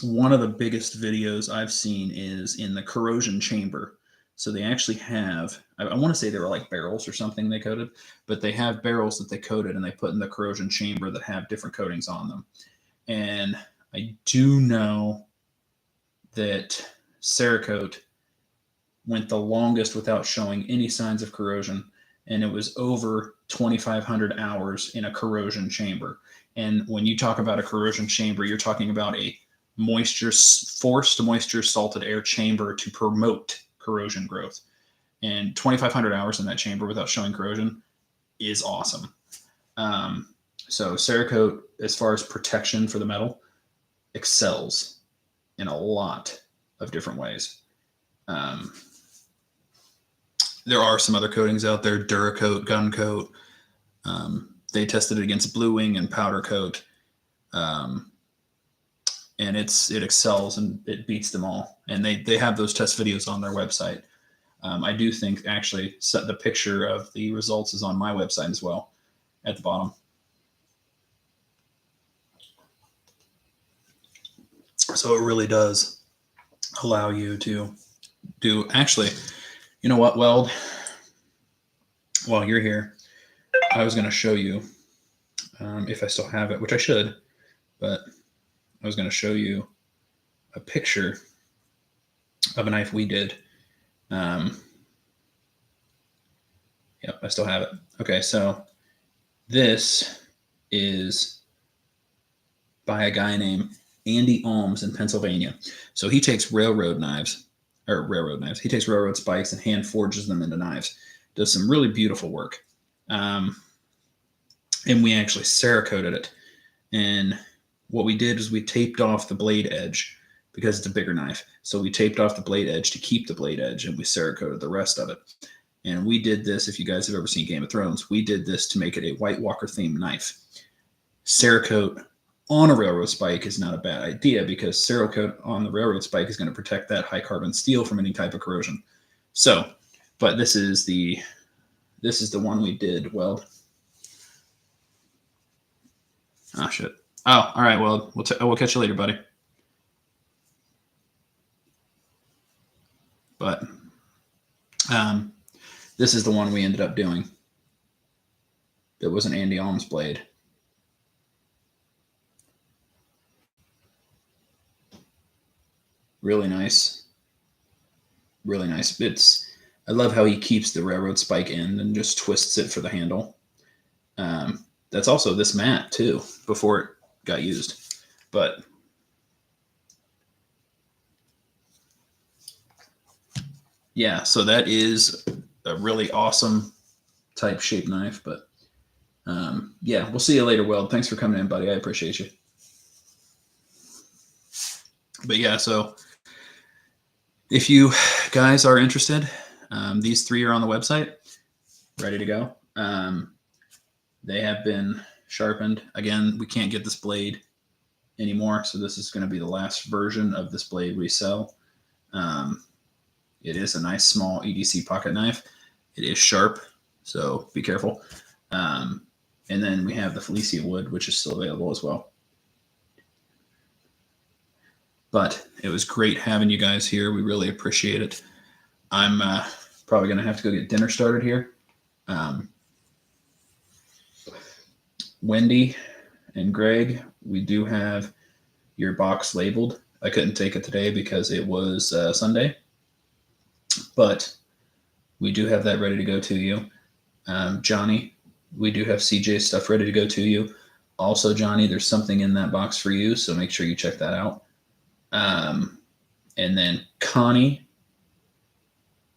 One of the biggest videos I've seen is in the corrosion chamber. So they actually have, I want to say they were like barrels or something they coated, but they have barrels that they coated and they put in the corrosion chamber that have different coatings on them. And I do know that Cerakote went the longest without showing any signs of corrosion, and it was over 2,500 hours in a corrosion chamber. And when you talk about a corrosion chamber, you're talking about a forced moisture salted air chamber to promote corrosion growth. And 2,500 hours in that chamber without showing corrosion is awesome. So Cerakote, as far as protection for the metal, excels in a lot of different ways. There are some other coatings out there, Duracoat, Gun Coat. They tested it against Blue Wing and Powder Coat. And it excels and it beats them all. And they have those test videos on their website. I do think actually the picture of the results is on my website as well at the bottom. So it really does allow you to do, actually, you know what, Weld, while you're here, I was going to show you, if I still have it, which I should, but I was going to show you a picture of a knife we did. Yep, I still have it. Okay, so this is by a guy named Andy Alms in Pennsylvania. So he takes railroad He takes railroad spikes and hand forges them into knives. Does some really beautiful work. And we actually Cerakoted it. And what we did is we taped off the blade edge because it's a bigger knife. So we taped off the blade edge to keep the blade edge, and we Cerakoted the rest of it. And we did this, if you guys have ever seen Game of Thrones, we did this to make it a White Walker themed knife. Cerakote on a railroad spike is not a bad idea because Cerakote on the railroad spike is going to protect that high carbon steel from any type of corrosion. So, but this is the one we did, Weld. Oh, shit. Oh, all right, well, we'll catch you later, buddy. But this is the one we ended up doing. It was an Andy Alms blade. Really nice. Really nice. I love how he keeps the railroad spike end and just twists it for the handle. That's also this mat too, before it got used. But yeah, so that is a really awesome type shape knife. But yeah, we'll see you later, Weld. Thanks for coming in, buddy. I appreciate you. But yeah, so if you guys are interested, these 3 are on the website, ready to go. They have been sharpened. Again, we can't get this blade anymore, so this is going to be the last version of this blade we sell. It is a nice small EDC pocket knife. It is sharp, so be careful. And then we have the Felicia wood, which is still available as well. But it was great having you guys here. We really appreciate it. I'm probably going to have to go get dinner started here. Wendy and Greg, we do have your box labeled. I couldn't take it today because it was Sunday, but we do have that ready to go to you. Johnny, we do have CJ's stuff ready to go to you. Also, Johnny, there's something in that box for you, so make sure you check that out. And then Connie,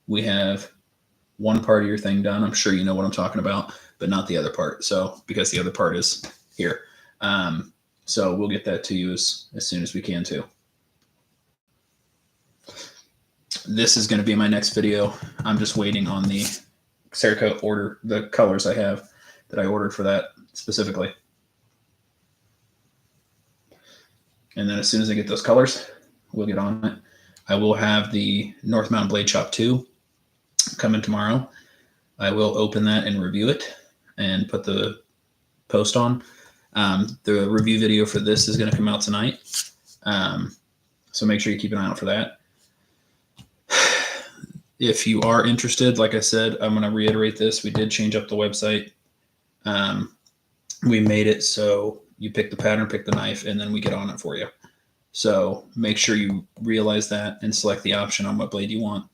we have one part of your thing done. I'm sure you know what I'm talking about, but not the other part. So because the other part is here. So we'll get that to you as soon as we can too. This is going to be my next video. I'm just waiting on the Cerakote order, the colors I have that I ordered for that specifically. And then as soon as I get those colors, we'll get on it. I will have the North Mountain Blade Shop 2 coming tomorrow. I will open that and review it and put the post on. The review video for this is going to come out tonight. So make sure you keep an eye out for that. If you are interested, like I said, I'm going to reiterate this. We did change up the website. We made it so you pick the pattern, pick the knife, and then we get on it for you. So make sure you realize that and select the option on what blade you want.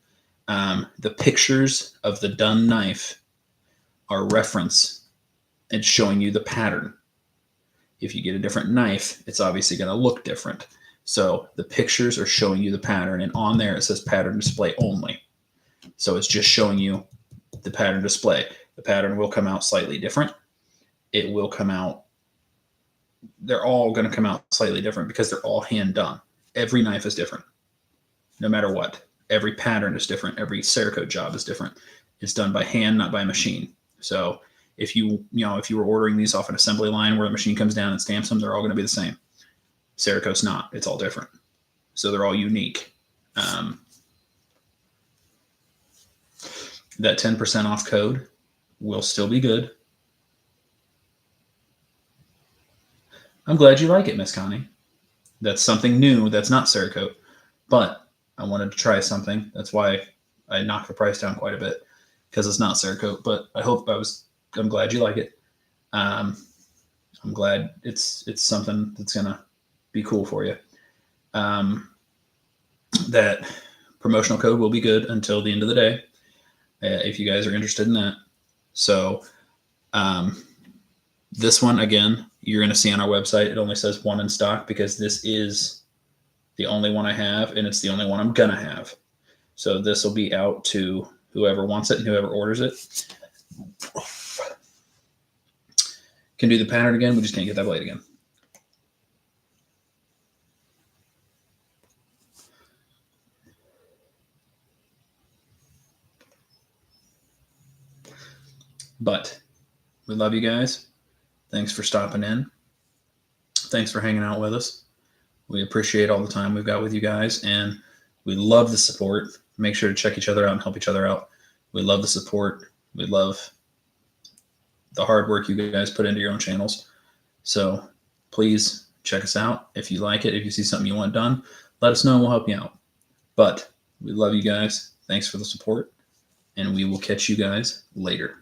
The pictures of the done knife are reference and showing you the pattern. If you get a different knife, it's obviously going to look different. So the pictures are showing you the pattern, and on there it says pattern display only. So it's just showing you the pattern display. The pattern will come out slightly different. It will come out, they're all going to come out slightly different because they're all hand done. Every knife is different, no matter what. Every pattern is different. Every Cerakote job is different. It's done by hand, not by machine. So if you were ordering these off an assembly line where the machine comes down and stamps them, they're all going to be the same. Cerakote's not. It's all different. So they're all unique. That 10% off code will still be good. I'm glad you like it, Miss Connie. That's something new. That's not Cerakote, but I wanted to try something. That's why I knocked the price down quite a bit, because it's not Cerakote. But I'm glad you like it. I'm glad it's something that's gonna be cool for you. That promotional code will be good until the end of the day, if you guys are interested in that. So this one, again, you're going to see on our website, it only says 1 in stock because this is the only one I have, and it's the only one I'm going to have. So this will be out to whoever wants it and whoever orders it. Can do the pattern again. We just can't get that blade again. But we love you guys. Thanks for stopping in. Thanks for hanging out with us. We appreciate all the time we've got with you guys, and we love the support. Make sure to check each other out and help each other out. We love the support. We love the hard work you guys put into your own channels. So please check us out. If you like it, if you see something you want done, let us know and we'll help you out. But we love you guys. Thanks for the support, and we will catch you guys later.